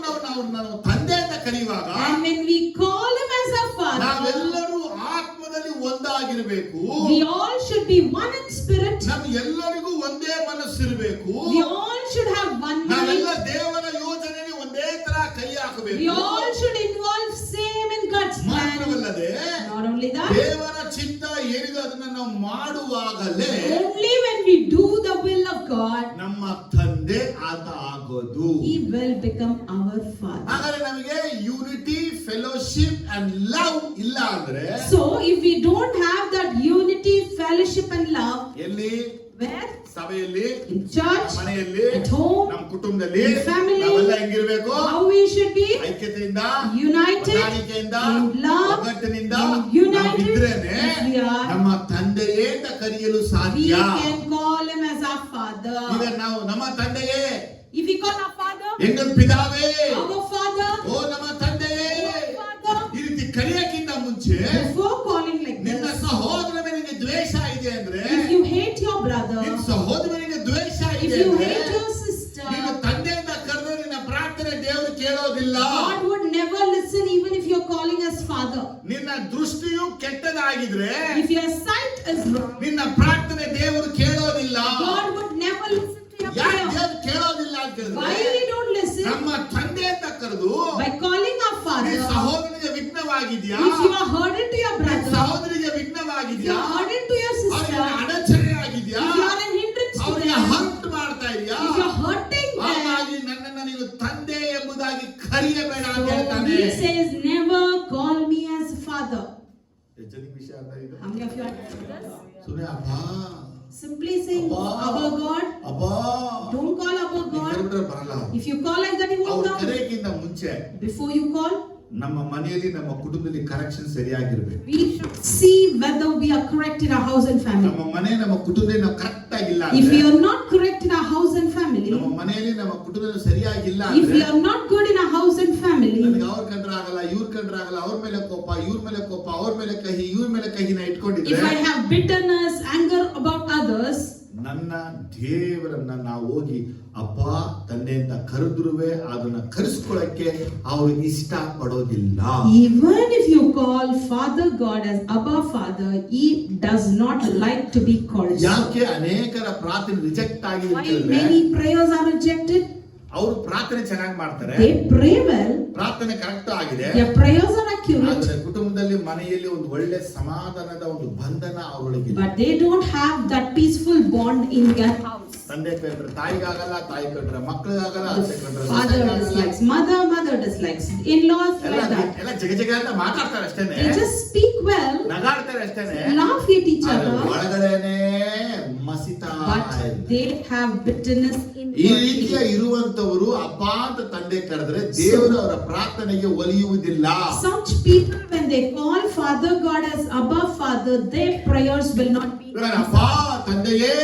ನಾವು ತಂದೆ ಅಂತ ಕರೆಯುವಾಗ And when we call Him as our Father, ನಾವೆಲ್ಲರೂ ಆತ್ಮದಲ್ಲಿ ಒಂದಾಗಿರಬೇಕು. we all should be one in spirit. ಎಲ್ಲರಿಗೂ ಒಂದೇ ಮನಸ್ಸಿರಬೇಕು. We all should have one ನಾವೆಲ್ಲ mind. ದೇವರ ಯೋಜನೆಗೆ ಒಂದೇ ತರ ಕೈ We ಹಾಕಬೇಕು. all should involve same in God's plan. ಮಾತ್ರವಲ್ಲದೆ Not only that, ದೇವರ ಚಿತ್ತ ಏನಿದೆ ಅದನ್ನ ನಾವು ಮಾಡುವಾಗಲೇ only when we do the will of God, ನಮ್ಮ ತಂದೆ ಆತ ಆಗೋದು. He will become our Father. ಹಾಗಾದ್ರೆ ನಮಗೆ ಯೂನಿಟಿ ಫೆಲೋಶಿಪ್ ಅಂಡ್ ಲವ್ ಇಲ್ಲ ಅಂದ್ರೆ So if we don't have that unity, fellowship and love, ಎಲ್ಲಿ? where? ಸಭೆಯಲ್ಲಿ, In church, ಮನೆಯಲ್ಲಿ, at home, ನಮ್ಮ ಕುಟುಂಬದಲ್ಲಿ in family, ನಾವೆಲ್ಲ ಹೆಂಗಿರ್ಬೇಕು? how we should be ಐಕ್ಯತೆಯಿಂದ, united, ಹೊಂದಾಣಿಕೆಯಿಂದ, in love, ಒಗ್ಗಟ್ಟಿನಿಂದ united. ನಾವಿದ್ರೇನೆ If we are, ನಮ್ಮ ತಂದೆಯೇ ಅಂತ ಕರೆಯಲು we ಸಾಧ್ಯ. can call Him as our Father. ಈಗ ನಾವು ನಮ್ಮ ತಂದೆಯೇ, If we call our Father, ಎಂಗಲ್ ಪಿದಾವೇ, our Father, ಓ ನಮ್ಮ ತಂದೆಯೇ, our Father, ಈ ರೀತಿ ಕರೆಯಕ್ಕಿಂತ ಮುಂಚೆ before calling like ನಿನ್ನ this, ಸಹೋದರನ ಮೇಲೆ ದ್ವೇಷ ಇದೆ ಅಂದ್ರೆ, if you hate your brother, ನಿನ್ನ ಸಹೋದರನಿಗೆ ದ್ವೇಷ if ಇದೆ you ಅಂದ್ರೆ hate your sister, ನೀನು ತಂದೆಯಿಂದ ಕರೆದು ನಿನ್ನ ಪ್ರಾರ್ಥನೆ ದೇವರು ಕೇಳೋದಿಲ್ಲ. God would never listen even if you're calling as Father. ನಿನ್ನ ದೃಷ್ಟಿಯು ಕೆಟ್ಟದಾಗಿದ್ರೆ If your sight is wrong, ನಿನ್ನ ಪ್ರಾರ್ಥನೆ ದೇವರು ಕೇಳೋದಿಲ್ಲ. God would never listen to your ಯಾಕೆ prayer. ದೇವರು ಕೇಳೋದಿಲ್ಲ ಅಂತ Why ಹೇಳಿದ್ರೆ we don't listen? ನಮ್ಮ ತಂದೆ ಅಂತ ಕರೆದು By calling our ನಿನ್ನ Father. ಸಹೋದರಿಗೆ ವಿಘ್ನವಾಗಿದ್ಯಾ, If you are hurting to your ನಿನ್ನ brother, ಸಹೋದರಿಗೆ if you ವಿಘ್ನವಾಗಿದ್ಯಾ, are hurting to your ಅವರಿಗೆ sister, ಅಡಚಣೆ ಆಗಿದ್ಯಾ, if you are an hindrance to ಅವರಿಗೆ them, ಹಂಟ್ ಮಾಡ್ತಾ ಇದೆಯಾ, if you are hurting them, ಹಾಗಾಗಿ ನನ್ನನ್ನು ನೀನು ತಂದೆ ಎಂಬುದಾಗಿ ಕರೆಯಬೇಡ ಅಂತ so ಹೇಳ್ತಾನೆ. He says, never call me as Father. ಎಚ್ಚರಿಕೆ ವಿಷಯ ಅಂತ ಇದೆ. How many of you are this? ಸುಮ್ಮನೆ ಅಪ್ಪ Simply saying, Abba. Abba God. ಅಬ್ಬಾ Don't call Abba ನೀನ್ God. ಕರೆಬಿಟ್ರೆ ಬರಲ್ಲ. If you call like that, he won't ಅವ್ರು come. ಕರೆಯಕ್ಕಿಂತ ಮುಂಚೆ Before you call, ನಮ್ಮ ಮನೆಯಲ್ಲಿ ನಮ್ಮ ಕುಟುಂಬದಲ್ಲಿ correction ಸರಿಯಾಗಿರ್ಬೇಕು. we should see whether we are correct in our house and family. ನಮ್ಮ ಮನೆ ನಮ್ಮ ಕುಟುಂಬದಲ್ಲಿ ನಾವು ಕರೆಕ್ಟ್ ಆಗಿಲ್ಲ If we ಅಂದ್ರೆ, are not correct in our house and family, ನಮ್ಮ ಮನೆಯಲ್ಲಿ ನಮ್ಮ ಕುಟುಂಬದಲ್ಲಿ ಸರಿಯಾಗಿಲ್ಲ if we ಅಂದ್ರೆ, are not good in our house and family, ನನಗೆ ಅವ್ರ ಕಂಡ್ರೆ ಆಗಲ್ಲ, ಇವ್ರ ಕಂಡ್ರೆ ಆಗಲ್ಲ, ಅವ್ರ ಮೇಲೆ ಕೋಪ, ಇವ್ರ ಮೇಲೆ ಕೋಪ, ಅವ್ರ ಮೇಲೆ ಕಹಿ, ಇವ್ರ ಮೇಲೆ ಕಹಿನ if ಇಟ್ಕೊಂಡಿದ್ರೆ I have bitterness, anger about others, ನನ್ನ ದೇವರನ್ನ ನಾವು ಹೋಗಿ ಅಪ್ಪ ತಂದೆ ಅಂತ ಕರೆದ್ರುವೆ ಅದನ್ನ ಕರೆಸ್ಕೊಳ್ಳಕ್ಕೆ ಅವರು ಇಷ್ಟ ಪಡೋದಿಲ್ಲ. even if you call Father God as Abba Father, he does not like to be called. ಯಾಕೆ ಅನೇಕರ ಪ್ರಾರ್ಥನೆ ರಿಜೆಕ್ಟ್ ಆಗಿದೆ Why ಅಂತಂದ್ರೆ, many prayers are rejected? ಅವರು ಪ್ರಾರ್ಥನೆ ಚೆನ್ನಾಗಿ ಮಾಡ್ತಾರೆ, They pray well, ಪ್ರಾರ್ಥನೆ ಕರೆಕ್ಟ್ ಆಗಿದೆ, their prayers are accurate, ಆದ್ರೆ ಕುಟುಂಬದಲ್ಲಿ ಮನೆಯಲ್ಲಿ ಒಂದು ಒಳ್ಳೆ ಸಮಾಧಾನದ ಒಂದು ಬಂಧನ ಅವರೊಳಗಿದೆ. but they don't have that peaceful bond in their house. ತಂದೆ ಕಂಡ್ರೆ ತಾಯಿಗಾಗಲ್ಲ, ತಾಯಿ ಕಂಡ್ರೆ ಮಕ್ಕಳಿಗಾಗಲ್ಲ, The ಅತ್ತೆ ಕಂಡ್ರೆ father ಸೊಸೆಗಾಗಲ್ಲ. dislikes mother, mother dislikes in-laws, like that. ಎಲ್ಲ ಜಗ ಜಗ ಅಂತ ಮಾತಾಡ್ತಾರೆ ಅಷ್ಟೇನೆ, They just speak well, ನಗಾಡ್ತಾರೆ ಅಷ್ಟೇನೆ, laugh at each ಆದ್ರೆ other, ಒಳಗಡೆನೆ ಮಸಿತಾ but ಇರ್ತಾರೆ. they have bitterness in ಈ their ರೀತಿಯ heart. ಇರುವಂತವರು ಅಪ್ಪ ಅಂತ ತಂದೆ ಕರೆದ್ರೆ ದೇವರು ಅವರ ಪ್ರಾರ್ಥನೆಗೆ ಒಲಿಯುವುದಿಲ್ಲ. Such people, when they call Father God as Abba Father, their prayers will not be ಅಪ್ಪ ತಂದೆಯೇ,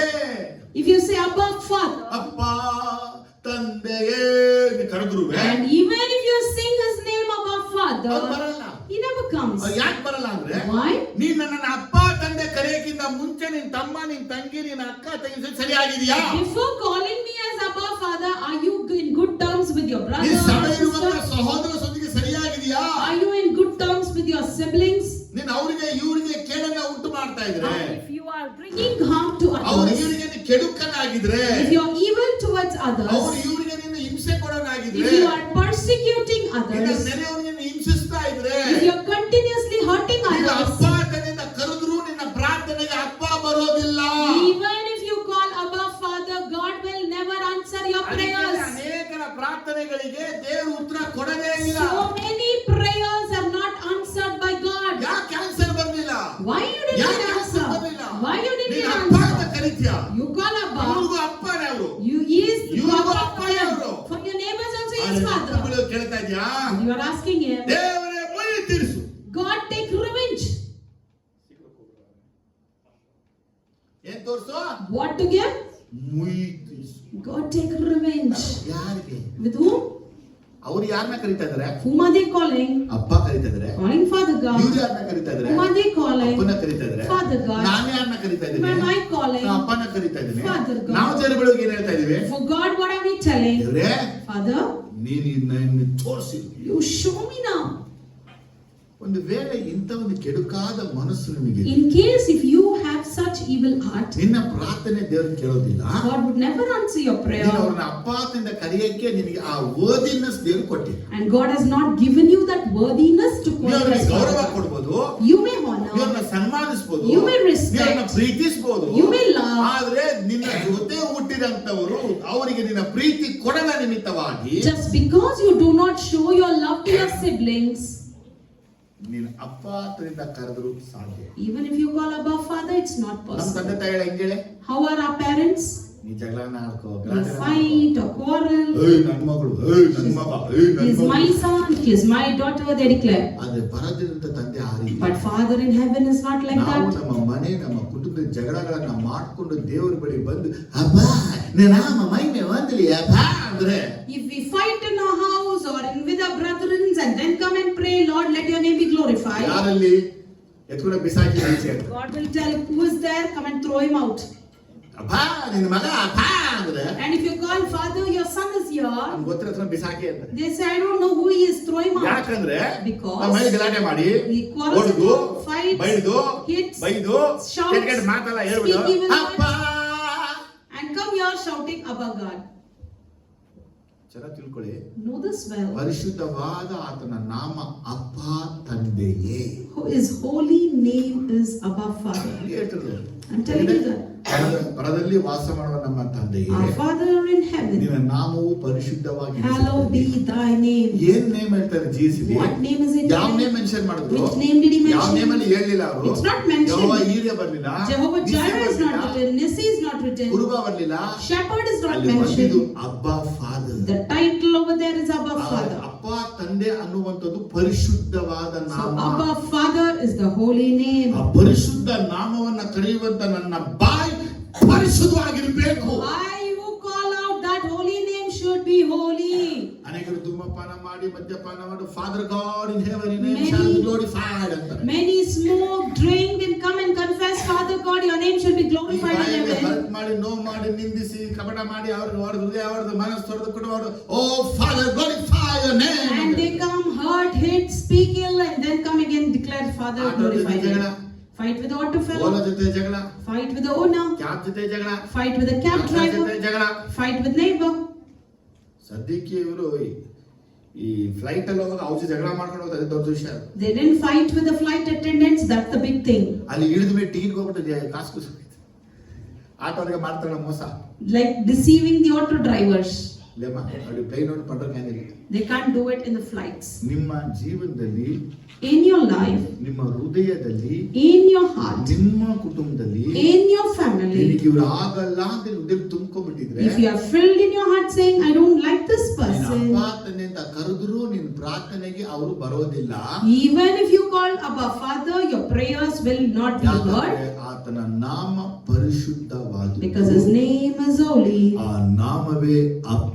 If you say Abba Father, ಅಪ್ಪ ತಂದೆಯೇ ಕರೆದ್ರುವೆ and even if you sing his name Abba ಅವ್ರು Father, ಬರಲ್ಲ. he never comes. ಯಾಕೆ ಬರಲ್ಲ ಅಂದ್ರೆ, Why? ನೀನ್ ನನ್ನ ಅಪ್ಪ ತಂದೆ ಕರೆಯಕ್ಕಿಂತ ಮುಂಚೆ ನಿನ್ ತಮ್ಮ, ನಿನ್ ತಂಗಿ, ನಿನ್ ಅಕ್ಕ ತಂಗಿ ಸರಿಯಾಗಿದೆಯಾ? Before calling me as Abba Father, are you in good terms with your brother ನೀನ್ or ಸಭೆ ಇರುವಂತ sister? ಸಹೋದರ ಸೊಂದಿಗೆ ಸರಿಯಾಗಿದೆಯಾ? Are you in good terms with your siblings? ನೀನ್ ಅವ್ರಿಗೆ ಇವ್ರಿಗೆ ಕೇಳನ್ನ ಉಂಟು ಮಾಡ್ತಾ ಇದ್ರೆ, If you are bringing harm to ಅವ್ರು others, ಇವರಿಗೆ ನೀನ್ ಕೆಡುಕನಾಗಿದ್ರೆ, if you are evil towards ಅವ್ರು others, ಇವರಿಗೆ ನೀನು ಹಿಂಸೆ ಕೊಡೋನಾಗಿದ್ರೆ, if you are persecuting ನಿನ್ನ others, ನೆರೆಯವ್ರಿಗೆ ನೀನು ಹಿಂಸಿಸ್ತಾ ಇದ್ರೆ, if you are continuously hurting ನೀನು others, ಅಪ್ಪ ತಂದೆಯಿಂದ ಕರೆದ್ರು ನಿನ್ನ ಪ್ರಾರ್ಥನೆಗೆ ಅಪ್ಪ ಬರೋದಿಲ್ಲ. even if you call Abba Father, God will never answer your ಅದಕ್ಕೆ prayers. ಅನೇಕರ ಪ್ರಾರ್ಥನೆಗಳಿಗೆ ದೇವರು ಉತ್ತರ ಕೊಡದೇ ಇಲ್ಲ. So many prayers are not answered by God. ಯಾಕೆ ಕ್ಯಾನ್ಸರ್ ಬರ್ಲಿಲ್ಲ? Why you didn't ಯಾಕೆ answer? ಕ್ಯಾನ್ಸರ್ ಬರ್ಲಿಲ್ಲ? Why you didn't ನೀನು ಅಪ್ಪ ಅಂತ answer? ಕರೀತೀಯ, You call Abba. ಅವ್ರಿಗೂ ಅಪ್ಪನೇ ಅವರು. You is You God go of Abba them. ಅವರು. For your neighbors also he is Father. ಮಕ್ಕಳು ಕೇಳ್ತಾ ಇದ್ಯಾ? You are asking him, ದೇವರೇ ಮುಯ್ಯಿ ತೀರಿಸು. God take revenge. ಏನ್ ತೋರ್ಸು? What to give? ಮುಯ್ಯಿ ತೀರಿಸು. God take revenge. ಯಾರಿಗೆ? With whom? ಅವ್ರು ಯಾರನ್ನ ಕರೀತಾ ಇದಾರೆ? Whom are they calling? ಅಪ್ಪ ಕರೀತಾ ಇದಾರೆ. Calling Father God. ಇವ್ರು ಯಾರನ್ನ ಕರೀತಾ ಇದಾರೆ? Whom are they calling? ಅಪ್ಪನ ಕರೀತಾ ಇದಾರೆ. Father God. ನಾನು ಯಾರನ್ನ ಕರೀತಾ Whom ಇದ್ದೀನಿ? am I calling? ನಾನು ಅಪ್ಪನ ಕರೀತಾ ಇದ್ದೀನಿ. Father God. ನಾವು ಜನಗಳಿಗೆ ಏನ್ ಹೇಳ್ತಾ ಇದೀವಿ? For God, what are we telling? ದೇವ್ರೇ, Father, ನೀನು ಇದನ್ನ ತೋರಿಸಿ. you show me now. ಒಂದು ವೇಳೆ ಇಂಥ ಒಂದು ಕೆಡುಕಾದ ಮನಸ್ಸು ನಿಮಗೆ, In case if you have such evil heart, ನಿನ್ನ ಪ್ರಾರ್ಥನೆ ದೇವರು ಕೇಳೋದಿಲ್ಲ. God would never answer your ನೀನು prayer. ಅವ್ರನ್ನ ಅಪ್ಪದಿಂದ ಕರೆಯಕ್ಕೆ ನಿನಗೆ ಆ ವರ್ದಿನೆಸ್ ದೇವರು ಕೊಟ್ಟಿಲ್ಲ. And God has not given you that worthiness to ನೀವು call ಅವ್ರಿಗೆ as ಗೌರವ Father. ಕೊಡ್ಬೋದು, You may ನೀವು honor, ಅವ್ರನ್ನ ಸನ್ಮಾನಿಸಬಹುದು, You may respect. ನೀವು ಅವ್ರನ್ನ ಪ್ರೀತಿಸಬಹುದು, You may love. ಆದ್ರೆ ನಿನ್ನ ಜೊತೆ ಹುಟ್ಟಿದಂತವರು ಅವರಿಗೆ ನಿನ್ನ ಪ್ರೀತಿ ಕೊಡದ ನಿಮಿತ್ತವಾಗಿ just because you do not show your love to your siblings, ನೀನು ಅಪ್ಪ ಹತ್ರದಿಂದ ಕರೆದ್ರು ಸಾಧ್ಯ. even if you call Abba Father, it's not ನಮ್ಮ possible. ತಂದೆ ತಾಯಿ ಹೆಂಗೇಳೆ? How are our parents? ನೀ ಜಗಳನ ಆಡ್ಕೋ, You fight or quarrel. ಏಯ್ ನನ್ನ ಮಗಳು, ಏಯ್ ನನ್ನ ಮಗ, ಏಯ್ He ನನ್ನ is my ಮಗಳು. son, he is my daughter, they declare. ಆದ್ರೆ ಪರದಿರಂತ ತಂದೆ ಆ ರೀತಿ. But Father in heaven is not like ನಾವು that. ನಮ್ಮ ಮನೆ ನಮ್ಮ ಕುಟುಂಬದ ಜಗಳಗಳನ್ನ ಮಾಡ್ಕೊಂಡು ದೇವರ ಬಳಿ ಬಂದು ಅಬ್ಬಾ ನನ್ನ ಮೈಮೆ ಒಂದಲಿ ಅಬ್ಬಾ ಅಂದ್ರೆ, If we fight in our house or in with our brethren and then come and pray, Lord, let your name be glorified. ಯಾರಲ್ಲಿ ಎತ್ಕೊಂಡು ಬಿಸಾಕಿ ನಿಲ್ಸಿ ಅಂತ. God will tell who is there, come and throw him out. ಅಬ್ಬಾ ನಿನ್ನ ಮಗ ಅಬ್ಬಾ ಅಂದ್ರೆ, And if you call Father, your son is here, ನಮ್ಗೆ ಗೊತ್ತಿರೋ ಹತ್ರ ಬಿಸಾಕಿ ಅಂತ. they say, I don't know who he is, throw him out. ಯಾಕಂದ್ರೆ Because ನಮ್ಮ ಮನೆ ಗಲಾಟೆ ಮಾಡಿ he quarrels, ಹೊಡೆದು fights, ಬೈದು hits, ಬೈದು shouts, ಕೆಟ್ಟ ಮಾತೆಲ್ಲ ಹೇಳ್ಬಿಡು speak evil ಅಪ್ಪ. and come here shouting Abba God. ಚೆನ್ನಾಗಿ ತಿಳ್ಕೊಳ್ಳಿ, Know this well. ಪರಿಶುದ್ಧವಾದ ಆತನ ನಾಮ ಅಪ್ಪ ತಂದೆಯೇ. His holy name is Abba Father. ಹೇಳ್ತಿರೋದು. I'm telling you that. ಪರದಲ್ಲಿ ವಾಸ ಮಾಡುವ ನಮ್ಮ ತಂದೆಯೇ, Our Father in heaven. ನಿನ್ನ ನಾಮವು ಪರಿಶುದ್ಧವಾಗಿ Hallowed be thy name. ಏನ್ ನೇಮ್ ಹೇಳ್ತಾರೆ ಜೀಸಿಗೆ? What name is it? ಯಾವ ನೇಮ್ ಮೆನ್ಷನ್ ಮಾಡಿದ್ರು? Which name did he mention? ಯಾವ ನೇಮ್ ಅಲ್ಲಿ ಹೇಳಿಲ್ಲ ಅವರು? It's not mentioned. ಯೆಹೋವ ಈರೆ ಬರ್ಲಿಲ್ಲ, Jehovah Nissi Jireh is not ಬರ್ಲಿಲ್ಲ, written. Nissi is not written. ಕುರುಬ ಬರ್ಲಿಲ್ಲ. Shepherd is not ಅಲ್ಲಿ ಬಂದಿದ್ದು mentioned. ಅಬ್ಬಾ father. The title over there is Abba Father. ಅಪ್ಪ ತಂದೆ ಅನ್ನುವಂಥದ್ದು ಪರಿಶುದ್ಧವಾದ So ನಾಮ. Abba Father is the holy name. ಆ ಪರಿಶುದ್ಧ ನಾಮವನ್ನ ಕರೆಯುವಂತ ನನ್ನ ಬಾಯಿ ಪರಿಶುದ್ಧವಾಗಿರಬೇಕು. I who call out that holy name should be holy. ಅನೇಕರು ಧೂಮಪಾನ ಮಾಡಿ ಮದ್ಯಪಾನ ಮಾಡಿ father god in heaven your name shall be glorified ಅಂತಾರೆ. Many smoke, drink and come and confess, Father God, your name should be glorified in heaven. Hurt ಮಾಡಿ ನೋವು ಮಾಡಿ ನಿಂದಿಸಿ ಕಪಟ ಮಾಡಿ ಅವ್ರಿಗೆ ಹೊಡೆದು ಹೃದಯ ಹೊಡೆದು ಮನಸ್ಸು ತೊರೆದು ಕೊಡುವರು. ಓ father glorify your name. And they come hurt, hate, speak ill and then come again declare, Father glorify your name. Fight with the auto Ola fellow. ಜೊತೆ ಜಗಳ, Fight with the owner. Cab ಜೊತೆ ಜಗಳ, Fight with the cab ಜೊತೆ driver. ಜಗಳ. Fight with neighbor. ಸದ್ಯಕ್ಕೆ ಇವರು ಈ flight ಅಲ್ಲಿ ಹೋದಾಗ ಅವ್ರು ಜಗಳ ಮಾಡ್ಕೊಂಡು ಹೋಗ್ತಾರೆ, ದೊಡ್ಡ ವಿಷಯ. They didn't fight with the flight attendants, that's the big thing. ಅಲ್ಲಿ ಇಳಿದ ಮೇಲೆ ಟಿಕೆಟ್ ಹೋಗ್ಬಿಟ್ಟು ಕಾಸು ಆಟೋರಿಗೆ ಮಾಡ್ತಾಳೆ ಮೋಸ. Like deceiving the auto drivers. ಲೇಮ ಅಲ್ಲಿ ಪ್ಲೇನ್ ನೋಡಿ ಪಂಡ್ರ ಕ್ಯಾನಿಗೆ. They can't do it in the flights. ನಿಮ್ಮ ಜೀವನದಲ್ಲಿ, In your life, ನಿಮ್ಮ ಹೃದಯದಲ್ಲಿ, in your heart, ನಿಮ್ಮ ಕುಟುಂಬದಲ್ಲಿ in your family, ನಿನಗೆ ಇವ್ರು ಆಗಲ್ಲ ಅಂತ ಹೃದಯ ತುಂಬಿಕೊಂಡ್ಬಿಟ್ಟಿದ್ರೆ, if you are filled in your heart saying, I don't like this ನಿನ್ನ person, ಅಪ್ಪ ತಂದೆ ಅಂತ ಕರೆದ್ರು ನಿನ್ನ ಪ್ರಾರ್ಥನೆಗೆ ಅವರು ಬರೋದಿಲ್ಲ. even if you call Abba Father, your prayers will not be ಯಾಕಂದ್ರೆ heard ಆತನ ನಾಮ ಪರಿಶುದ್ಧವಾಗಿದೆ. because his name is holy. ಆ ನಾಮವೇ ಅಪ್ಪ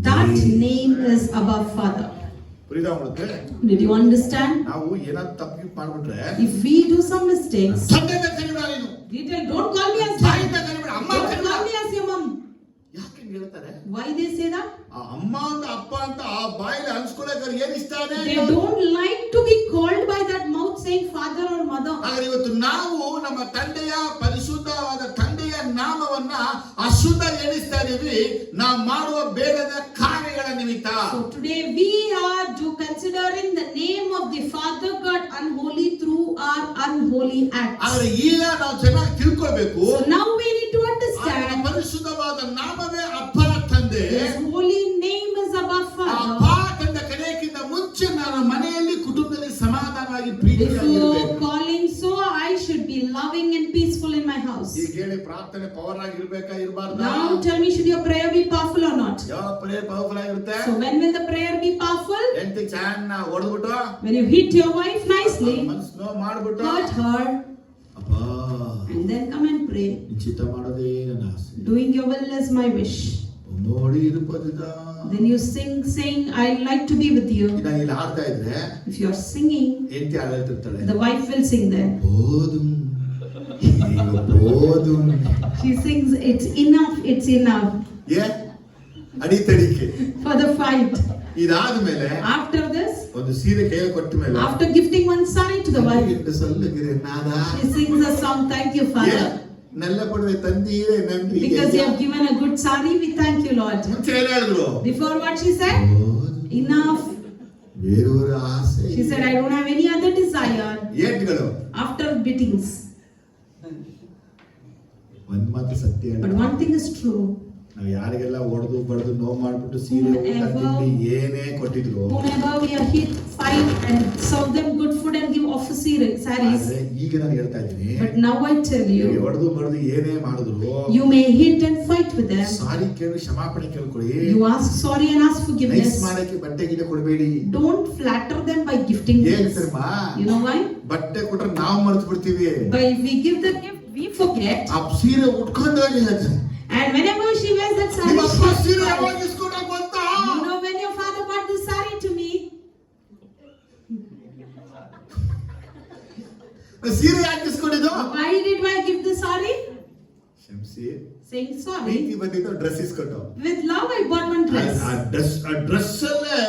That ತಂದೆ. name is Abba Father. Did you understand? ನಾವು ಏನಾದ್ರು ತಪ್ಪು ಮಾಡ್ಬಿಟ್ರೆ, If we do some mistakes, ತಂದೆ ಅಂತ ಕರಿಬೇಡ ನೀನು, detail, don't call me as ತಾಯಿ dad. ಅಂತ ಕರಿಬೇಡ, ಅಮ್ಮ Don't ಅಂತ call ಕರಿಬೇಡ. me as your mom. ಯಾಕೆ ಹಿಂಗ್ ಹೇಳ್ತಾರೆ? Why they say that? ಆ ಅಮ್ಮ ಅಂತ ಅಪ್ಪ ಅಂತ ಆ ಬಾಯಲ್ಲಿ ಅನ್ಸ್ಕೊಳ್ಳೋಕೆ ಏನ್ ಇಷ್ಟ ಇದೆ? They don't like to be called by that mouth saying father or mother. ಹಾಗಾದ್ರೆ ಇವತ್ತು ನಾವು ನಮ್ಮ ತಂದೆಯ ಪರಿಶುದ್ಧವಾದ ತಂದೆಯ ನಾಮವನ್ನ ಅಶುದ್ಧ ಎಣಿಸ್ತಾ ಇದೀವಿ, ನಾವು ಮಾಡುವ ಬೇಡದ ಕಾರ್ಯಗಳ ನಿಮಿತ್ತ. So today we are considering the name of the Father God unholy through our unholy acts. ಆದ್ರೆ ಈಗ ನಾವು ಚೆನ್ನಾಗಿ ತಿಳ್ಕೊಳ್ಬೇಕು, So now we need to ಆ understand ಪರಿಶುದ್ಧವಾದ ನಾಮವೇ ಅಪ್ಪನ ತಂದೆ. His holy name is Abba ಆ Father. ಅಪ್ಪ ತಂದೆ ಕರೆಯಕ್ಕಿಂತ ಮುಂಚೆ ನಾನು ಮನೆಯಲ್ಲಿ ಕುಟುಂಬದಲ್ಲಿ ಸಮಾಧಾನವಾಗಿ Before ಪ್ರೀತಿಯಾಗಿರಬೇಕು. calling, so I should be loving and peaceful in my house. ಈಗ ಹೇಳಿ ಪ್ರಾರ್ಥನೆ power ಆಗಿರ್ಬೇಕಾ ಇರಬಾರ್ದಾ? Now tell me, should your prayer be powerful or not? ಯಾವ ಪ್ರೇಯರ್ ಪವರ್ಫುಲ್ ಆಗಿರುತ್ತೆ? So when will the prayer be powerful? ಹೆಂಡತಿ ಚೆನ್ನಾಗಿ ಹೊಡೆದ್ಬಿಟ್ಟು When you hit your wife nicely, ಮನಸ್ಸು ನೋವು ಮಾಡ್ಬಿಟ್ಟು, hurt her, ಅಪ್ಪ and then come and pray. ನಿಶ್ಚಿತ ಮಾಡೋದೇ ನನ್ನ ಆಸೆ, Doing your will is my wish. ನೋಡಿ ಇರುಪದಿದ. Then you sing, saying, I like to be with you. ನಾನು ಇಲ್ಲಿ ಹಾಡ್ತಾ ಇದ್ರೆ If you are singing, ಹೆಂಡತಿ ಹಾಡ್ತಿರ್ತಾಳೆ, the wife will sing there. ಬೋದು ಈಗ ಬೋದು. She sings, it's enough, it's enough. ಏ ಅಡಿತಡಿಕೆ. For the fight. ಇದಾದ್ಮೇಲೆ After this, ಒಂದು ಸೀರೆ ಕೈಯಲ್ಲಿ ಕೊಟ್ಟ ಮೇಲೆ after gifting one saree to the wife, ಎಷ್ಟು ಸಲ್ಲಗಿದೆ ನಾದ. she sings a song, thank you, Father. ನೆಲ್ಲ ಪಡೆದ ತಂದೆಯೇ ನನ್ರಿ. Because you have given a good saree, we thank you, Lord. ಮುಂಚೆ ಏನ್ ಹೇಳಿದ್ರು? Before what she said? Enough. ಬೇರೆಯವರ ಆಸೆ. She said, I don't have any other desire. ಏಟ್ಗಳು. After beatings. ಒಂದ್ ಮಾತು ಸತ್ಯ ಹೇಳಿ, But one thing is true. ನಾವು ಯಾರಿಗೆಲ್ಲ ಹೊಡೆದು ಬಡ್ದು ನೋವು ಮಾಡ್ಬಿಟ್ಟು ಸೀರೆ ಊಟ ತಿಂಡಿ ಏನೇ ಕೊಟ್ಟಿದ್ರು, Whomever we are hit, fight and serve them good food and give off sarees. ಆದ್ರೆ ಈಗ ನಾನು ಹೇಳ್ತಾ ಇದ್ದೀನಿ, But now I tell you, ಹೊಡೆದು ಬಡ್ದು ಏನೇ ಮಾಡಿದ್ರು you may hit and fight with them. ಸಾರಿ ಕೇಳಿ ಕ್ಷಮಾಪಣೆ ಕೇಳ್ಕೊಳ್ಳಿ. You ask sorry and ask nice forgiveness. ಮಾಡಕ್ಕೆ ಬಟ್ಟೆ ಗಿಡ ಕೊಡಬೇಡಿ. Don't flatter them by gifting gifts. ಹೇಳ್ತಾರಮ್ಮ, You know why? ಬಟ್ಟೆ ಕೊಟ್ರೆ ನಾವು ಮರ್ತು ಬಿಡ್ತೀವಿ. But if we give the gift, we forget. ಆ ಸೀರೆ ಉಟ್ಕೊಂಡಾಗ ಹೇಳ್ತಾರೆ, And whenever she wears that saree, ನಿಮ್ಮ ಅಪ್ಪ she ಸೀರೆ cries. ಯಾವಾಗ ಇಸ್ಕೊಂಡಾಗ ಗೊತ್ತಾ? You know when your father bought this saree to me? ಸೀರೆ ಯಾಕೆ ಇಸ್ಕೊಂಡಿದ್ದು? Why did I give the saree? ಕ್ಷಮಿಸಿ, Saying sorry. ಪ್ರೀತಿ ಬಂದಿದ್ದು ಡ್ರೆಸ್ ಇಸ್ಕೊಂಡು. With love I bought one dress. ಆ ಡ್ರೆಸ್ ಅಲ್ಲೇ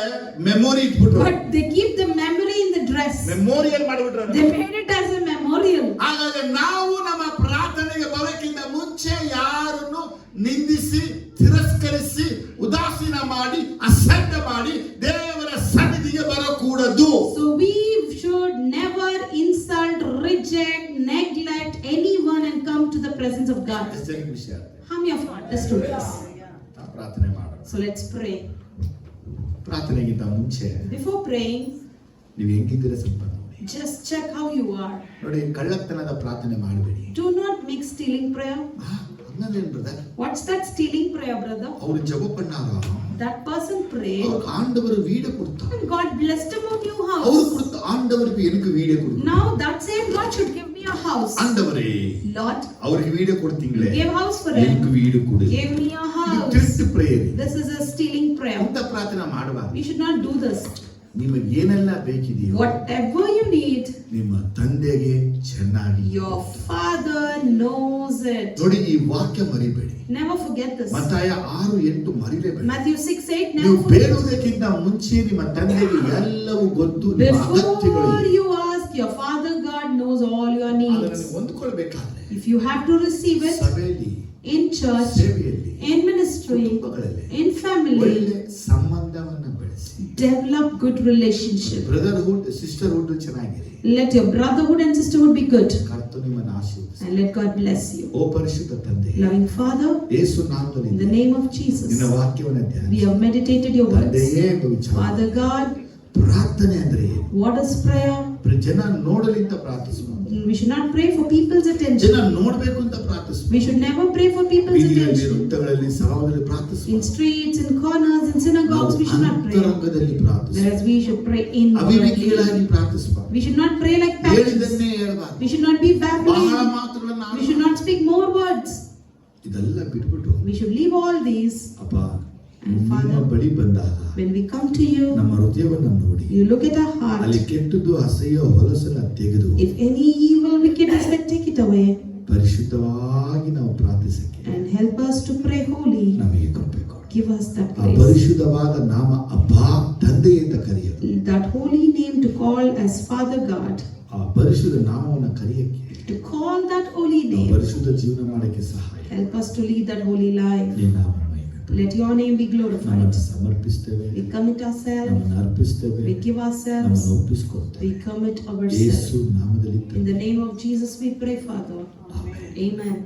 ಮೆಮೊರಿ ಇಟ್ಬಿಟ್ರು. But they keep the memory in the dress. Memorial ಮಾಡಿಬಿಟ್ರು. They made it as a memorial. ಹಾಗಾದ್ರೆ ನಾವು ನಮ್ಮ ಪ್ರಾರ್ಥನೆಗೆ ಬರೋಕ್ಕಿಂತ ಮುಂಚೆ ಯಾರನ್ನು ನಿಂದಿಸಿ ತಿರಸ್ಕರಿಸಿ ಉದಾಸೀನ ಮಾಡಿ ಅಸಡ್ಡ ಮಾಡಿ ದೇವರ ಸನ್ನಿಧಿಗೆ ಬರಕೂಡದು. So we should never insult, reject, neglect anyone and come to the presence of God. ಎಷ್ಟು ಜನಕ್ಕೆ ವಿಷಯ? How many of you understood this? So let's pray. ಪ್ರಾರ್ಥನೆಗಿಂತ ಮುಂಚೆ Before praying, ನೀವು ಹೆಂಗಿದ್ದೀರಾ ಸ್ವಲ್ಪ ನೋಡಿ. just check how you are. ನೋಡಿ, ಕಳ್ಳತನದ ಪ್ರಾರ್ಥನೆ ಮಾಡಬೇಡಿ. Do not make stealing prayer. ಹಂಗಂದೇನು brother? What's that stealing prayer, brother? ಅವರು ಜಪ ಪಣ್ಣಾರ, That person prayed ಅವ್ರು ಆಂಡವರು ವೀಡ ಕೊಡ್ತಾರೆ. and God blessed him a new ಅವರು house. ಕೊಡ್ತ ಆಂಡವರಿಗೆ எனக்கு ವೀಡ ಕೊಡು. Now that same God should give me a house. ಆಂಡವರೇ, Lord, ಅವರಿಗೆ ವೀಡ ಕೊಡ್ತೀங்களே, give house for எனக்கு him. ವೀಡ ಕೊಡು. Give me a ಇದು house. ತಿರ್ಟ್ prayer. This is a stealing prayer. ಅಂತ ಪ್ರಾರ್ಥನೆ ಮಾಡಬಾರದು. We should not do this. ನಿಮಗೆ ಏನೆಲ್ಲ ಬೇಕಿದೆಯೋ Whatever you need, ನಿಮ್ಮ ತಂದೆಗೆ ಚೆನ್ನಾಗಿ your Father knows it. ನೋಡಿ, ಈ ವಾಕ್ಯ ಮರಿಬೇಡಿ. Never forget this. ಮತ್ತಾಯ 6:8 ಮರಿಲೇಬೇಡಿ. Matthew 6:8. ನೀವು Never forget. ಬೇಡುವುದಕ್ಕಿಂತ ಮುಂಚೆ ನಿಮ್ಮ ತಂದೆಗೆ ಎಲ್ಲವೂ ಗೊತ್ತು. ನಿಮ್ಮ ಅಗತ್ಯಗಳು Before you ask, your Father God knows all your ಅದನ್ನು needs. ಹೊಂದಿಕೊಳ್ಳಬೇಕಾದ್ರೆ If you have to receive it ಸಭೆಯಲ್ಲಿ, in church, ಸೇವೆಯಲ್ಲಿ, in ministry, ಕುಟುಂಬಗಳಲ್ಲಿ in family, ಒಳ್ಳೆ ಸಂಬಂಧವನ್ನು ಬೆಳೆಸಿ. develop good relationship. Brotherhood, sisterhood ಚೆನ್ನಾಗಿರಿ. Let your brotherhood and sisterhood be good, ಕರ್ತನು ನಿಮ್ಮನ್ನು ಆಶೀರ್ವದಿಸಲಿ. and let God bless you. ಓ ಪರಿಶುದ್ಧ ತಂದೆ, Loving Father, ಯೇಸು in ನಾಮದಲ್ಲಿ the name of Jesus, ನಿನ್ನ ವಾಕ್ಯವನ್ನು we ಧ್ಯಾನಿಸಿ. have meditated your words. ತಂದೆಯೇ ಎಂಬ ವಿಚಾರ. Father God, ಪ್ರಾರ್ಥನೆ ಅಂದ್ರೆ ಏನು? what is prayer? ಜನ ನೋಡಲಿಂತ ಪ್ರಾರ್ಥಿಸುವ, We should not pray for people's ಜನ attention. ನೋಡ್ಬೇಕು ಅಂತ ಪ್ರಾರ್ಥಿಸುವ, We should never pray for people's ಬೀದಿಗಳಲ್ಲಿ, attention. ವೃತ್ತಗಳಲ್ಲಿ, ಸಭಾದಲ್ಲಿ ಪ್ರಾರ್ಥಿಸುವ, In streets, in corners, in synagogues, we should not pray. ಅಂತರಂಗದಲ್ಲಿ ಪ್ರಾರ್ಥಿಸುವ, Whereas we should pray inwardly. ಅವಿವೇಕಿಗಳಾಗಿ ಪ್ರಾರ್ಥಿಸುವ, We should not pray like pagans. ಹೇಳಿದನ್ನೇ ಹೇಳಬಾರದು, We should not be ಬಹಳ babbling. ಮಾತುಗಳನ್ನು We should not speak more words. ಇದೆಲ್ಲ ಬಿಟ್ಬಿಟ್ಟು We should leave all these. ಅಪ್ಪ And ನಿಮ್ಮ Father, ಬಳಿ ಬಂದಾಗ when we come to you, ನಮ್ಮ ಹೃದಯವನ್ನು ನೋಡಿ, you look at our ಅಲ್ಲಿ heart. ಕೆಟ್ಟದ್ದು ಅಸಹ್ಯ ಹೊಲಸನ್ನ ತೆಗೆದು If any evil wickedness, then take it away ಪರಿಶುದ್ಧವಾಗಿ ನಾವು ಪ್ರಾರ್ಥಿಸಕ್ಕೆ and help us to pray holy. ನಮಗೆ ಕೃಪೆ ಕೊಡು. Give us that ಆ grace. ಪರಿಶುದ್ಧವಾದ ನಾಮ ಅಬ್ಬಾ ತಂದೆ ಅಂತ ಕರೆಯೋದು, That holy name to call as Father God. ಆ ಪರಿಶುದ್ಧ ನಾಮವನ್ನು ಕರೆಯಕ್ಕೆ, To call that holy ಆ name. ಪರಿಶುದ್ಧ ಜೀವನ ಮಾಡಕ್ಕೆ ಸಹಾಯ. Help us to lead that holy life. ನಿನ್ನ ನಾಮ ಮಹಿಮೆ. Let your name be glorified. ನಮ್ಮನ್ನು ಸಮರ್ಪಿಸ್ತೇವೆ, We commit ourselves. ನಮ್ಮನ್ನು ಅರ್ಪಿಸ್ತೇವೆ, We give ourselves. ನಮ್ಮನ್ನು ಒಪ್ಪಿಸಿಕೊಡ್ತೇವೆ. We commit Yesu ourselves. ನಾಮದಲ್ಲಿ In the name of Jesus we pray, Father. Amen. Amen.